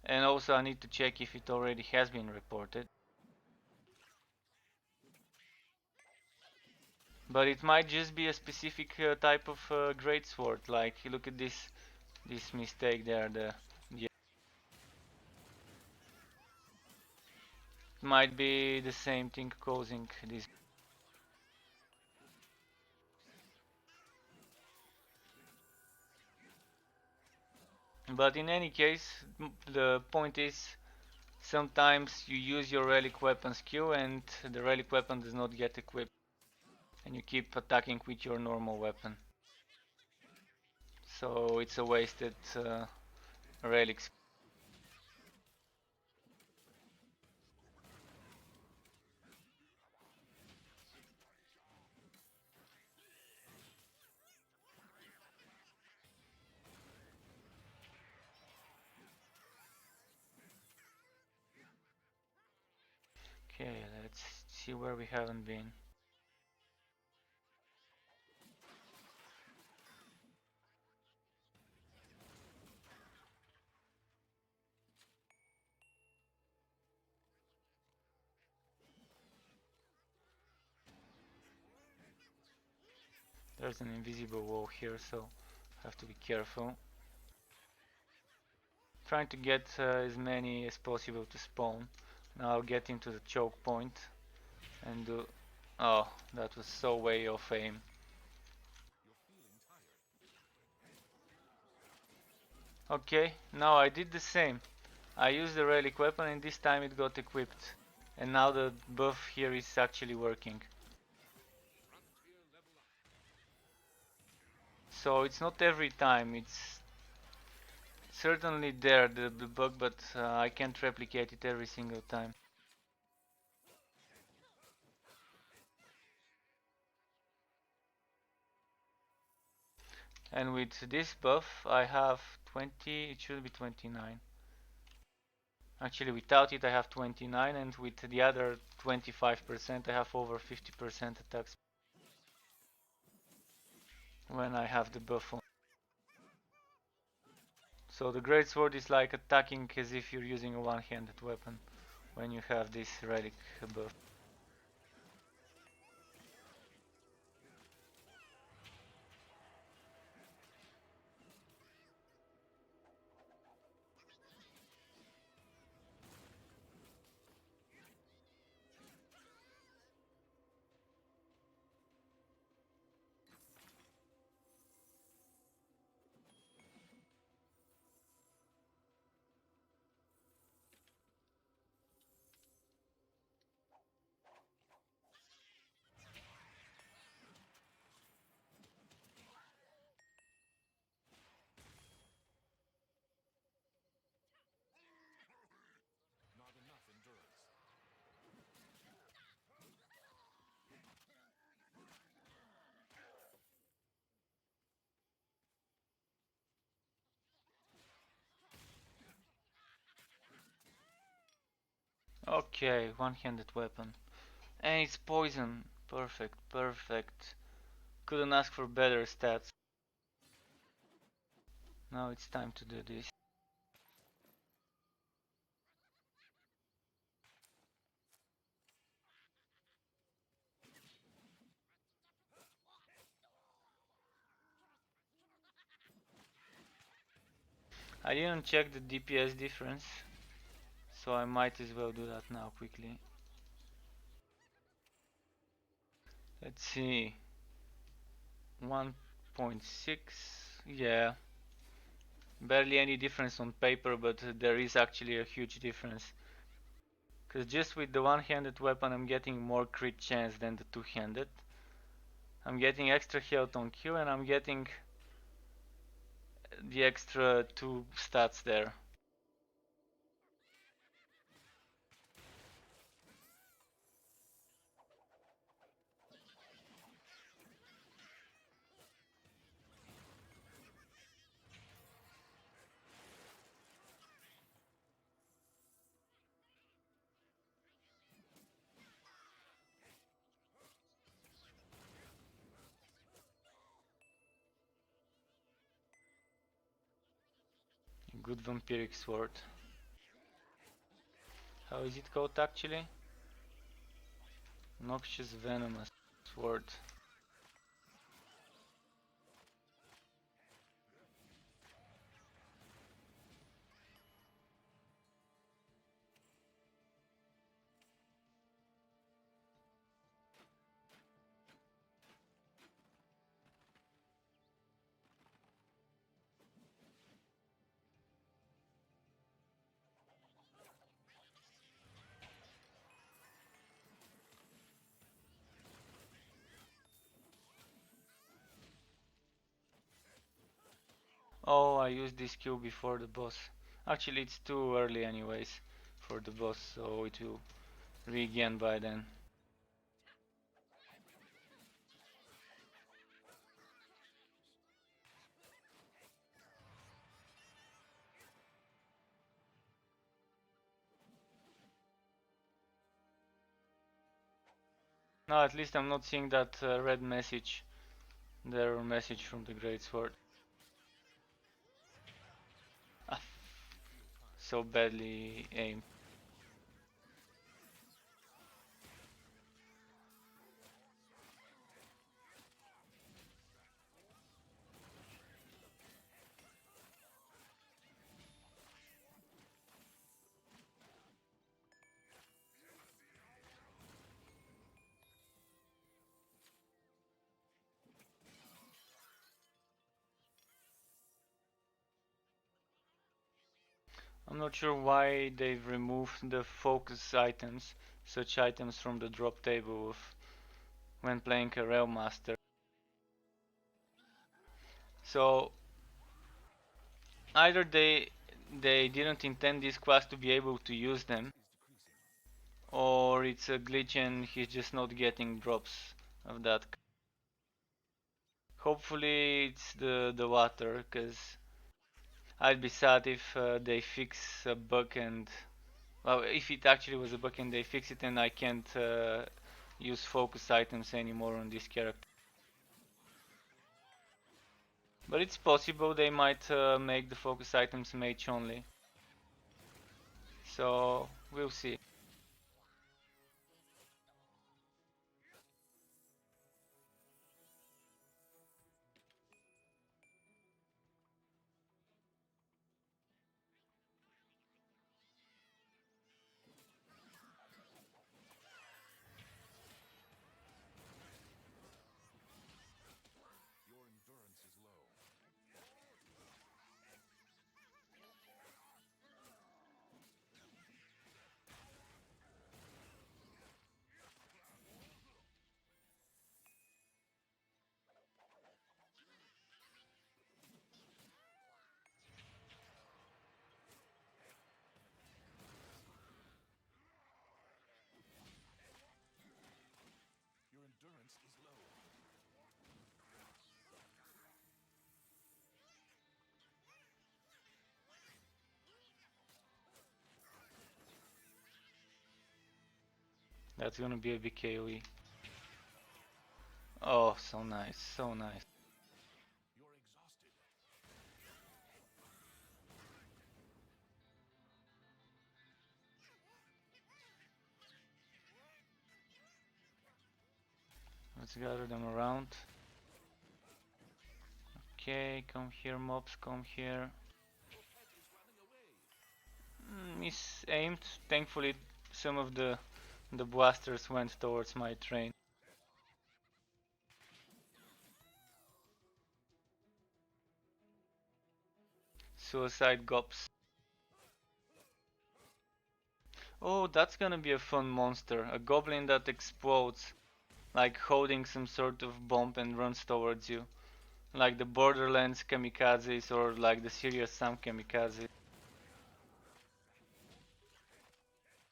And also I need to check if it already has been reported. But it might just be a specific type of greatsword. Like look at this mistake there. It might be the same thing causing this. But in any case, the point is sometimes you use your relic weapon skill and the relic weapon does not get equipped. And you keep attacking with your normal weapon. So it's a wasted relic. Okay, let's see where we haven't been. There's an invisible wall here, so have to be careful. Trying to get as many as possible to spawn. Now I'll get into the choke point and do... Oh, that was so way off aim. Okay, now I did the same. I used the relic weapon and this time it got equipped. And now the buff here is actually working. So it's not every time, it's certainly there, the bug, but I can't replicate it every single time. And with this buff I have 20, it should be 29. Actually without it I have 29 and with the other 25% I have over 50% attacks when I have the buff on. So the greatsword is like attacking as if you're using a one-handed weapon when you have this relic buff. Not enough endurance. Okay, one-handed weapon. And it's poison. Perfect, perfect. Couldn't ask for better stats. Now it's time to do this. I didn't check the DPS difference, so I might as well do that now quickly. Let's see. 1.6, yeah. Barely any difference on paper, but there is actually a huge difference. Because just with the one-handed weapon I'm getting more crit chance than the two-handed. I'm getting extra health on Q and I'm getting the extra 2 stats there. Good vampiric sword. How is it called actually? Noxious venomous sword. Oh, I used this skill before the boss. Actually, it's too early anyways for the boss, so it will regain by then. No, at least I'm not seeing that red message. The error message from the Great Sword. Ah, so badly aimed. I'm not sure why they've removed the focus items, such items from the drop table when playing a Railmaster. So either they didn't intend this class to be able to use them, or it's a glitch and he's just not getting drops of that. Hopefully it's the water, cause I'd be sad if they fix a bug and well, if it actually was a bug and they fix it and I can't use focus items anymore on this character. But it's possible they might make the focus items mage only. So we'll see. Your endurance is low. Your endurance is low. That's gonna be a big KOE. Oh, so nice, so nice. You're exhausted. Let's gather them around. Okay, come here, mobs, come here. Misaimed. Thankfully, some of the blasters went towards my train. Suicide Gops. Oh, that's gonna be a fun monster. A goblin that explodes, like holding some sort of bomb and runs towards you. Like the Borderlands kamikazes or like the Serious Sam kamikaze.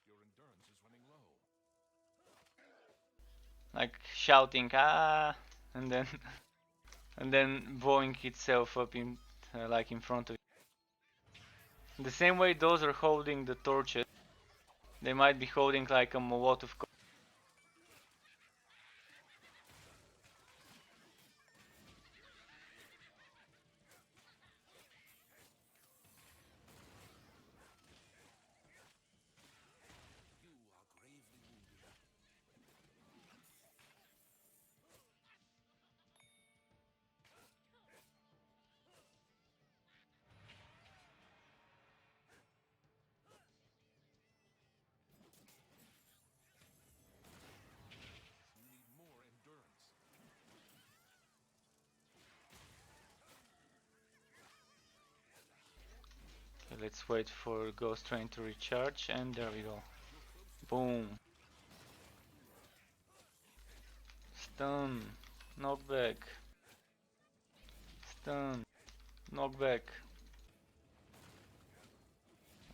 Your endurance is running low. Like shouting ah and then and then blowing itself up in like in front of you. The same way those are holding the torches, they might be holding like a Molotov. You are gravely wounded. You need more endurance. Okay, let's wait for Ghost Train to recharge, and there we go. Boom. Stun. Knockback. Stun. Knockback.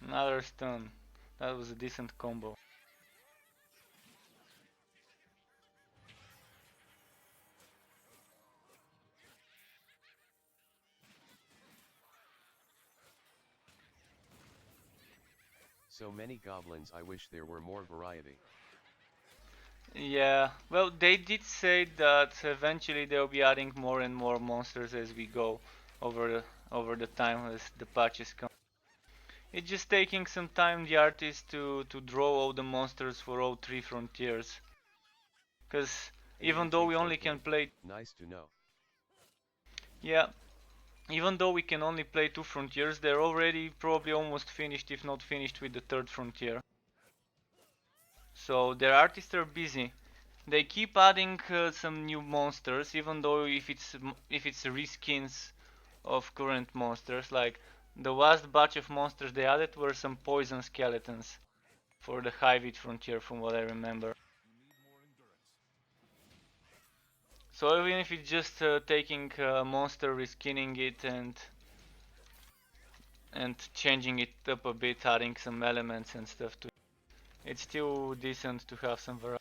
Another stun. That was a decent combo. So many goblins, I wish there were more variety. Yeah, well, they did say that eventually they'll be adding more and more monsters as we go over the time as the patches come. It's just taking some time the artist to draw all the monsters for all three frontiers. Cause even though we AH only can okay, play, nice to know. yeah, even though we can only play two frontiers, they're already probably almost finished, if not finished, with the third frontier. So their artists are busy. They keep adding some new monsters, even though if it's reskins of current monsters, like The last batch of monsters they added were some poison skeletons for the high wheat frontier from what I remember. So even if it's just taking a monster, reskinning it and changing it up a bit, adding some elements and stuff to it, it's still decent to have some variety.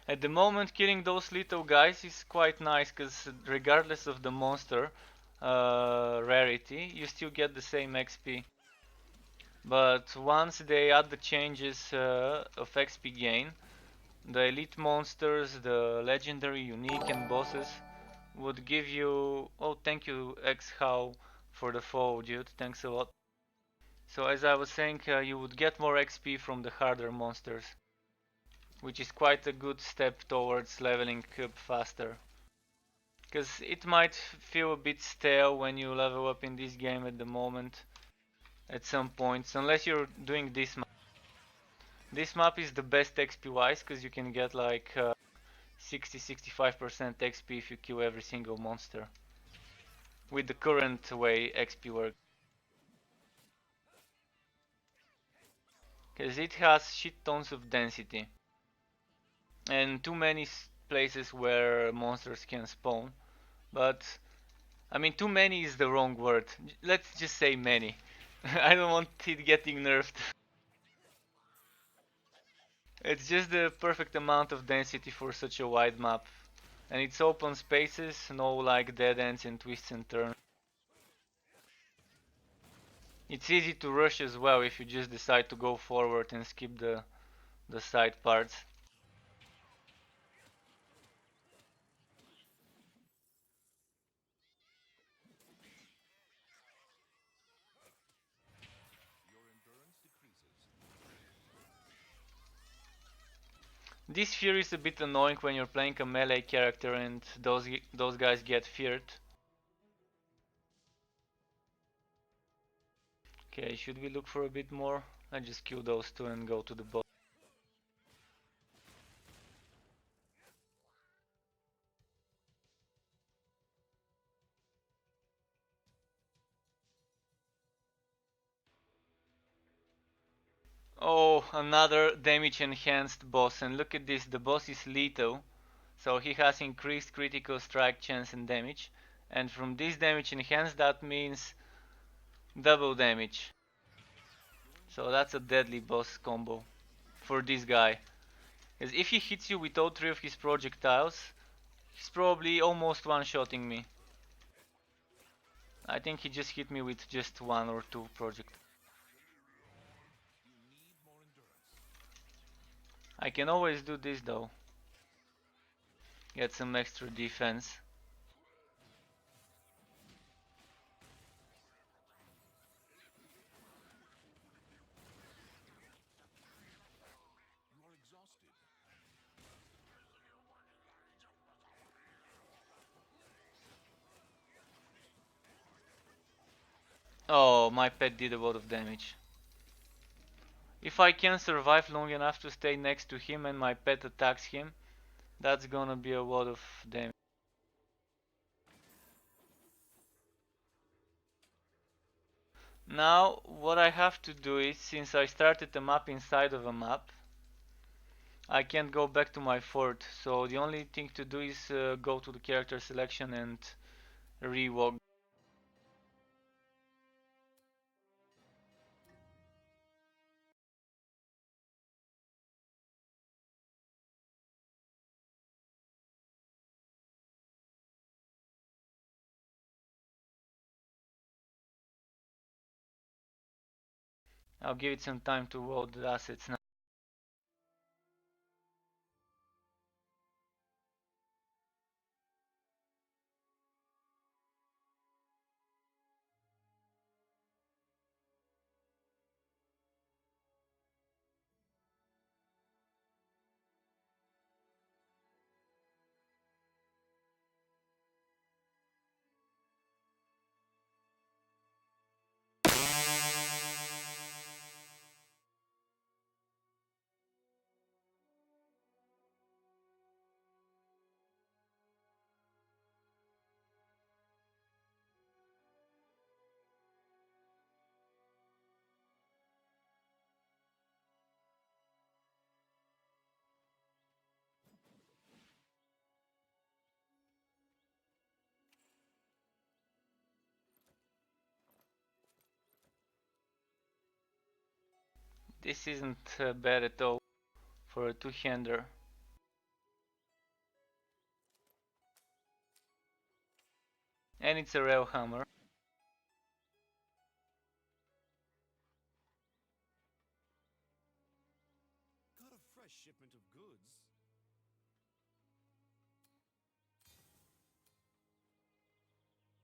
At the moment, killing those little guys is quite nice because regardless of the monster rarity, you still get the same XP. But once they add the changes of XP gain, the elite monsters, the legendary, unique, and bosses would give you. Oh, thank you, X How, for the follow, dude. Thanks a lot. So as I was saying, you would get more XP from the harder monsters, which is quite a good step towards leveling up faster. Because it might feel a bit stale when you level up in this game at the moment, at some points, unless you're doing this map. This map is the best XP wise, because you can get like 60-65% XP if you kill every single monster. With the current way XP works. Because it has shit tons of density. And too many places where monsters can spawn. But, I mean, too many is the wrong word. Let's just say many. I don't want it getting nerfed. It's just the perfect amount of density for such a wide map. And it's open spaces, no like dead ends and twists and turns. It's easy to rush as well if you just decide to go forward and skip the side parts. This fear is a bit annoying when you're playing a melee character and those guys get feared. Okay, should we look for a bit more? I just kill those two and go to the boss. Oh, another damage enhanced boss, and look at this, the boss is lethal, so he has increased critical strike chance and damage, and from this damage enhanced that means double damage. So that's a deadly boss combo for this guy. Because if he hits you with all three of his projectiles, he's probably almost one-shotting me. I think he just hit me with just one or two projectiles. I can always do this though. Get some extra defense. Oh, my pet did a lot of damage. If I can survive long enough to stay next to him and my pet attacks him, that's gonna be a lot of damage. Now, what I have to do is, since I started a map inside of a map, I can't go back to my fort, so the only thing to do is go to the character selection and re-walk. I'll give it some time to load the assets now. This isn't bad at all for a two-hander. And it's a rail hammer. Got a fresh shipment of goods.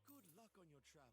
Good luck on your travels.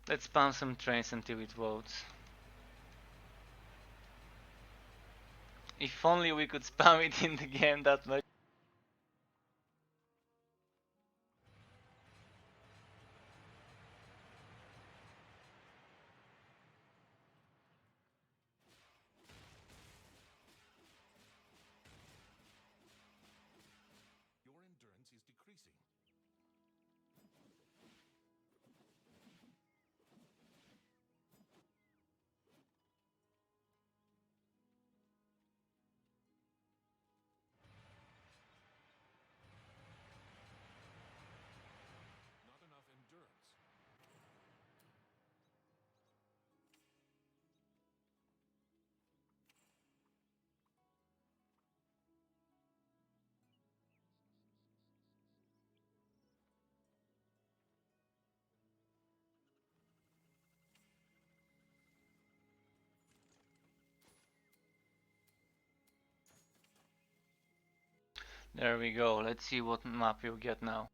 Let's spam some trains until it votes. If only we could spam it in the game that much. Your endurance is decreasing. Not enough endurance. There we go. Let's see what map you'll get now.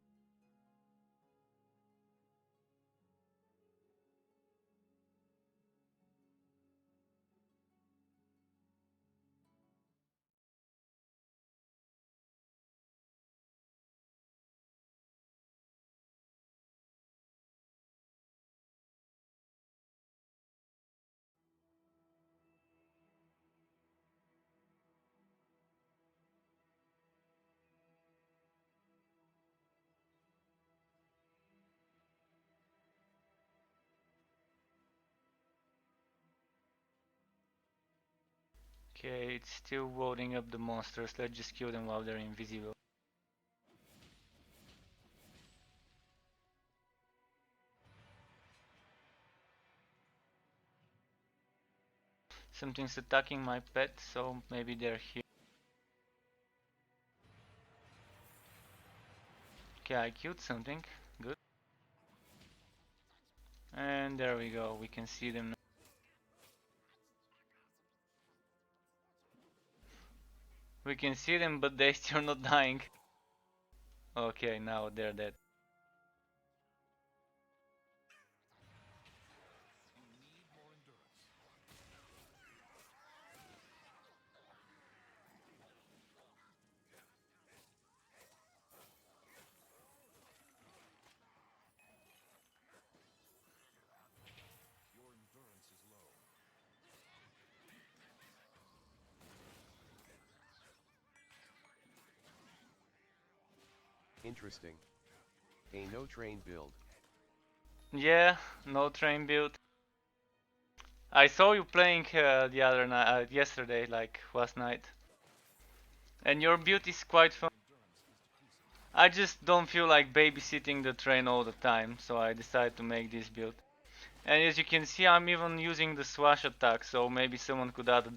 Okay, it's still loading up the monsters. Let's just kill them while they're invisible. Something's attacking my pet, so maybe they're here. Okay, I killed something. Good. And there we go. We can see them now. We can see them, but they're still not dying. Okay, now they're dead. You need more endurance. Your endurance is low. Interesting. A no train build. Yeah, no train build. I saw you playing the other night, yesterday, like last night, and your build is quite fun. I just don't feel like babysitting the train all the time, so I decided to make this build. And as you can see, I'm even using the slash attack, so maybe someone could add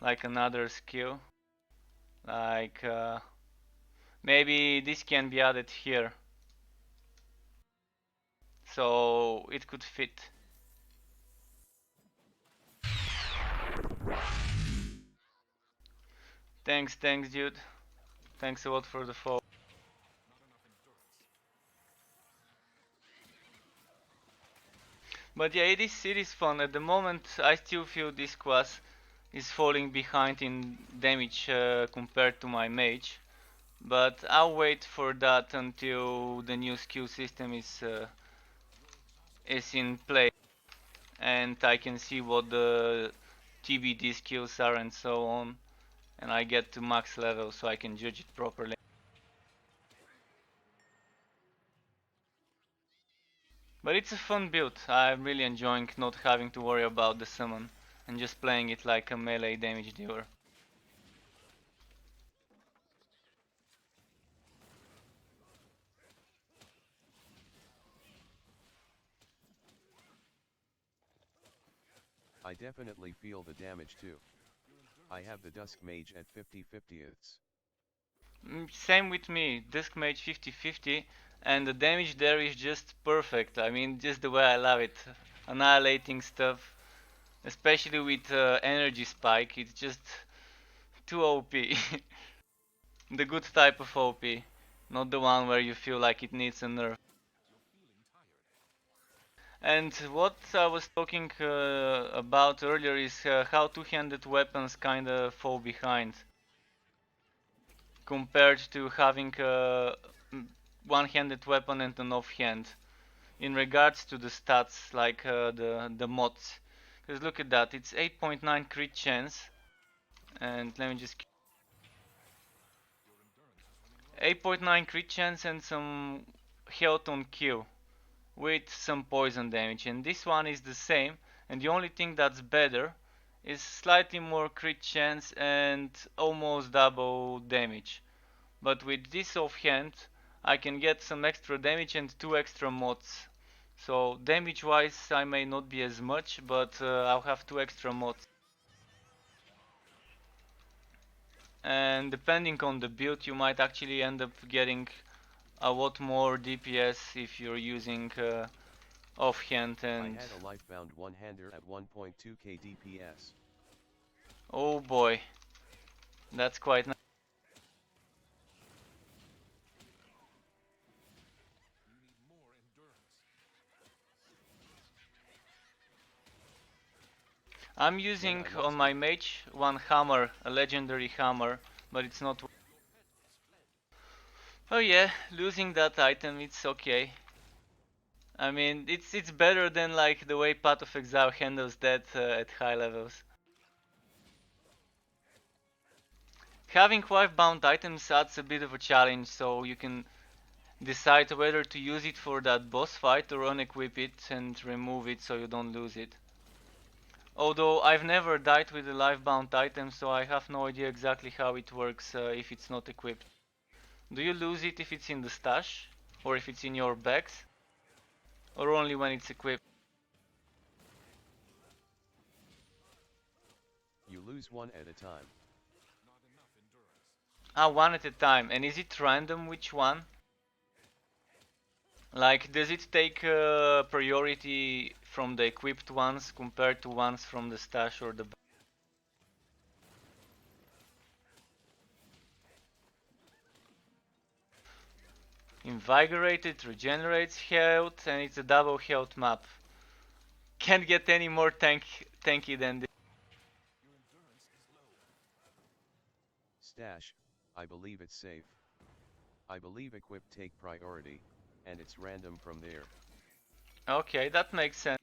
like another skill. Like maybe this can be added here, so it could fit. Thanks, dude. Thanks a lot for the follow. But yeah, it is fun. At the moment, I still feel this class is falling behind in damage compared to my mage. But I'll wait for that until the new skill system is in play, and I can see what the TBD skills are and so on, and I get to max level so I can judge it properly. But it's a fun build. I'm really enjoying not having to worry about the summon and just playing it like a melee damage dealer. I definitely feel the damage too. I have the Dusk Mage at 50/50ths. Same with me, Disc Mage 50/50, and the damage there is just perfect. I mean, just the way I love it. Annihilating stuff, especially with energy spike, it's just too OP. The good type of OP, not the one where you feel like it needs a nerf. And what I was talking about earlier is how two-handed weapons kinda fall behind compared to having a one-handed weapon and an offhand in regards to the stats like the mods. Because look at that, it's 8.9 crit chance, and let me just 8.9 crit chance and some health on kill with some poison damage, and this one is the same, and the only thing that's better is slightly more crit chance and almost double damage. But with this offhand I can get some extra damage and 2 extra mods. So damage wise I may not be as much, but I'll have 2 extra mods. And depending on the build you might actually end up getting a lot more DPS if you're using offhand I and... had a lifebound one-hander at 1.2k DPS. Oh boy, that's quite nice. I'm Then using I on lost my it. mage one hammer, a legendary hammer, but it's not... Oh yeah, losing that item, it's okay. I mean, it's better than like the way Path of Exile handles that at high levels. Having 5 bound items adds a bit of a challenge, so you can decide whether to use it for that boss fight or unequip it and remove it so you don't lose it. Although I've never died with a life bound item, so I have no idea exactly how it works if it's not equipped. Do you lose it if it's in the stash? Or if it's in your bags? Or only when it's equipped? You lose one at a time. Ah, one at a time. And is it random which one? Like, does it take priority from the equipped ones compared to ones from the stash or the... Invigorated, regenerates health, and it's a double health map. Can't get any more tanky than this. Stash, I believe it's safe. I believe equip take priority, and it's random from there. Okay, that makes sense.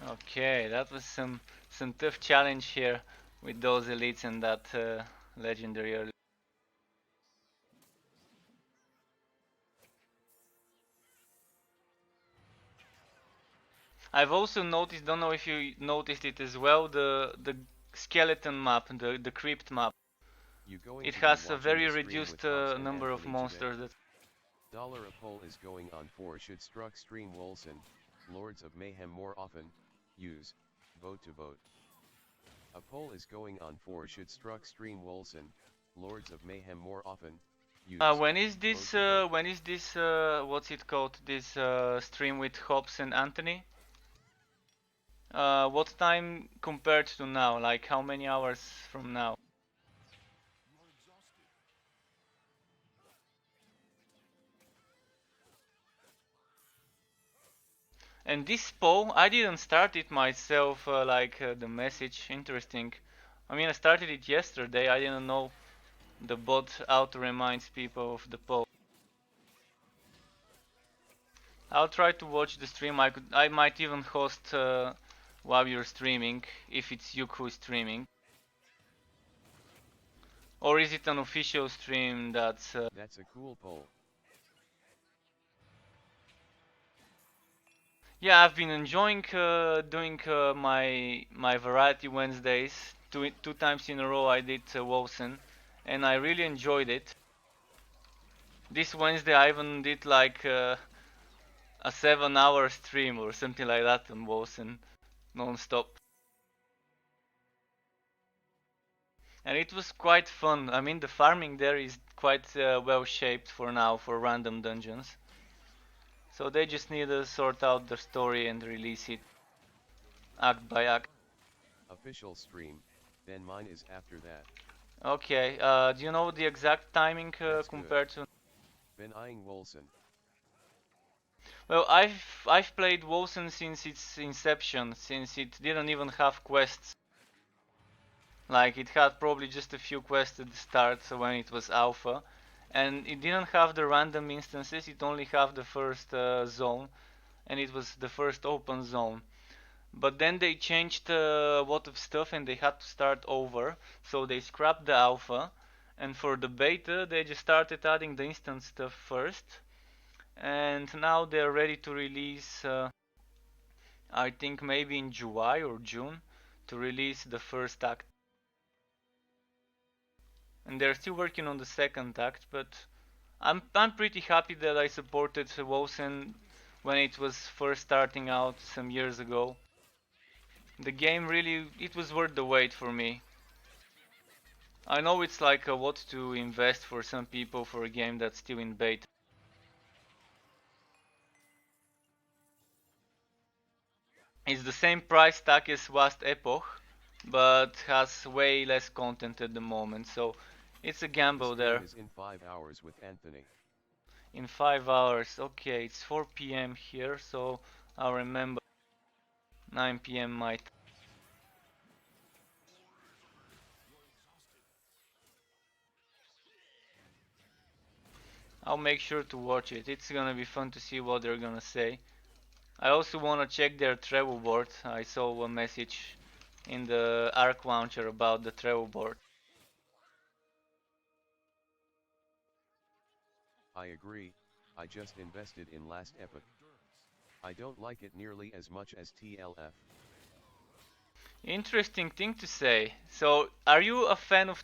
Okay, that was some tough challenge here with those elites and that legendary early. I've also noticed, don't know if you noticed it as well, the skeleton map, the crypt map. You going It to be has a watching very the stream with reduced Hobbs and number of Anthony today? monsters that. A poll is going on for should Struck stream Wolson, Lords of Mayhem more often, use, vote to vote. A poll is going on for should Struck stream Wolson, Lords of Mayhem more often, use, When is vote this? to vote. When is this? What's it called? This stream with Hobbs and Anthony? What time compared to now? Like how many hours from now? And this poll, I didn't start it myself. The message, interesting. I mean, I started it yesterday. I didn't know the bot auto reminds people of the poll. I'll try to watch the stream. I might even host while you're streaming, if it's you who's streaming. Or is it an official stream that's... That's a cool poll. Yeah, I've been enjoying doing my Variety Wednesdays. Two times in a row I did Wolsen, and I really enjoyed it. This Wednesday I even did like a 7 hour stream or something like that on Wolsen, non-stop. And it was quite fun. I mean, the farming there is quite well shaped for now for random dungeons. So they just need to sort out the story and release it act by act. Official stream, then mine is after that. Okay, do you know the exact timing That's compared good. to... Been eyeing Wolson. Well, I've played Wolsen since its inception, since it didn't even have quests. Like it had probably just a few quests at the start when it was alpha, and it didn't have the random instances. It only had the first zone, and it was the first open zone. But then they changed a lot of stuff, and they had to start over. So they scrapped the alpha, and for the beta, they just started adding the instant stuff first. And now they're ready to release. I think maybe in July or June to release the first act. And they're still working on the second act, but I'm pretty happy that I supported Wosen when it was first starting out some years ago. The game really it was worth the wait for me. I know it's like a lot to invest for some people for a game that's still in beta. It's the same price tag as last Epoch, but has way less content at the moment, so it's a The gamble stream there. is in 5 hours with Anthony. In 5 hours, okay, it's 4 p.m. here, so I'll remember 9 p.m. my time. I'll make sure to watch it. It's gonna be fun to see what they're gonna say. I also wanna check their travel board. I saw a message in the Arc launcher about the travel board. I agree, I just invested in last epoch. I don't like it nearly as much as TLF. Interesting thing to say. So, are you a fan of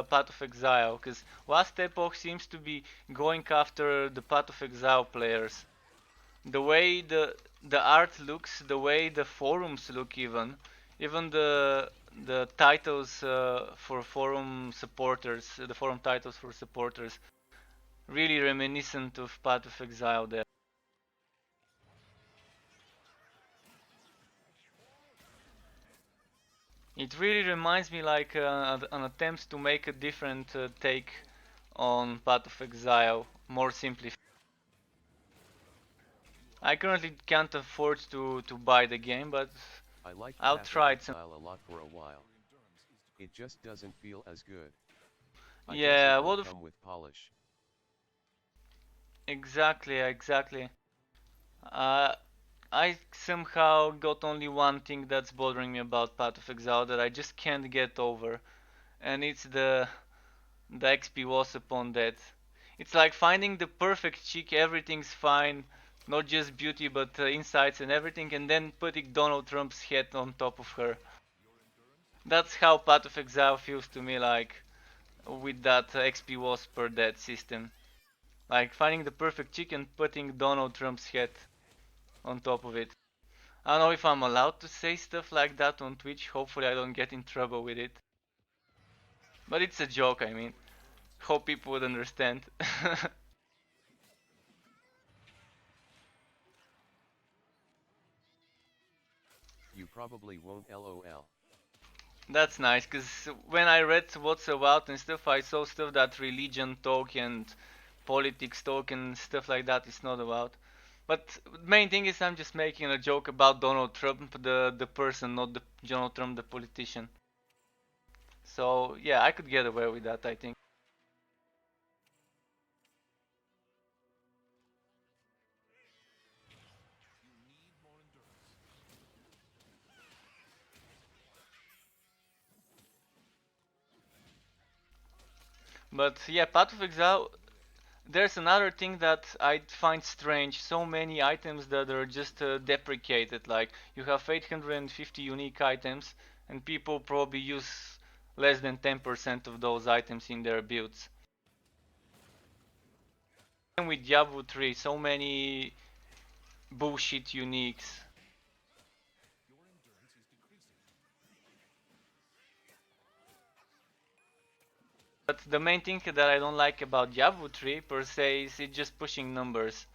Path of Exile? Because Last Epoch seems to be going after the Path of Exile players. The way the art looks, the way the forums look, even the titles for forum supporters, the forum titles for supporters, really reminiscent of Path of Exile there. It really reminds me like an attempt to make a different take on Path of Exile, more simply. I currently can't afford to buy the game, but I liked I'll Path of try it some. Exile a lot for a while. It just doesn't feel as good. I guess it Yeah, will what if come with polish. exactly. Uh, I somehow got only one thing that's bothering me about Path of Exile that I just can't get over, and it's the XP loss upon death. It's like finding the perfect chick, everything's fine, not just beauty but insights and everything, and then putting Donald Trump's head on top of her. That's how Path of Exile feels to me, like with that XP was per death system. Like finding the perfect chick and putting Donald Trump's head on top of it. I don't know if I'm allowed to say stuff like that on Twitch. Hopefully I don't get in trouble with it. But it's a joke, I mean. Hope people would understand. You probably won't lol. That's nice, cause when I read what's about and stuff, I saw stuff that religion talk and politics talk and stuff like that is not about. But main thing is I'm just making a joke about Donald Trump, the person, not the Donald Trump, the politician. So yeah, I could get away with that, I think. But yeah, Path of Exile. There's another thing that I find strange. So many items that are just deprecated. Like you have 850 unique items, and people probably use less than 10% of those items in their builds. And with Diablo 3, so many bullshit uniques. But the main thing that I don't like about Diablo 3 per se is it just pushing numbers.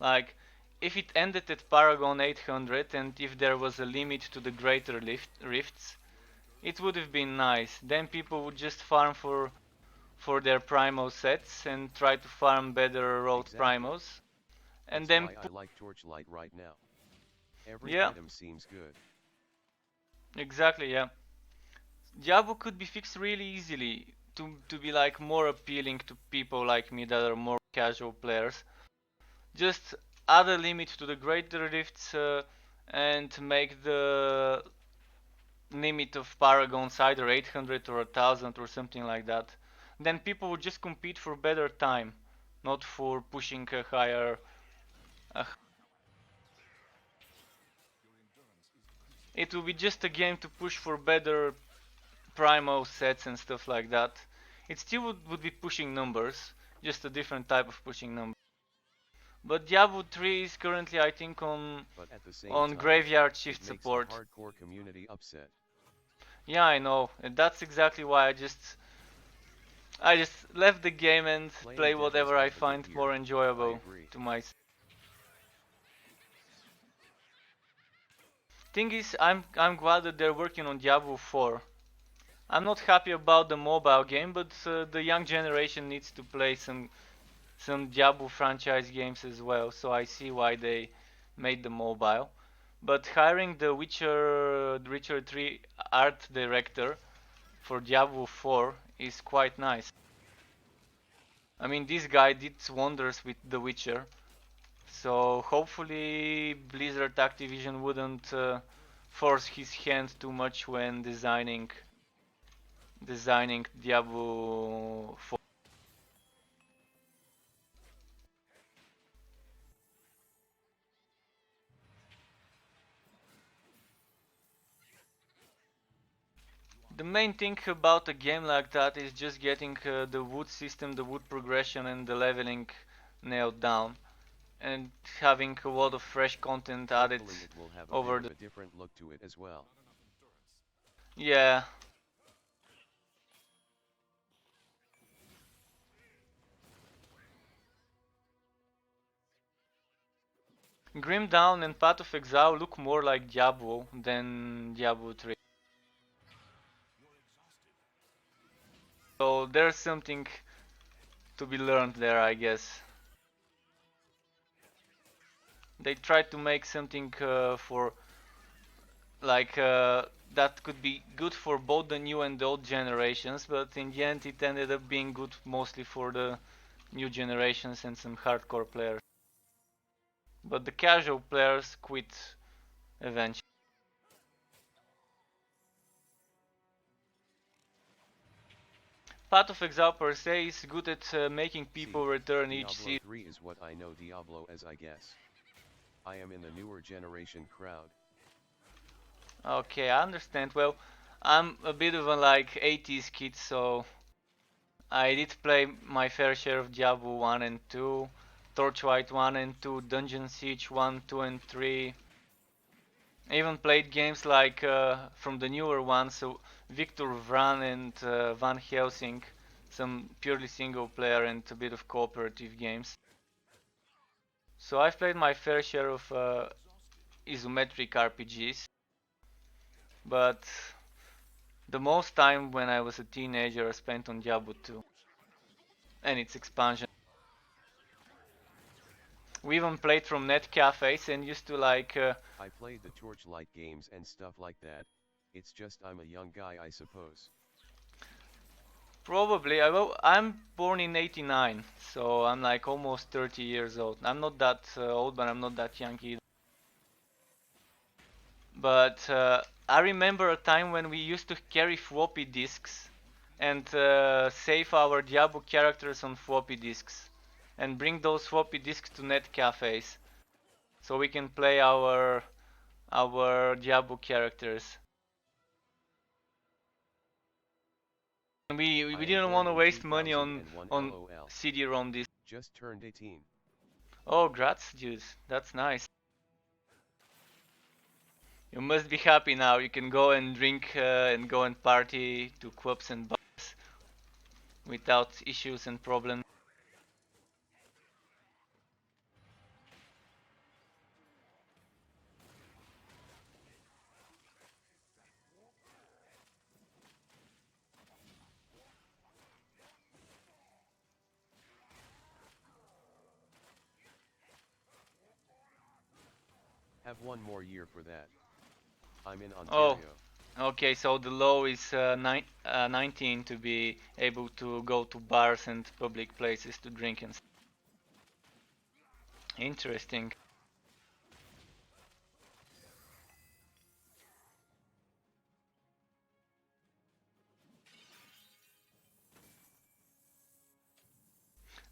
Like, if it ended at Paragon 800 and if there was a limit to the greater rifts, it would have been nice. Then people would just farm for their primal sets and try to farm better road Exactly. primals. And That's then why I like Torchlight right now. Every yeah, item seems good. exactly, yeah. Diablo could be fixed really easily to be like more appealing to people like me that are more casual players. Just add a limit to the greater rifts and make the limit of paragons either 800 or 1000 or something like that. Then people would just compete for better time, not for pushing a higher. Uh, it will be just a game to push for better primal sets and stuff like that. It still would be pushing numbers, just a different type of pushing number. But Diablo 3 is currently, I think, But at the same on time, graveyard it shift makes the support. hardcore community upset. Yeah, I know, and that's exactly why I just left the game and Playing play devil's whatever I advocate find here, more I enjoyable agree. to my. Thing is, I'm glad that they're working on Diablo 4. I'm not happy about the mobile game, but the young generation needs to play some Diablo franchise games as well. So I see why they made the mobile. But hiring the Witcher 3 art director for Diablo 4 is quite nice. I mean, this guy did wonders with The Witcher. So hopefully Blizzard Activision wouldn't force his hand too much when designing Diablo 4. The main thing about a game like that is just getting the wood system, the wood progression and the leveling nailed down and having a lot of fresh content added Hopefully it will have a bit over of the. a different look to it as well. Yeah. Grim Dawn and Path of Exile look more like Diablo than Diablo 3. So there's something to be learned there, I guess. They tried to make something for like that could be good for both the new and the old generations, but in the end it ended up being good mostly for the new generations and some hardcore players. But the casual players quit eventually. Path of Exile per se is good at making See, people return each Diablo season. 3 is what I know Diablo as, I guess. I am in the newer generation crowd. Okay, I understand. Well, I'm a bit of a like 80s kid, so I did play my fair share of Diablo 1 and 2, Torchlight 1 and 2, Dungeon Siege 1, 2 and 3. I even played games like from the newer ones, so Victor Vran and Van Helsing, some purely single player and a bit of cooperative games. So I've played my fair share of isometric RPGs, but the most time when I was a teenager I spent on Diablo 2 and its expansion. We even played from net cafes and used to like I played the Torchlight games and stuff like that. It's just I'm a young guy, I suppose. probably I'm born in 89, so I'm like almost 30 years old. I'm not that old, but I'm not that young either. But I remember a time when we used to carry floppy disks and save our Diablo characters on floppy disks and bring those floppy disks to net cafes so we can play our Diablo characters. We I am didn't born want to in waste money 2001 on LOL. CD-ROM disks. Just turned 18. Oh, grats, dude. That's nice. You must be happy now. You can go and drink and go and party to clubs and bars without issues and problems. Have one more year for that. I'm in Oh, Ontario. okay. So the law is 19 to be able to go to bars and public places to drink and. Interesting.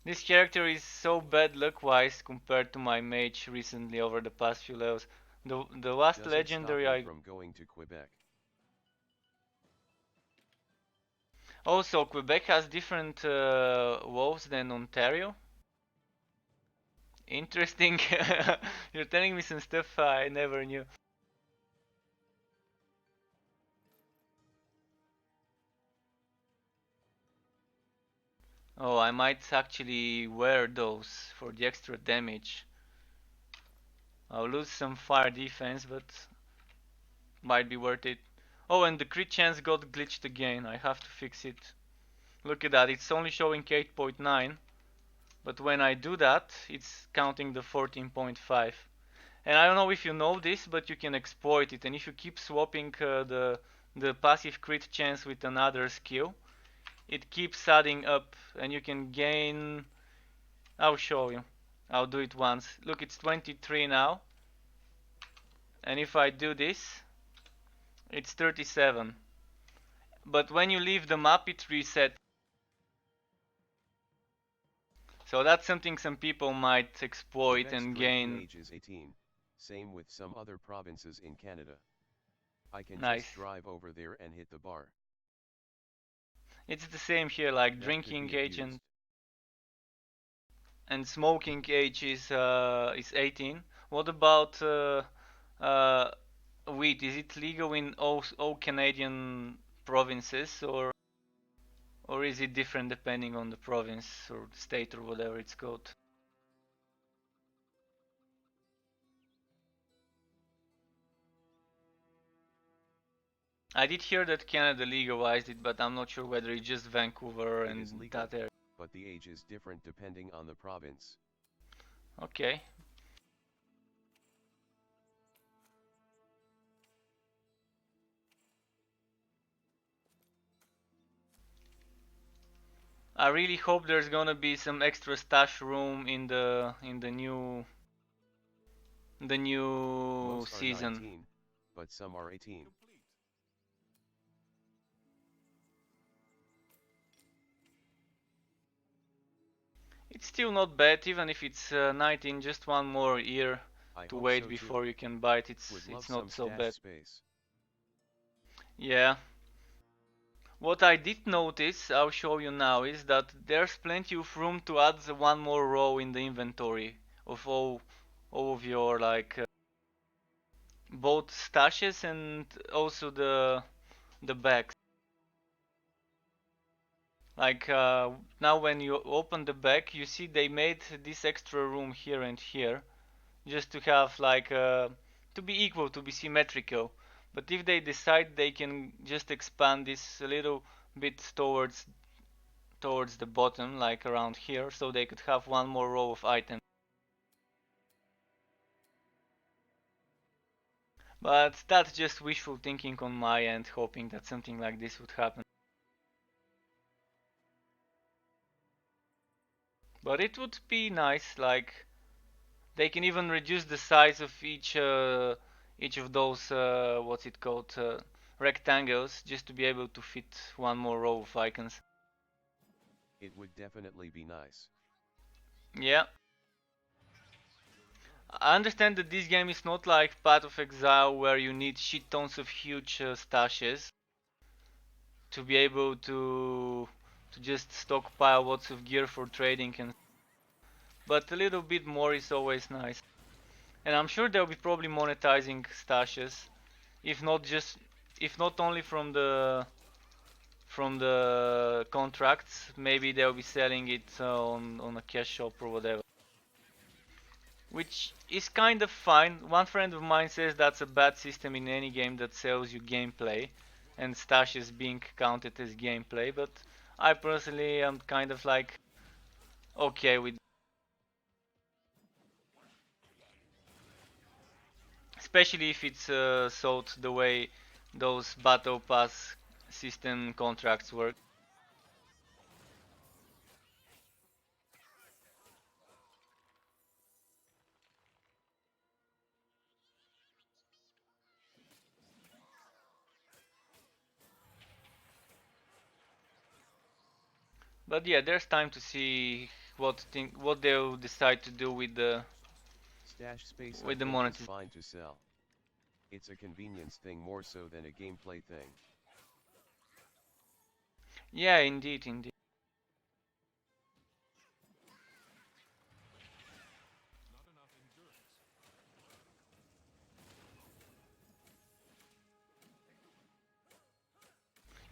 This character is so bad luck-wise compared to my mage recently over the past few levels. The last Doesn't stop legendary me I from going to Quebec. also Quebec has different WoWs than Ontario. Interesting. You're telling me some stuff I never knew. Oh, I might actually wear those for the extra damage. I'll lose some fire defense, but might be worth it. Oh, and the crit chance got glitched again. I have to fix it. Look at that, it's only showing 8.9, but when I do that, it's counting the 14.5. And I don't know if you know this, but you can exploit it. And if you keep swapping the passive crit chance with another skill, it keeps adding up, and you can gain. I'll show you. I'll do it once. Look, it's 23 now, and if I do this, it's 37. But when you leave the map, it resets. So that's something some people might exploit Quebec's and drinking gain. age is 18. Same with some other provinces in Canada. I can just Nice. drive over there and hit the bar. It's the same here, like That could drinking be age abused. and smoking age is 18. What about uh, weed? Is it legal in all Canadian provinces, or is it different depending on the province or the state or whatever it's called? I did hear that Canada legalized it, but I'm not sure whether it's just Vancouver It is and legal, that area. but the age is different depending on the province. Okay. I really hope there's gonna be some extra stash room in the new Most are season. 19, but some are 18. It's still not bad, even if it's 19, just one more year. I to hope wait so too. before you can buy it. Would love It's some not so stash bad. space. Yeah. What I did notice, I'll show you now, is that there's plenty of room to add one more row in the inventory of all of your both stashes and also the bags. Like now when you open the bag, you see they made this extra room here and here just to have to be equal, to be symmetrical. But if they decide, they can just expand this a little bit towards the bottom, like around here, so they could have one more row of items. But that's just wishful thinking on my end, hoping that something like this would happen. But it would be nice, like they can even reduce the size of each of those what's it called rectangles, just to be able to fit one more row of icons. It would definitely be nice. Yeah, I understand that this game is not like Path of Exile where you need shit tons of huge stashes to be able to just stockpile lots of gear for trading, and but a little bit more is always nice. And I'm sure they'll be probably monetizing stashes, if not just if not only from the contracts, maybe they'll be selling it on a cash shop or whatever. Which is kind of fine. One friend of mine says that's a bad system in any game that sells you gameplay, and stashes being counted as gameplay, but I personally am kind of like okay with, especially if it's sold the way those battle pass system contracts work. But yeah, there's time to see what they'll decide to do Stash space I with the think is monetization. fine to sell. It's a convenience thing more so than a gameplay thing. Yeah, indeed, indeed.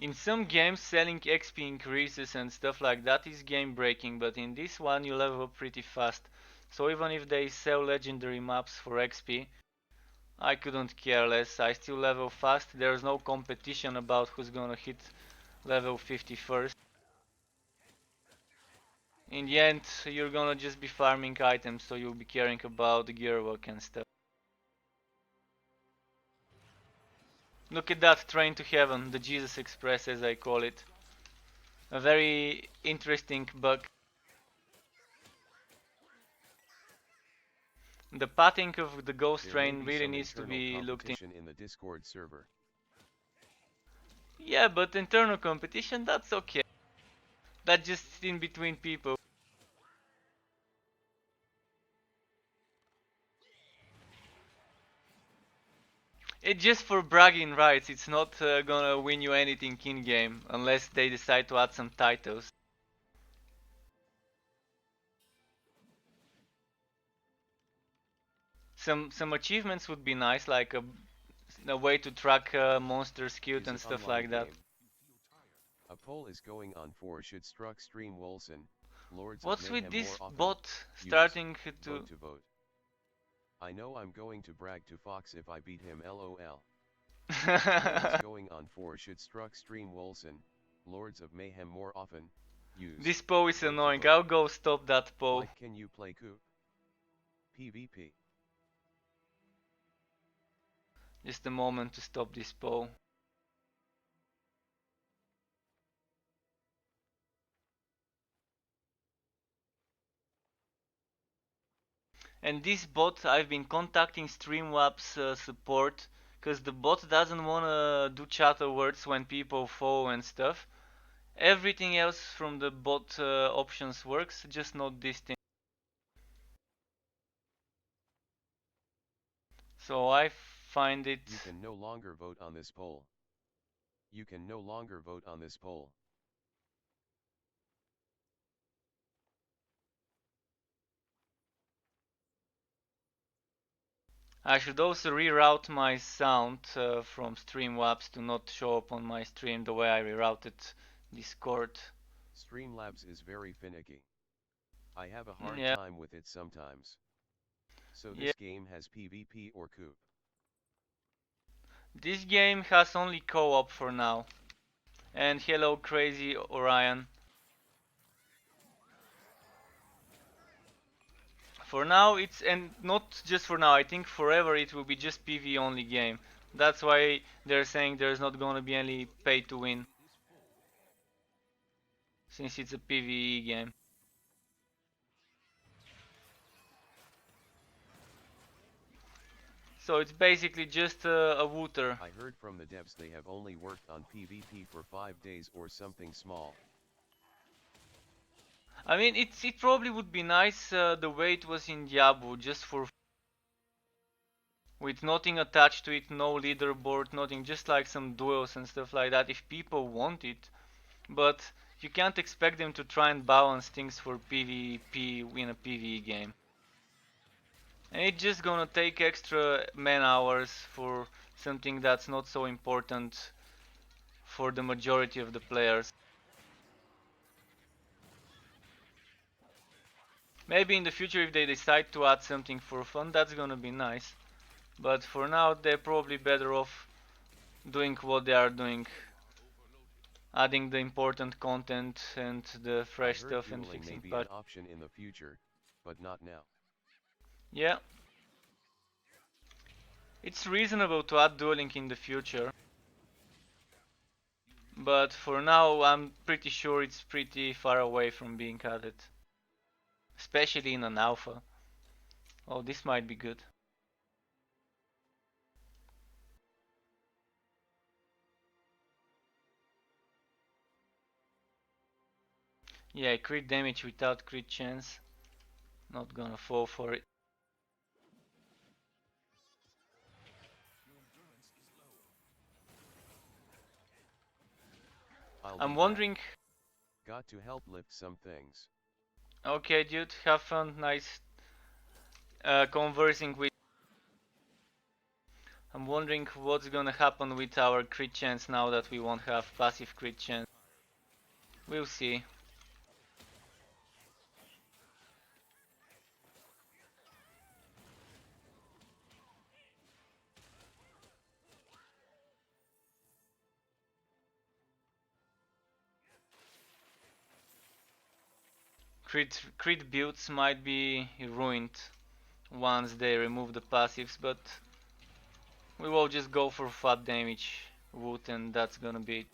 In some games, selling XP increases and stuff like that is game breaking, but in this one you level up pretty fast. So even if they sell legendary maps for XP, I couldn't care less. I still level fast. There's no competition about who's gonna hit level 50 first. In the end, you're gonna just be farming items, so you'll be caring about the gearwork and stuff. Look at that train to heaven, the Jesus Express as I call it. A very interesting bug. The pathing of the ghost There may train be really some needs to internal be looked in. competition in the Discord server. Yeah, but internal competition, that's okay. That's just in between people. It's just for bragging rights. It's not gonna win you anything in game unless they decide to add some titles. Some achievements would be nice, like a way to track monsters killed Is and it stuff online like that. game? A poll is going on for should Struck stream Wolson, Lords of What's with Mayhem more this often, bot use, starting to... vote to vote. I know I'm going to brag to Fox if I beat him lol. Poll is going on for should Struck stream Wolson, Lords of Mayhem more often, use, This poll is vote to annoying. vote. I'll go stop that poll. Like can you play coup? PvP. Just a moment to stop this poll. And this bot, I've been contacting Streamlabs support because the bot doesn't wanna do chat alerts when people fall and stuff. Everything else from the bot options works, just not this thing. So I find it. You can no longer vote on this poll. You can no longer vote on this poll. I should also reroute my sound from Streamlabs to not show up on my stream the way I rerouted Discord. Streamlabs is very finicky. I have a hard Yeah, time with it sometimes. So yeah. this game has PvP or coup. This game has only co-op for now. And hello, Crazy Orion. For now, and not just for now. I think forever it will be just PV only game. That's why they're saying there's not gonna be any pay to win, since it's a PvE game. So it's basically just a wooter. I heard from the devs they have only worked on PvP for 5 days or something small. I mean, it probably would be nice the way it was in Diablo, just for with nothing attached to it, no leaderboard, nothing, just like some duels and stuff like that. If people want it, but you can't expect them to try and balance things for PvP in a PvE game. And it's just gonna take extra man hours for something that's not so important for the majority of the players. Maybe in the future if they decide to add something for fun, that's gonna be nice. But for now they're probably better off doing what they are doing. Adding the important content and the I fresh heard stuff and dueling may fixing be an patches. option in the future, but not now. Yeah, it's reasonable to add dueling in the future. But for now I'm pretty sure it's pretty far away from being added. Especially in an alpha. Oh, this might be good. Yeah, crit damage without crit chance. Not gonna fall for it. I'll I'm be back. wondering. Got to help lift some things. Okay, dude, have fun. Nice conversing with. I'm wondering what's gonna happen with our crit chance now that we won't have passive crit chance. We'll see. Crit builds might be ruined once they remove the passives, but we will just go for fat damage wood and that's gonna be it.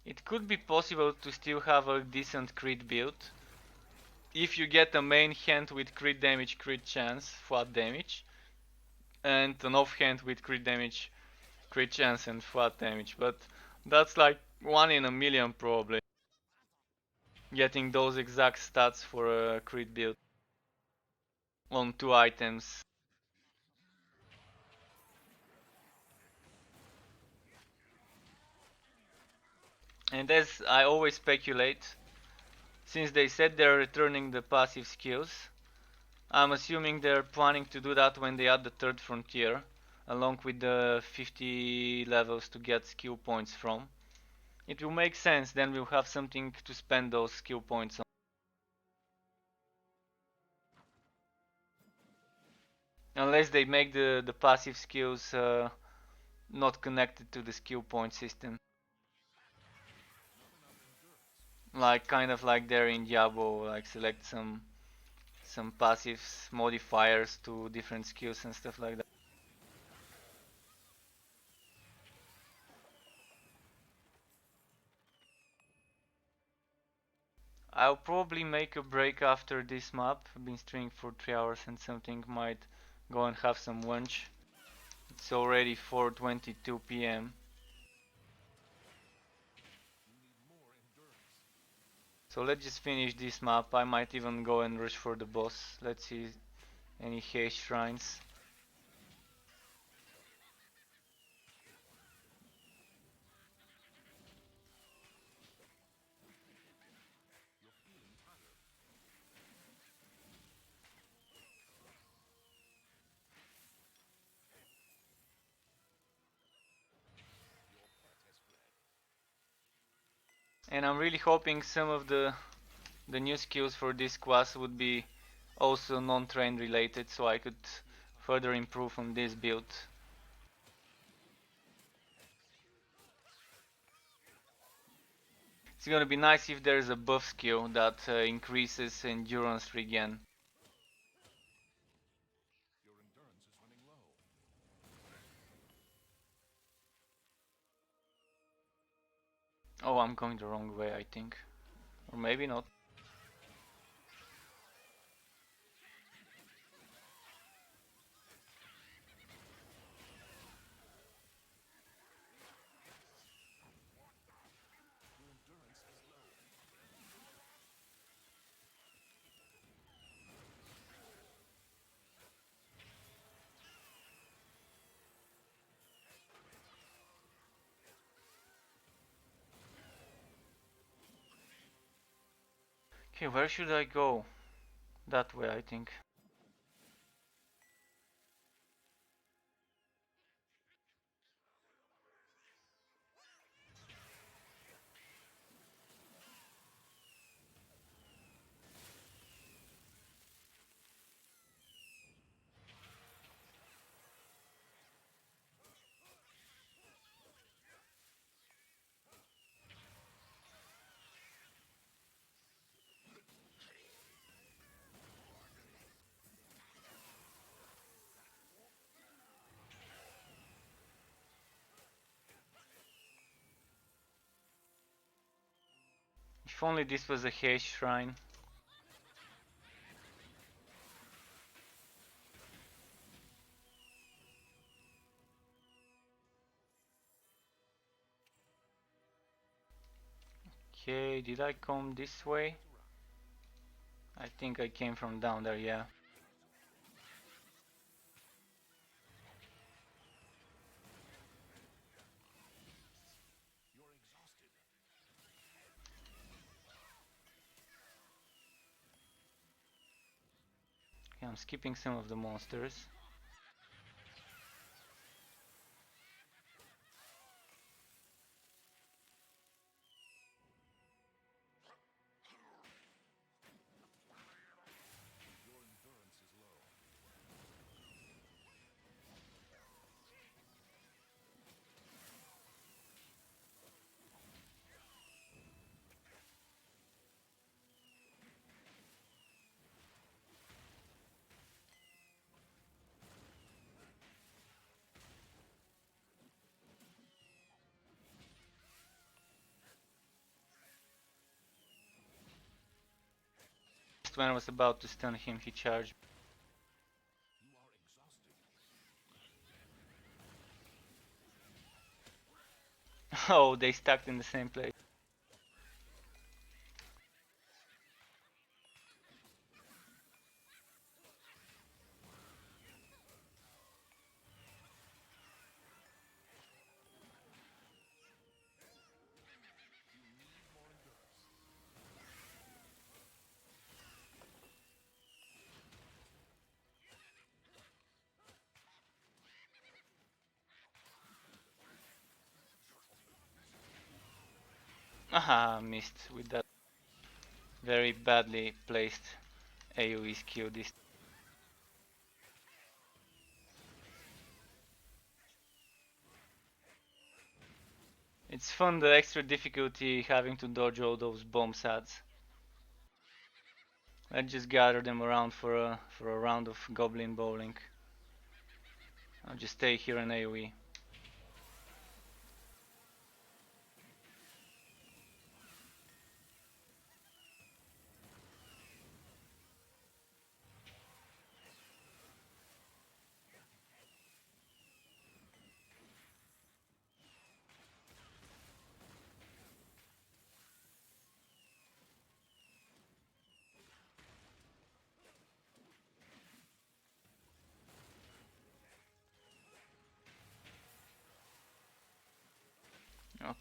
It could be possible to still have a decent crit build if you get a main hand with crit damage, crit chance, flat damage, and an off hand with crit damage, crit chance, and flat damage. But that's like 1 in a million probably. Getting those exact stats for a crit build on 2 items. And as I always speculate, since they said they're returning the passive skills, I'm assuming they're planning to do that when they add the third frontier, along with the 50 levels to get skill points from. It will make sense, then we'll have something to spend those skill points on. Unless they make the passive skills not connected to the skill point system. Like kind of like there in Diablo, like select some passives modifiers to different skills and stuff like that. I'll probably make a break after this map. I've been streaming for 3 hours and something, might go and have some lunch. It's already 4:22 p.m. So let's just finish this map. I might even go and rush for the boss. Let's see any haste shrines. And I'm really hoping some of the new skills for this class would be also non-train related, so I could further improve on this build. It's gonna be nice if there's a buff skill that increases endurance regen. Oh, I'm going the wrong way, I think. Or maybe not. Okay, where should I go? That way, I think. If only this was a haste shrine. Okay, did I come this way? I think I came from down there, yeah. Okay, I'm skipping some of the monsters. Just when I was about to stun him, he charged. Oh, they stacked in the same place. Aha, missed with that very badly placed AoE skill this. It's fun the extra difficulty having to dodge all those bomb sats. Let's just gather them around for a round of goblin bowling. I'll just stay here in AoE.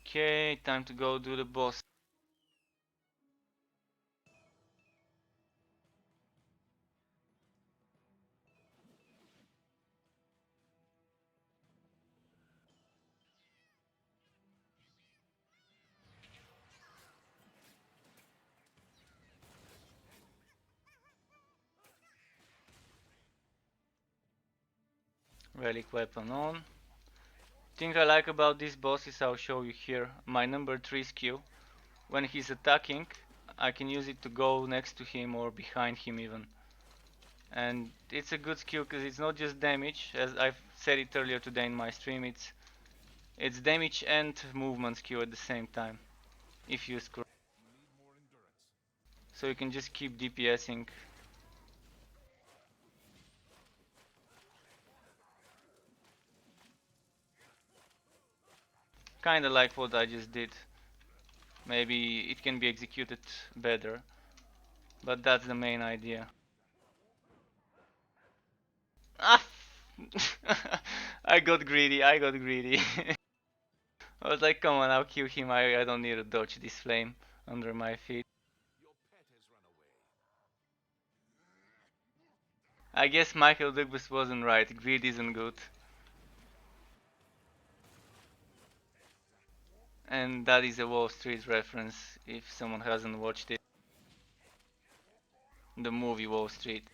Okay, time to go do the boss. Relic weapon on. Thing I like about this boss is I'll show you here. My number 3 skill. When he's attacking, I can use it to go next to him or behind him even. And it's a good skill because it's not just damage, as I've said it earlier today in my stream, it's damage and movement skill at the same time, if used correctly. So you can just keep DPSing. Kinda like what I just did. Maybe it can be executed better, but that's the main idea. Ah! I got greedy, I got greedy. I was like, come on, I'll kill him, I don't need to dodge this flame under my feet. I guess Michael Douglas wasn't right, greed isn't good. And that is a Wall Street reference if someone hasn't watched it. The movie Wall Street.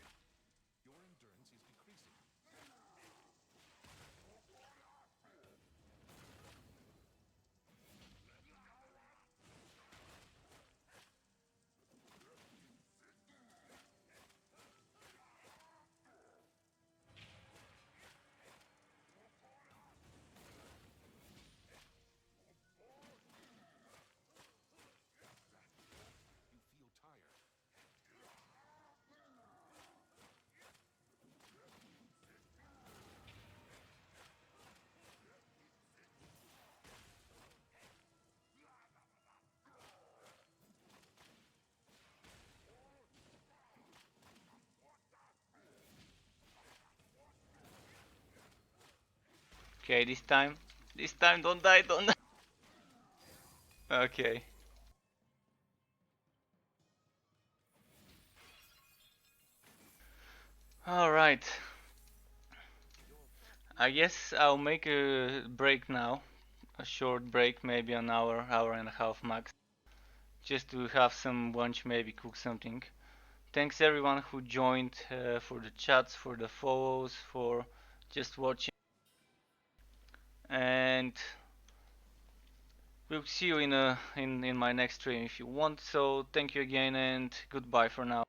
Okay, this time don't die, don't die. Okay. Alright. I guess I'll make a break now. A short break, maybe an hour, hour and a half max. Just to have some lunch, maybe cook something. Thanks everyone who joined for the chats, for the follows, for just watching. And we'll see you in my next stream if you want. So thank you again and goodbye for now.